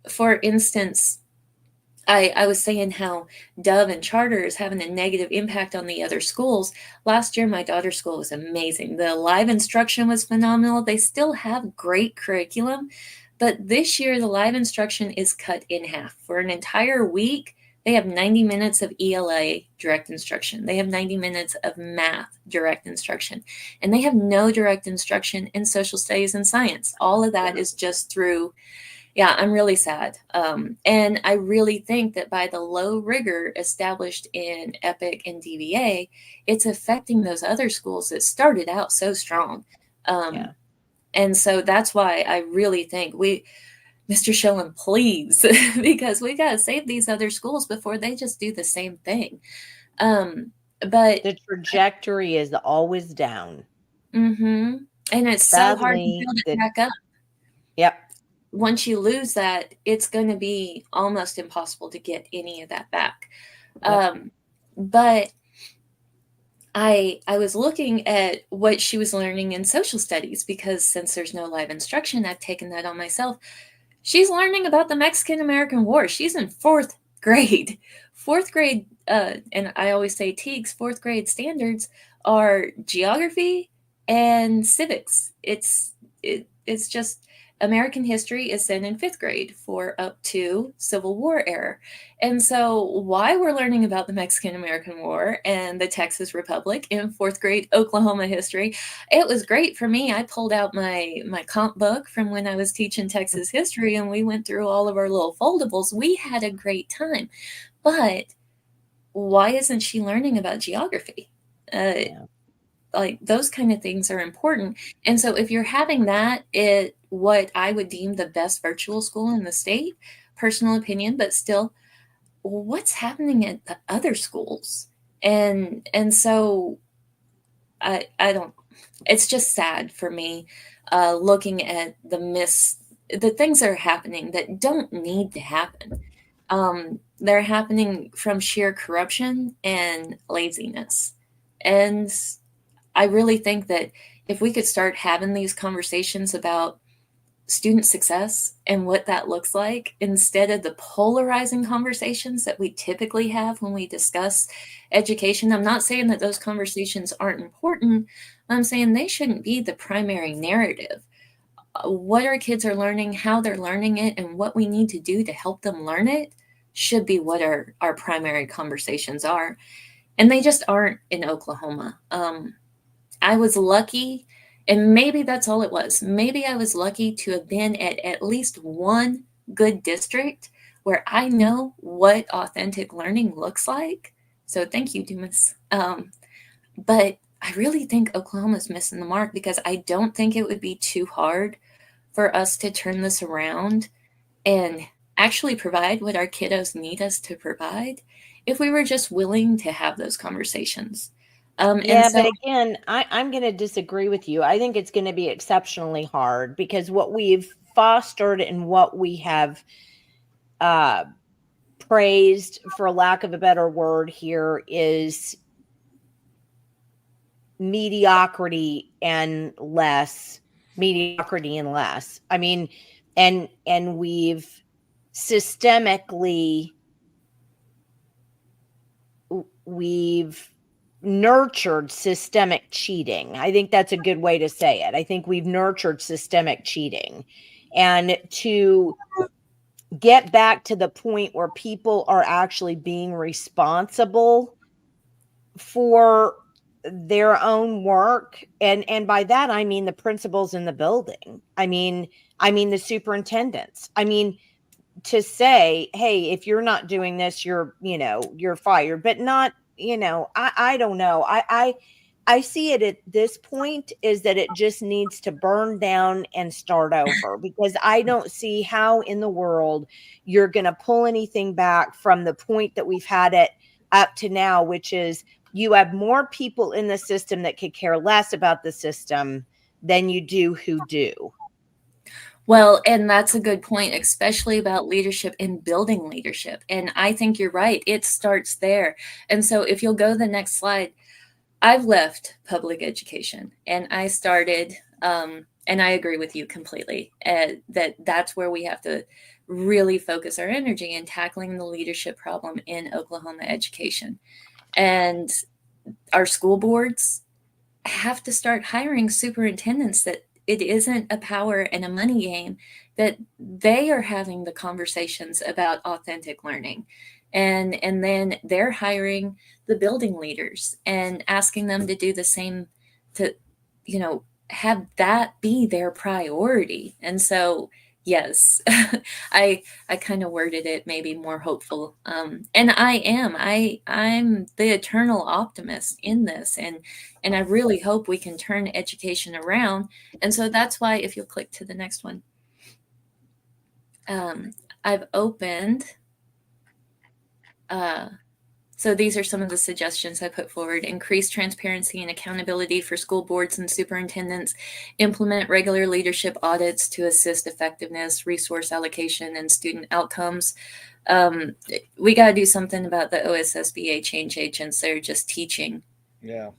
[SPEAKER 3] for instance, I was saying how Dove and Charter is having a negative impact on the other schools. Last year, my daughter's school was amazing. The live instruction was phenomenal. They still have great curriculum. But this year, the live instruction is cut in half. For an entire week, they have 90 minutes of ELA direct instruction. They have 90 minutes of math direct instruction. And they have no direct instruction in social studies and science. All of that is just through, yeah, I'm really sad. And I really think that by the low rigor established in EPIC and DVA, it's affecting those other schools that started out so strong. And so that's why I really think Mr. Shellam, please, because we got to save these other schools before they just do the same thing. But
[SPEAKER 1] the trajectory is always down.
[SPEAKER 3] Mm-hmm. And it's so hard to build it back up.
[SPEAKER 1] Yep.
[SPEAKER 3] Once you lose that, it's going to be almost impossible to get any of that back. Yep. But I was looking at what she was learning in social studies, because since there's no live instruction, I've taken that on myself. She's learning about the Mexican-American War. She's in 4th grade. 4th grade, and I always say TEAG's 4th grade standards are geography and civics. It's just American history is then in 5th grade for up to Civil War era. And so why we're learning about the Mexican-American War and the Texas Republic in 4th grade Oklahoma history, it was great for me. I pulled out my comp book from when I was teaching Texas history, and we went through all of our little foldables. We had a great time. But why isn't she learning about geography? Like those kind of things are important. And so if you're having that at what I would deem the best virtual school in the state, personal opinion, but still, what's happening at the other schools? And so I don't, it's just sad for me looking at the things that are happening that don't need to happen. They're happening from sheer corruption and laziness. And I really think that if we could start having these conversations about student success and what that looks like, instead of the polarizing conversations that we typically have when we discuss education. I'm not saying that those conversations aren't important. I'm saying they shouldn't be the primary narrative. What our kids are learning, how they're learning it, and what we need to do to help them learn it should be what our primary conversations are. And they just aren't in Oklahoma. I was lucky, and maybe that's all it was. Maybe I was lucky to have been at least one good district where I know what authentic learning looks like. So thank you, Dumas. But I really think Oklahoma's missing the mark, because I don't think it would be too hard for us to turn this around and actually provide what our kiddos need us to provide if we were just willing to have those conversations.
[SPEAKER 1] Yeah, but again, I'm going to disagree with you. I think it's going to be exceptionally hard, because what we've fostered and what we have praised, for lack of a better word here, is mediocrity and less. I mean, and we've systemically, nurtured systemic cheating. I think that's a good way to say it. I think we've nurtured systemic cheating. And to get back to the point where people are actually being responsible for their own work, and by that I mean the principals in the building. I mean the superintendents. I mean, to say, hey, if you're not doing this, you're fired, but not, I don't know. I see it at this point is that it just needs to burn down and start over, because I don't see how in the world you're going to pull anything back from the point that we've had it up to now, which is you have more people in the system that could care less about the system than you do who do.
[SPEAKER 3] Well, and that's a good point, especially about leadership and building leadership. And I think you're right. It starts there. And so if you'll go to the next slide, I've left public education and I started, and I agree with you completely, that that's where we have to really focus our energy in tackling the leadership problem in Oklahoma education. And our school boards have to start hiring superintendents that it isn't a power and a money game, that they are having the conversations about authentic learning. And then they're hiring the building leaders and asking them to do the same, to, have that be their priority. And so, yes, I kind of worded it maybe more hopeful. And I'm the eternal optimist in this. And I really hope we can turn education around. And so that's why, if you'll click to the next one, I've opened, so these are some of the suggestions I put forward: increase transparency and accountability for school boards and superintendents, implement regular leadership audits to assist effectiveness, resource allocation, and student outcomes. We got to do something about the OSSBA change agents. They're just teaching.
[SPEAKER 2] Yeah.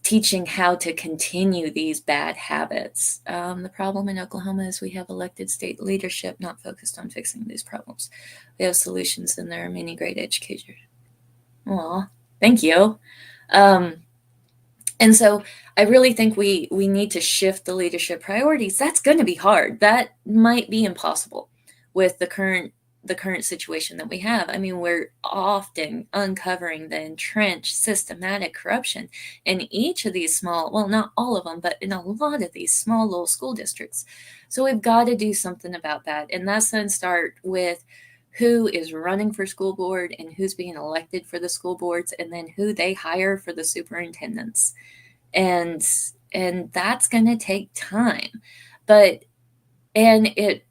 [SPEAKER 3] Teaching how to continue these bad habits. The problem in Oklahoma is we have elected state leadership not focused on fixing these problems. We have solutions, and there are many great educators. Aw, thank you. And so I really think we need to shift the leadership priorities. That's going to be hard. That might be impossible with the current situation that we have. I mean, we're often uncovering the entrenched systematic corruption in each of these small, well, not all of them, but in a lot of these small little school districts. So we've got to do something about that. And that's going to start with who is running for school board and who's being elected for the school boards, and then who they hire for the superintendents. And that's going to take time, and it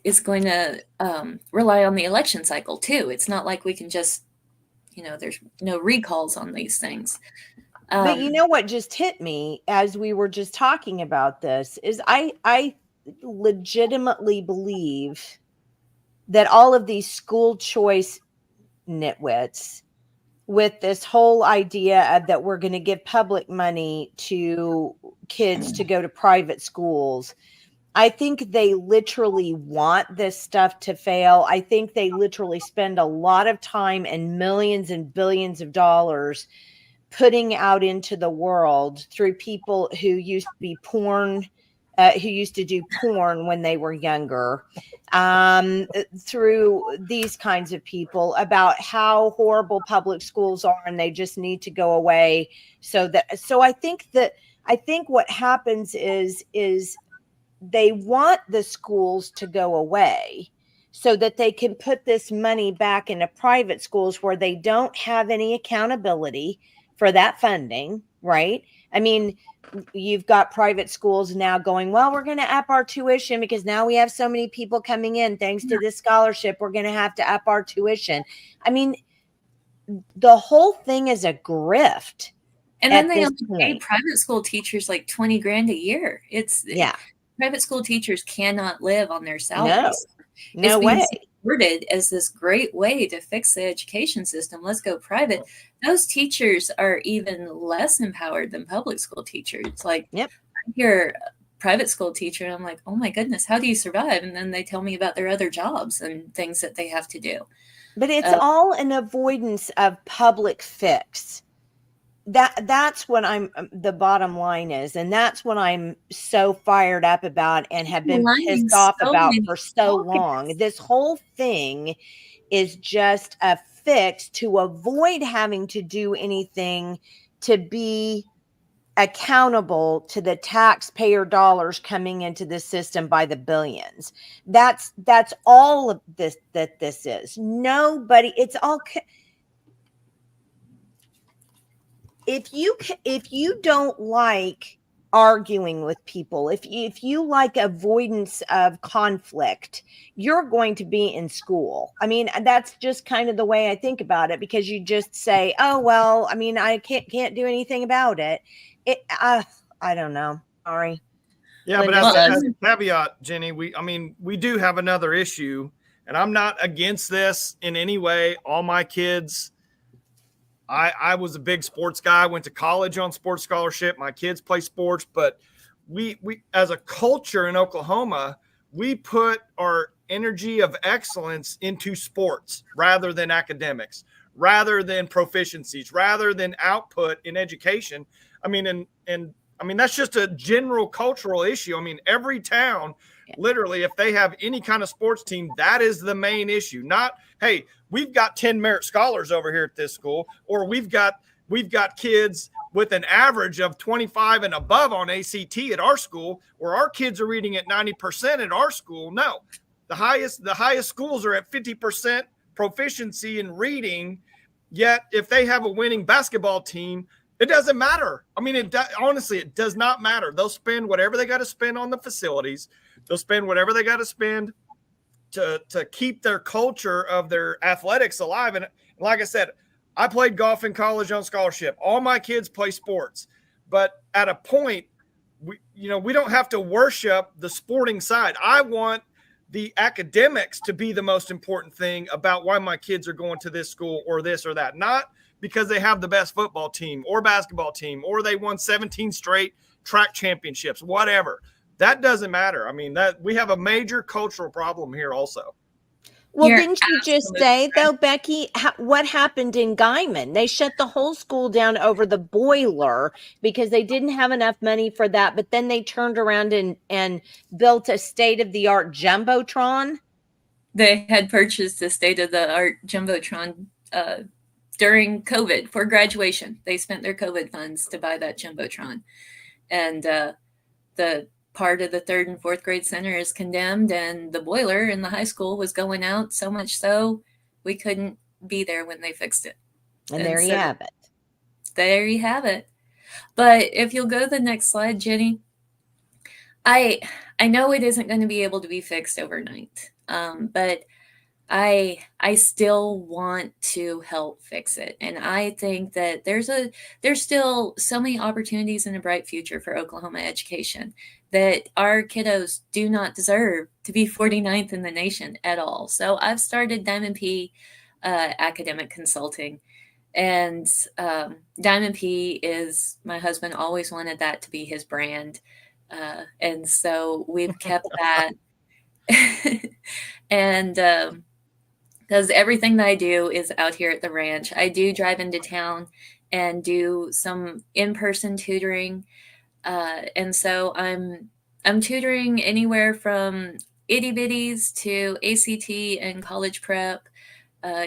[SPEAKER 3] is going to rely on the election cycle too. It's not like we can just, there's no recalls on these things.
[SPEAKER 1] But you know what just hit me as we were just talking about this is I legitimately believe that all of these school choice nitwits with this whole idea of that we're going to give public money to kids to go to private schools. I think they literally want this stuff to fail. I think they literally spend a lot of time and millions and billions of dollars putting out into the world through people who used to be porn, who used to do porn when they were younger, through these kinds of people about how horrible public schools are and they just need to go away. So I think what happens is they want the schools to go away so that they can put this money back into private schools where they don't have any accountability for that funding, right? I mean, you've got private schools now going, well, we're going to up our tuition because now we have so many people coming in thanks to this scholarship. We're going to have to up our tuition. I mean, the whole thing is a grift.
[SPEAKER 3] And then they only pay private school teachers like $20,000 a year. Private school teachers cannot live on their salaries.
[SPEAKER 1] No way.
[SPEAKER 3] Supported as this great way to fix the education system. Let's go private. Those teachers are even less empowered than public school teachers. Like, I hear a private school teacher and I'm like, oh my goodness, how do you survive? And then they tell me about their other jobs and things that they have to do.
[SPEAKER 1] But it's all an avoidance of public fix. That's what the bottom line is. And that's what I'm so fired up about and have been pissed off about for so long. This whole thing is just a fix to avoid having to do anything to be accountable to the taxpayer dollars coming into the system by the billions. That's all of this that this is. Nobody, it's all. If you don't like arguing with people, if you like avoidance of conflict, you're going to be in school. I mean, that's just kind of the way I think about it, because you just say, oh, well, I mean, I can't do anything about it. I don't know. Sorry.
[SPEAKER 2] Yeah, but as a caveat, Jenny, we do have another issue, and I'm not against this in any way. All my kids, I was a big sports guy, went to college on sports scholarship. My kids play sports, but we as a culture in Oklahoma, we put our energy of excellence into sports rather than academics, rather than proficiencies, rather than output in education. I mean, and that's just a general cultural issue. I mean, every town, literally, if they have any kind of sports team, that is the main issue. Not, hey, we've got 10 merit scholars over here at this school, or we've got kids with an average of 25 and above on ACT at our school, or our kids are reading at 90% at our school. No, the highest schools are at 50% proficiency in reading. Yet if they have a winning basketball team, it doesn't matter. I mean, honestly, it does not matter. They'll spend whatever they got to spend on the facilities. They'll spend whatever they got to spend to keep their culture of their athletics alive. And like I said, I played golf in college on scholarship. All my kids play sports. But at a point, we don't have to worship the sporting side. I want the academics to be the most important thing about why my kids are going to this school or this or that. Not because they have the best football team or basketball team, or they won 17 straight track championships, whatever. That doesn't matter. I mean, that we have a major cultural problem here also.
[SPEAKER 1] Well, didn't you just say, though, Becky, what happened in Guymon? They shut the whole school down over the boiler because they didn't have enough money for that. But then they turned around and built a state-of-the-art Jumbotron.
[SPEAKER 3] They had purchased a state-of-the-art Jumbotron during COVID for graduation. They spent their COVID funds to buy that Jumbotron. And the part of the 3rd and 4th grade center is condemned, and the boiler in the high school was going out, so much so we couldn't be there when they fixed it.
[SPEAKER 1] And there you have it.
[SPEAKER 3] There you have it. But if you'll go to the next slide, Jenny, I know it isn't going to be able to be fixed overnight, but I still want to help fix it. And I think that there's still so many opportunities and a bright future for Oklahoma education that our kiddos do not deserve to be 49th in the nation at all. So I've started Diamond P Academic Consulting, And Diamond P is, my husband always wanted that to be his brand. And so we've kept that. And because everything that I do is out here at the ranch. I do drive into town and do some in-person tutoring. And so I'm tutoring anywhere from itty bitties to ACT and college prep,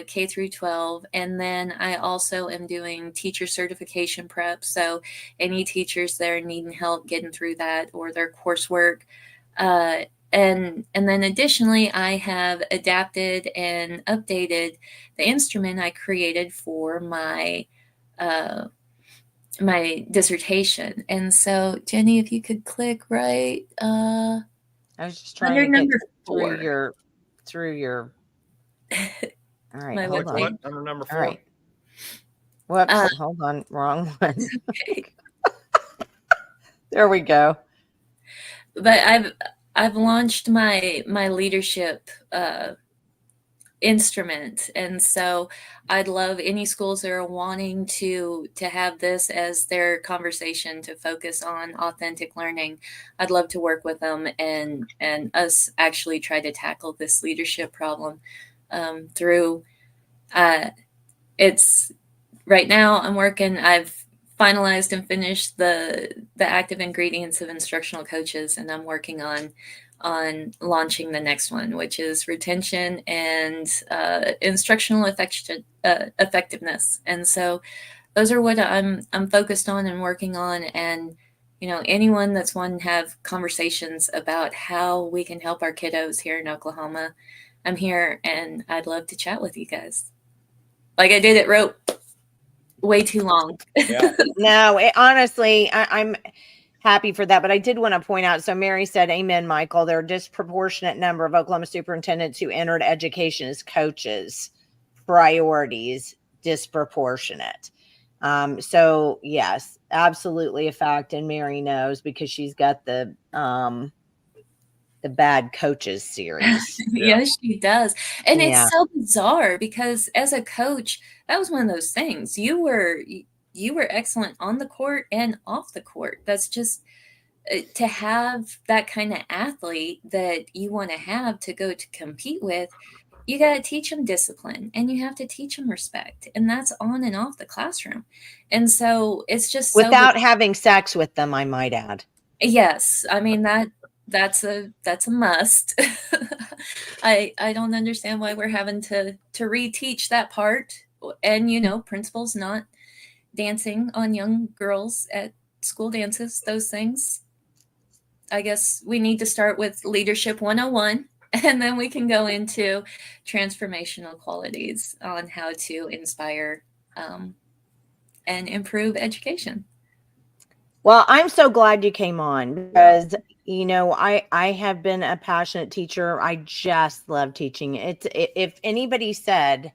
[SPEAKER 3] K through 12. And then I also am doing teacher certification prep. So any teachers that are needing help getting through that or their coursework. And then additionally, I have adapted and updated the instrument I created for my my dissertation. And so, Jenny, if you could click right.
[SPEAKER 1] I was just trying to get through your. All right, hold on.
[SPEAKER 2] What, under number 4?
[SPEAKER 1] All right. Whoops, hold on, wrong one.
[SPEAKER 3] Okay.
[SPEAKER 1] There we go.
[SPEAKER 3] But I've launched my leadership instrument, and so I'd love any schools that are wanting to have this as their conversation to focus on authentic learning. I'd love to work with them and us actually try to tackle this leadership problem through it's right now I've finalized and finished the active ingredients of instructional coaches, and I'm working on launching the next one, which is retention and instructional effectiveness. And so those are what I'm focused on and working on. And anyone that's wanting to have conversations about how we can help our kiddos here in Oklahoma, I'm here, and I'd love to chat with you guys. Like I did at Rope, way too long.
[SPEAKER 2] Yeah.
[SPEAKER 1] No, honestly, I'm happy for that. But I did want to point out, so Mary said, amen, Michael, there are a disproportionate number of Oklahoma superintendents who entered education as coaches. Priorities, disproportionate. So yes, absolutely a fact. And Mary knows because she's got the Bad Coaches series.
[SPEAKER 3] Yes, she does. And it's so bizarre because as a coach, that was one of those things. You were excellent on the court and off the court. That's just to have that kind of athlete that you want to have to go to compete with. You got to teach them discipline, and you have to teach them respect, and that's on and off the classroom. And so it's just
[SPEAKER 1] without having sex with them, I might add.
[SPEAKER 3] Yes, I mean that's a must. I don't understand why we're having to reteach that part. And principals not dancing on young girls at school dances, those things. I guess we need to start with leadership 101, and then we can go into transformational qualities on how to inspire and improve education.
[SPEAKER 1] Well, I'm so glad you came on because, I have been a passionate teacher. I just love teaching. If anybody said,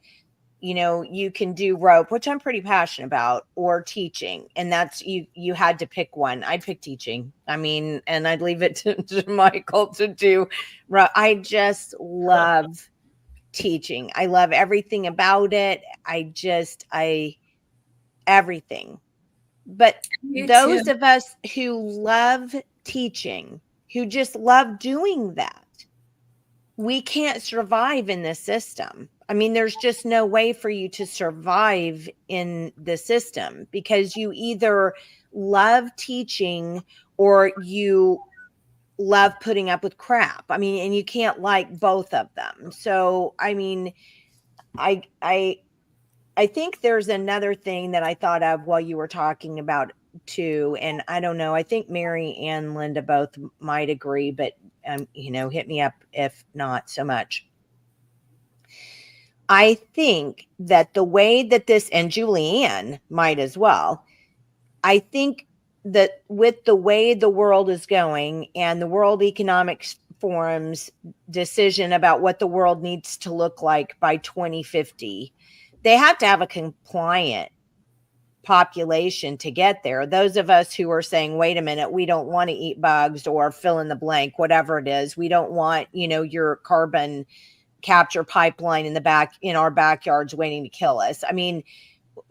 [SPEAKER 1] you can do rope, which I'm pretty passionate about, or teaching, and that's you had to pick one, I'd pick teaching. I mean, and I'd leave it to Michael to do. I just love teaching. I love everything about it. Everything. But those of us who love teaching, who just love doing that, we can't survive in this system. I mean, there's just no way for you to survive in the system because you either love teaching or you love putting up with crap. I mean, and you can't like both of them. So, I mean, I think there's another thing that I thought of while you were talking about too. And I don't know, I think Mary and Linda both might agree, but hit me up if not so much. I think that the way that this, and Julianne might as well, I think that with the way the world is going and the World Economic Forum's decision about what the world needs to look like by 2050, they have to have a compliant population to get there. Those of us who are saying, wait a minute, we don't want to eat bugs or fill in the blank, whatever it is. We don't want, your carbon capture pipeline in our backyards waiting to kill us. I mean,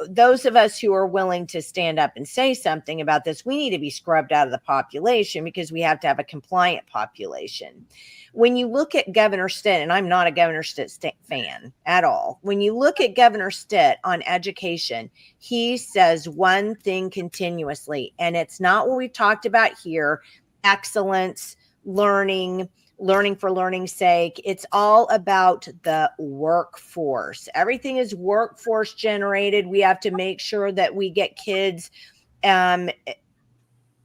[SPEAKER 1] those of us who are willing to stand up and say something about this, we need to be scrubbed out of the population because we have to have a compliant population. When you look at Governor Stitt, and I'm not a Governor Stitt fan at all. When you look at Governor Stitt on education, he says one thing continuously, and it's not what we've talked about here, excellence, learning for learning's sake. It's all about the workforce. Everything is workforce generated. We have to make sure that we get kids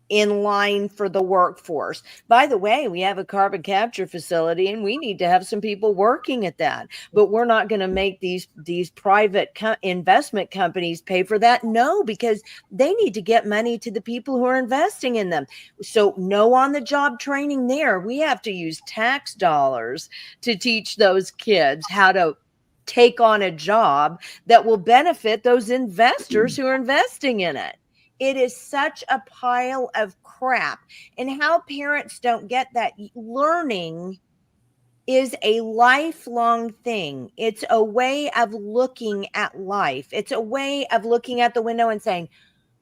[SPEAKER 1] in line for the workforce. By the way, we have a carbon capture facility and we need to have some people working at that, but we're not going to make these private investment companies pay for that. No, because they need to get money to the people who are investing in them. So no on the job training there. We have to use tax dollars to teach those kids how to take on a job that will benefit those investors who are investing in it. It is such a pile of crap. And how parents don't get that. Learning is a lifelong thing. It's a way of looking at life. It's a way of looking at the window and saying,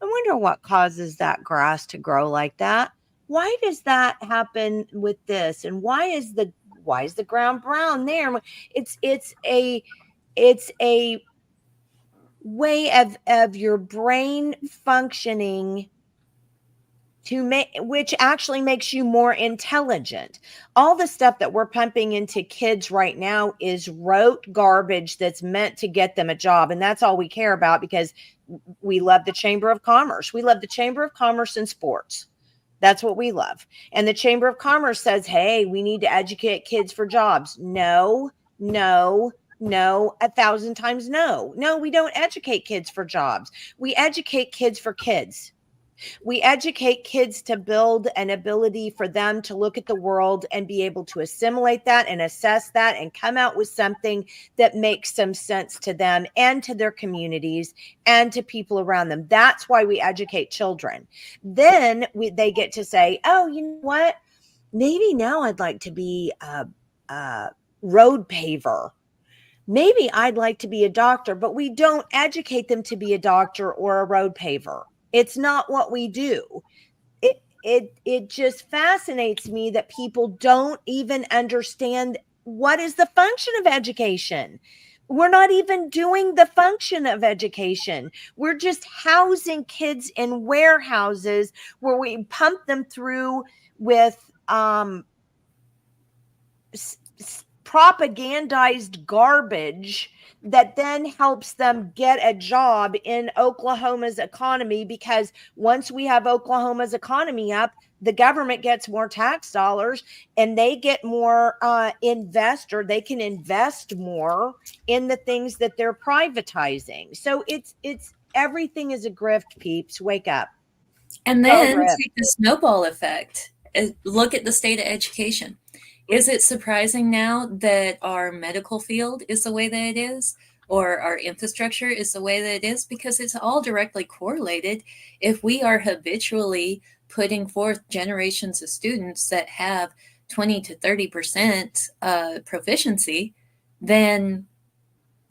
[SPEAKER 1] I wonder what causes that grass to grow like that. Why does that happen with this? And why is the ground brown there? It's a way of your brain functioning which actually makes you more intelligent. All the stuff that we're pumping into kids right now is rote garbage that's meant to get them a job. And that's all we care about because we love the Chamber of Commerce. We love the Chamber of Commerce in sports. That's what we love. And the Chamber of Commerce says, hey, we need to educate kids for jobs. No, 1,000 times no. No, we don't educate kids for jobs. We educate kids for kids. We educate kids to build an ability for them to look at the world and be able to assimilate that and assess that and come out with something that makes some sense to them and to their communities and to people around them. That's why we educate children. Then they get to say, oh, you know what? Maybe now I'd like to be a road paver. Maybe I'd like to be a doctor, but we don't educate them to be a doctor or a road paver. It's not what we do. It just fascinates me that people don't even understand what is the function of education. We're not even doing the function of education. We're just housing kids in warehouses where we pump them through with propagandized garbage that then helps them get a job in Oklahoma's economy, because once we have Oklahoma's economy up, the government gets more tax dollars and they get more they can invest more in the things that they're privatizing. So it's everything is a grift, peeps. Wake up.
[SPEAKER 3] And then take the snowball effect. Look at the state of education. Is it surprising now that our medical field is the way that it is, or our infrastructure is the way that it is? Because it's all directly correlated. If we are habitually putting forth generations of students that have 20 to 30% proficiency, then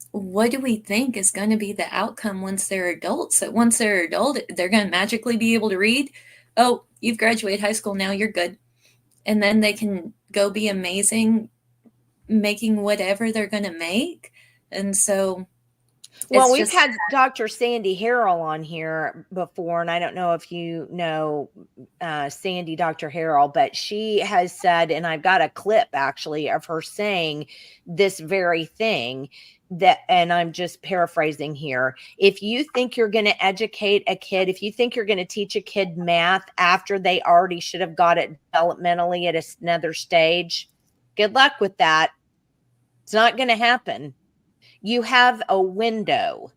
[SPEAKER 3] what do we think is going to be the outcome once they're adults? That once they're adult, they're going to magically be able to read? Oh, you've graduated high school, now you're good. And then they can go be amazing, making whatever they're going to make. And so,
[SPEAKER 1] well, we've had Dr. Sandy Harrell on here before, and I don't know if you know Sandy, Dr. Harrell, but she has said, and I've got a clip actually of her saying this very thing, that, and I'm just paraphrasing here. If you think you're going to educate a kid, if you think you're going to teach a kid math after they already should have got it developmentally at another stage, good luck with that. It's not going to happen. You have a window.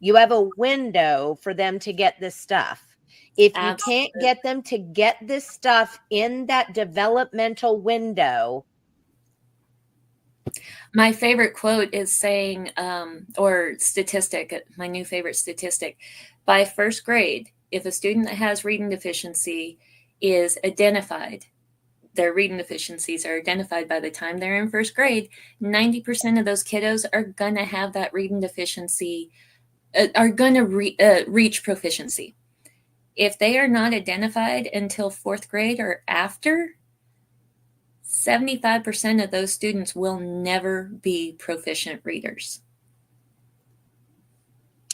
[SPEAKER 1] You have a window for them to get this stuff. If you can't get them to get this stuff in that developmental window.
[SPEAKER 3] My favorite quote is saying, or statistic, my new favorite statistic, by first grade, if a student that has reading deficiency is identified, their reading deficiencies are identified by the time they're in first grade, 90% of those kiddos are going to have that reading deficiency are going to reach proficiency. If they are not identified until 4th grade or after, 75% of those students will never be proficient readers.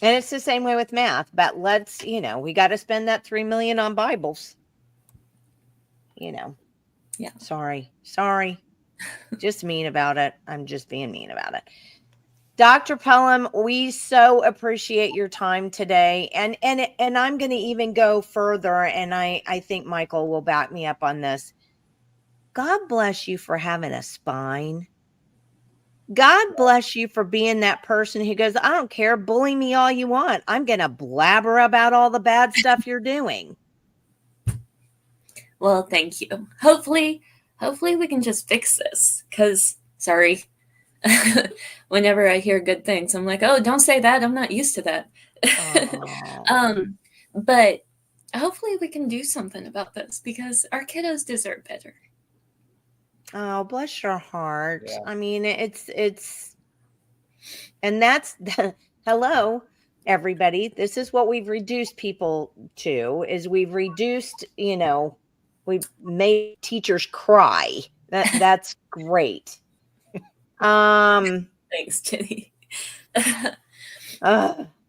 [SPEAKER 1] And it's the same way with math, but let's, we got to spend that $3 million on Bibles.
[SPEAKER 3] Yeah.
[SPEAKER 1] Sorry. Just mean about it. I'm just being mean about it. Dr. Pellam, we so appreciate your time today. And I'm going to even go further. And I think Michael will back me up on this. God bless you for having a spine. God bless you for being that person who goes, I don't care, bully me all you want. I'm going to blabber about all the bad stuff you're doing.
[SPEAKER 3] Well, thank you. Hopefully we can just fix this, because, sorry, whenever I hear good things, I'm like, oh, don't say that. I'm not used to that. But hopefully we can do something about this, because our kiddos deserve better.
[SPEAKER 1] Oh, bless your heart.
[SPEAKER 2] Yeah.
[SPEAKER 1] I mean, and that's, hello, everybody. This is what we've reduced people to, is we've reduced, we've made teachers cry. That's great.
[SPEAKER 3] Thanks, Jenny.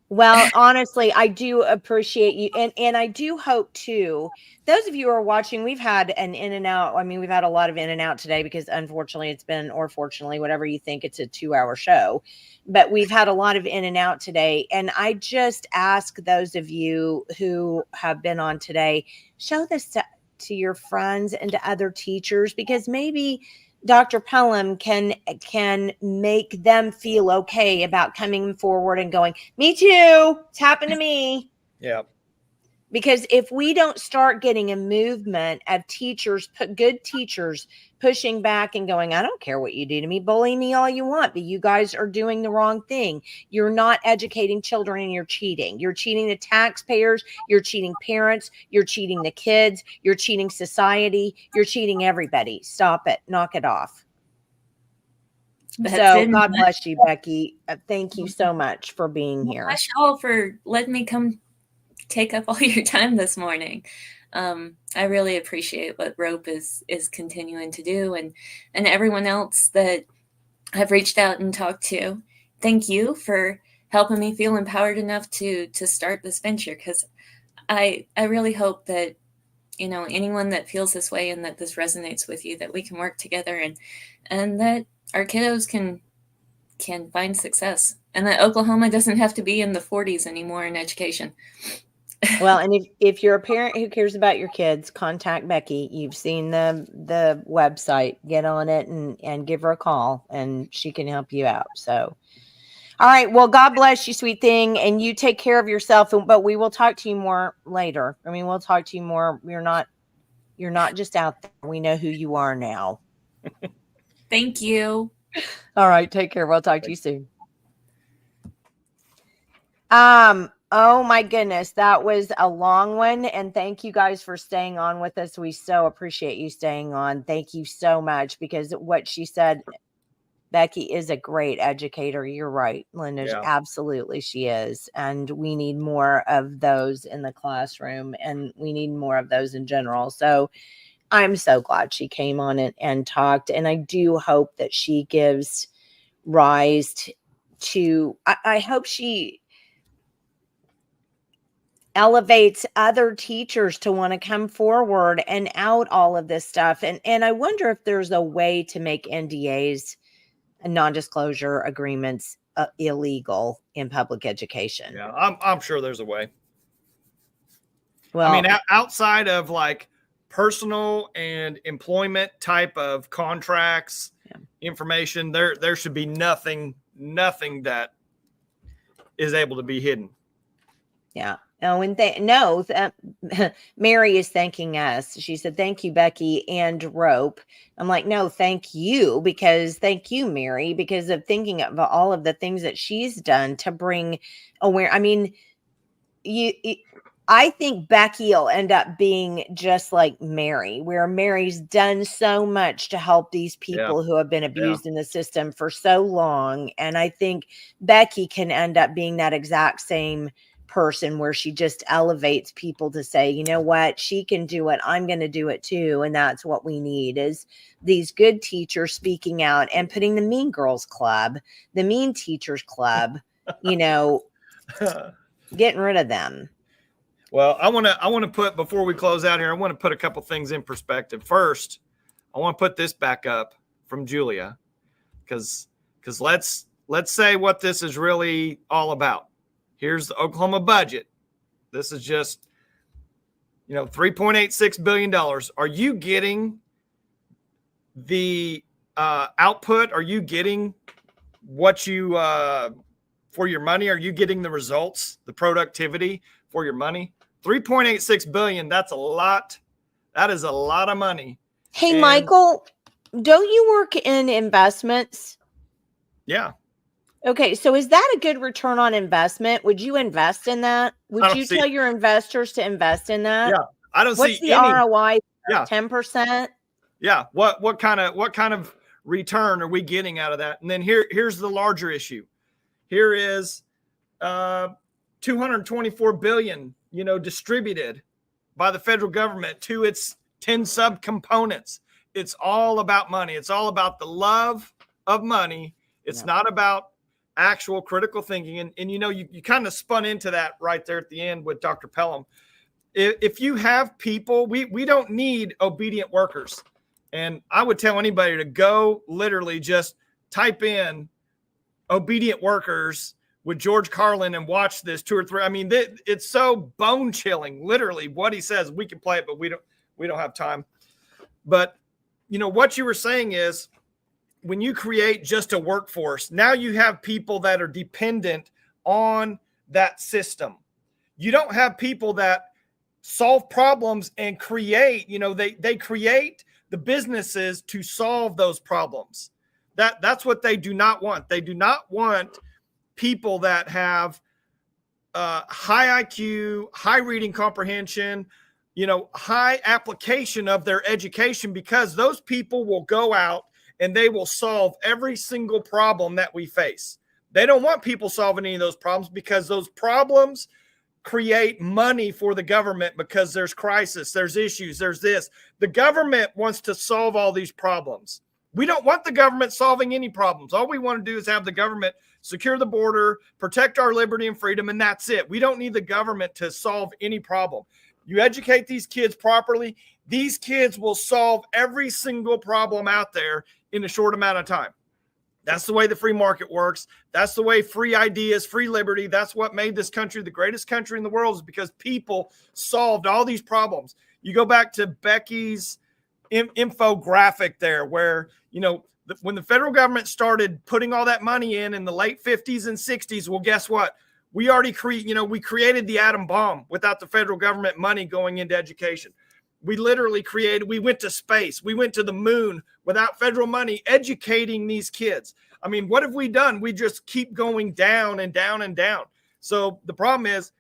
[SPEAKER 1] Well, honestly, I do appreciate you. And I do hope too, those of you who are watching, we've had an in and out. I mean, we've had a lot of in and out today because unfortunately it's been, or fortunately, whatever you think, it's a 2-hour show, but we've had a lot of in and out today. And I just ask those of you who have been on today, show this to your friends and to other teachers, because maybe Dr. Pellam can make them feel okay about coming forward and going, me too, it's happened to me.
[SPEAKER 2] Yeah.
[SPEAKER 1] Because if we don't start getting a movement of teachers, good teachers pushing back and going, I don't care what you do to me, bully me all you want, but you guys are doing the wrong thing. You're not educating children and you're cheating. You're cheating the taxpayers. You're cheating parents. You're cheating the kids. You're cheating society. You're cheating everybody. Stop it. Knock it off. So God bless you, Becky. Thank you so much for being here.
[SPEAKER 3] Bless y'all for letting me come take up all your time this morning. I really appreciate what Rope is continuing to do, and everyone else that I've reached out and talked to. Thank you for helping me feel empowered enough to start this venture, because I really hope that, anyone that feels this way and that this resonates with you, that we can work together and that our kiddos can find success, and that Oklahoma doesn't have to be in the 40s anymore in education.
[SPEAKER 1] Well, and if you're a parent who cares about your kids, contact Becky. You've seen the website. Get on it and give her a call, and she can help you out. So, all right. Well, God bless you, sweet thing, and you take care of yourself. But we will talk to you more later. I mean, we'll talk to you more. You're not just out there. We know who you are now.
[SPEAKER 3] Thank you.
[SPEAKER 1] All right. Take care. We'll talk to you soon. Oh my goodness, that was a long one. And thank you guys for staying on with us. We so appreciate you staying on. Thank you so much, because what she said, Becky is a great educator. You're right, Linda. Yeah. Absolutely, she is. And we need more of those in the classroom, and we need more of those in general. So I'm so glad she came on and talked. And I do hope that she gives rise to, I hope she elevates other teachers to want to come forward and out all of this stuff. And I wonder if there's a way to make NDAs and non-disclosure agreements illegal in public education.
[SPEAKER 2] Yeah, I'm sure there's a way.
[SPEAKER 1] Well,
[SPEAKER 2] I mean, outside of like personal and employment type of contracts, information, there should be nothing that is able to be hidden.
[SPEAKER 1] Yeah. Oh, and Mary is thanking us. She said, thank you, Becky and Rope. I'm like, no, thank you, Mary, because of thinking of all of the things that she's done to bring I mean, I think Becky will end up being just like Mary, where Mary's done so much to help these people who have been abused in the system for so long. And I think Becky can end up being that exact same person where she just elevates people to say, you know what, she can do it. I'm going to do it too. And that's what we need, is these good teachers speaking out and putting the Mean Girls Club, the Mean Teachers Club, you know, getting rid of them.
[SPEAKER 2] Well, I want to put, before we close out here, I want to put a couple things in perspective. First, I want to put this back up from Julia, because let's say what this is really all about. Here's the Oklahoma budget. This is just, $3.86 billion. Are you getting the output? Are you getting what you for your money? Are you getting the results, the productivity for your money? 3.86 billion. That's a lot. That is a lot of money.
[SPEAKER 1] Hey, Michael, don't you work in investments?
[SPEAKER 2] Yeah.
[SPEAKER 1] Okay. So is that a good return on investment? Would you invest in that? Would you tell your investors to invest in that?
[SPEAKER 2] Yeah. I don't see
[SPEAKER 1] What's the ROI?
[SPEAKER 2] Yeah.
[SPEAKER 1] 10%?
[SPEAKER 2] Yeah. What kind of return are we getting out of that? And then here's the larger issue. Here is 224 billion, distributed by the federal government to its 10 subcomponents. It's all about money. It's all about the love of money. It's not about actual critical thinking. And you kind of spun into that right there at the end with Dr. Pellam. If you have people, we don't need obedient workers. And I would tell anybody to go literally just type in obedient workers with George Carlin and watch this 2 or 3. I mean, it's so bone chilling, literally what he says. We can play it, but we don't have time. But what you were saying is, when you create just a workforce, now you have people that are dependent on that system. You don't have people that solve problems and create, they create the businesses to solve those problems. That's what they do not want. They do not want people that have high IQ, high reading comprehension, high application of their education, because those people will go out and they will solve every single problem that we face. They don't want people solving any of those problems, because those problems create money for the government, because there's crisis, there's issues, there's this. The government wants to solve all these problems. We don't want the government solving any problems. All we want to do is have the government secure the border, protect our liberty and freedom, and that's it. We don't need the government to solve any problem. You educate these kids properly, these kids will solve every single problem out there in a short amount of time. That's the way the free market works. That's the way free ideas, free liberty, that's what made this country the greatest country in the world, is because people solved all these problems. You go back to Becky's infographic there, where, when the federal government started putting all that money in the late 50s and 60s, well, guess what? We already created the atom bomb without the federal government money going into education. We literally we went to space. We went to the moon without federal money educating these kids. I mean, what have we done? We just keep going down and down and down. So the problem is,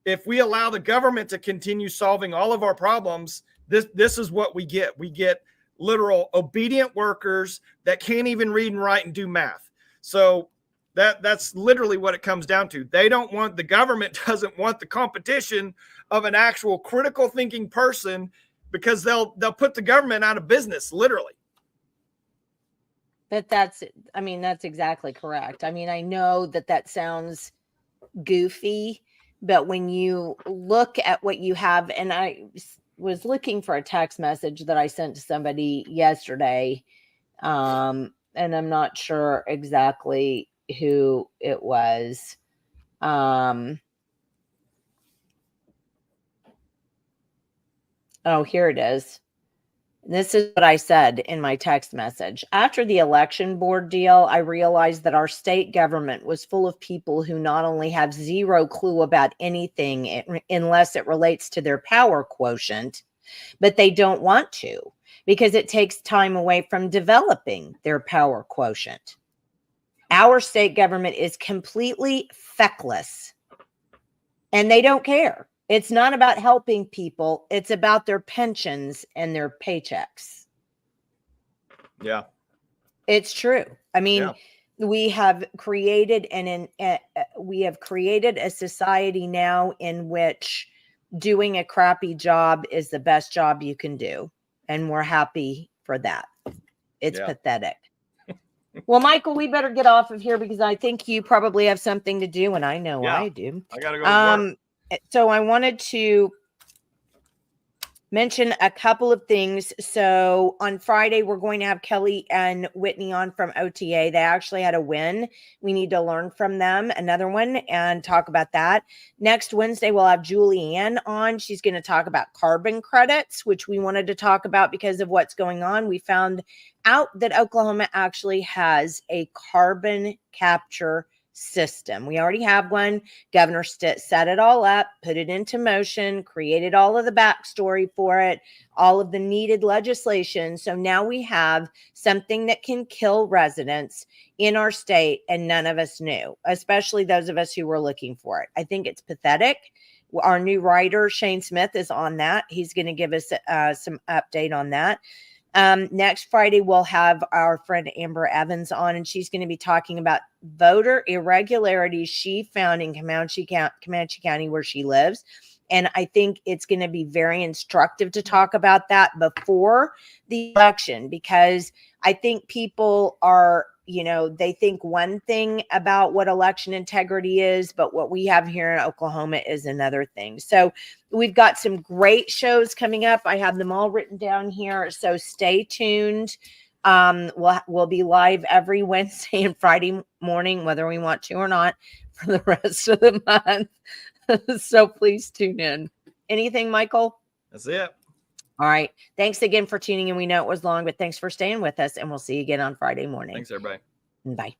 [SPEAKER 2] if we allow the government to continue solving all of our problems, this is what we get. We get literal obedient workers that can't even read and write and do math. So that's literally what it comes down to. The government doesn't want the competition of an actual critical thinking person, because they'll put the government out of business, literally.
[SPEAKER 1] But that's exactly correct. I mean, I know that sounds goofy, but when you look at what you have, and I was looking for a text message that I sent to somebody yesterday, and I'm not sure exactly who it was. Oh, here it is. This is what I said in my text message. After the election board deal, I realized that our state government was full of people who not only have zero clue about anything unless it relates to their power quotient, but they don't want to, because it takes time away from developing their power quotient. Our state government is completely feckless, and they don't care. It's not about helping people. It's about their pensions and their paychecks.
[SPEAKER 2] Yeah.
[SPEAKER 1] It's true. I mean, we have created a society now in which doing a crappy job is the best job you can do. And we're happy for that. It's pathetic. Well, Michael, we better get off of here because I think you probably have something to do, and I know I do.
[SPEAKER 2] I gotta go to work.
[SPEAKER 1] So I wanted to mention a couple of things. So on Friday, we're going to have Kelly and Whitney on from OTA. They actually had a win. We need to learn from them, another one, and talk about that. Next Wednesday, we'll have Julianne on. She's going to talk about carbon credits, which we wanted to talk about because of what's going on. We found out that Oklahoma actually has a carbon capture system. We already have one. Governor Stitt set it all up, put it into motion, created all of the backstory for it, all of the needed legislation. So now we have something that can kill residents in our state, and none of us knew, especially those of us who were looking for it. I think it's pathetic. Our new writer, Shane Smith, is on that. He's going to give us some update on that. Next Friday, we'll have our friend Amber Evans on, and she's going to be talking about voter irregularities she found in Comanche County, where she lives. And I think it's going to be very instructive to talk about that before the election, because I think people are, they think one thing about what election integrity is, but what we have here in Oklahoma is another thing. So we've got some great shows coming up. I have them all written down here. So stay tuned. We'll be live every Wednesday and Friday morning, whether we want to or not, for the rest of the month. So please tune in. Anything, Michael?
[SPEAKER 2] That's it.
[SPEAKER 1] All right. Thanks again for tuning in. We know it was long, but thanks for staying with us, and we'll see you again on Friday morning.
[SPEAKER 2] Thanks, everybody.
[SPEAKER 1] Bye.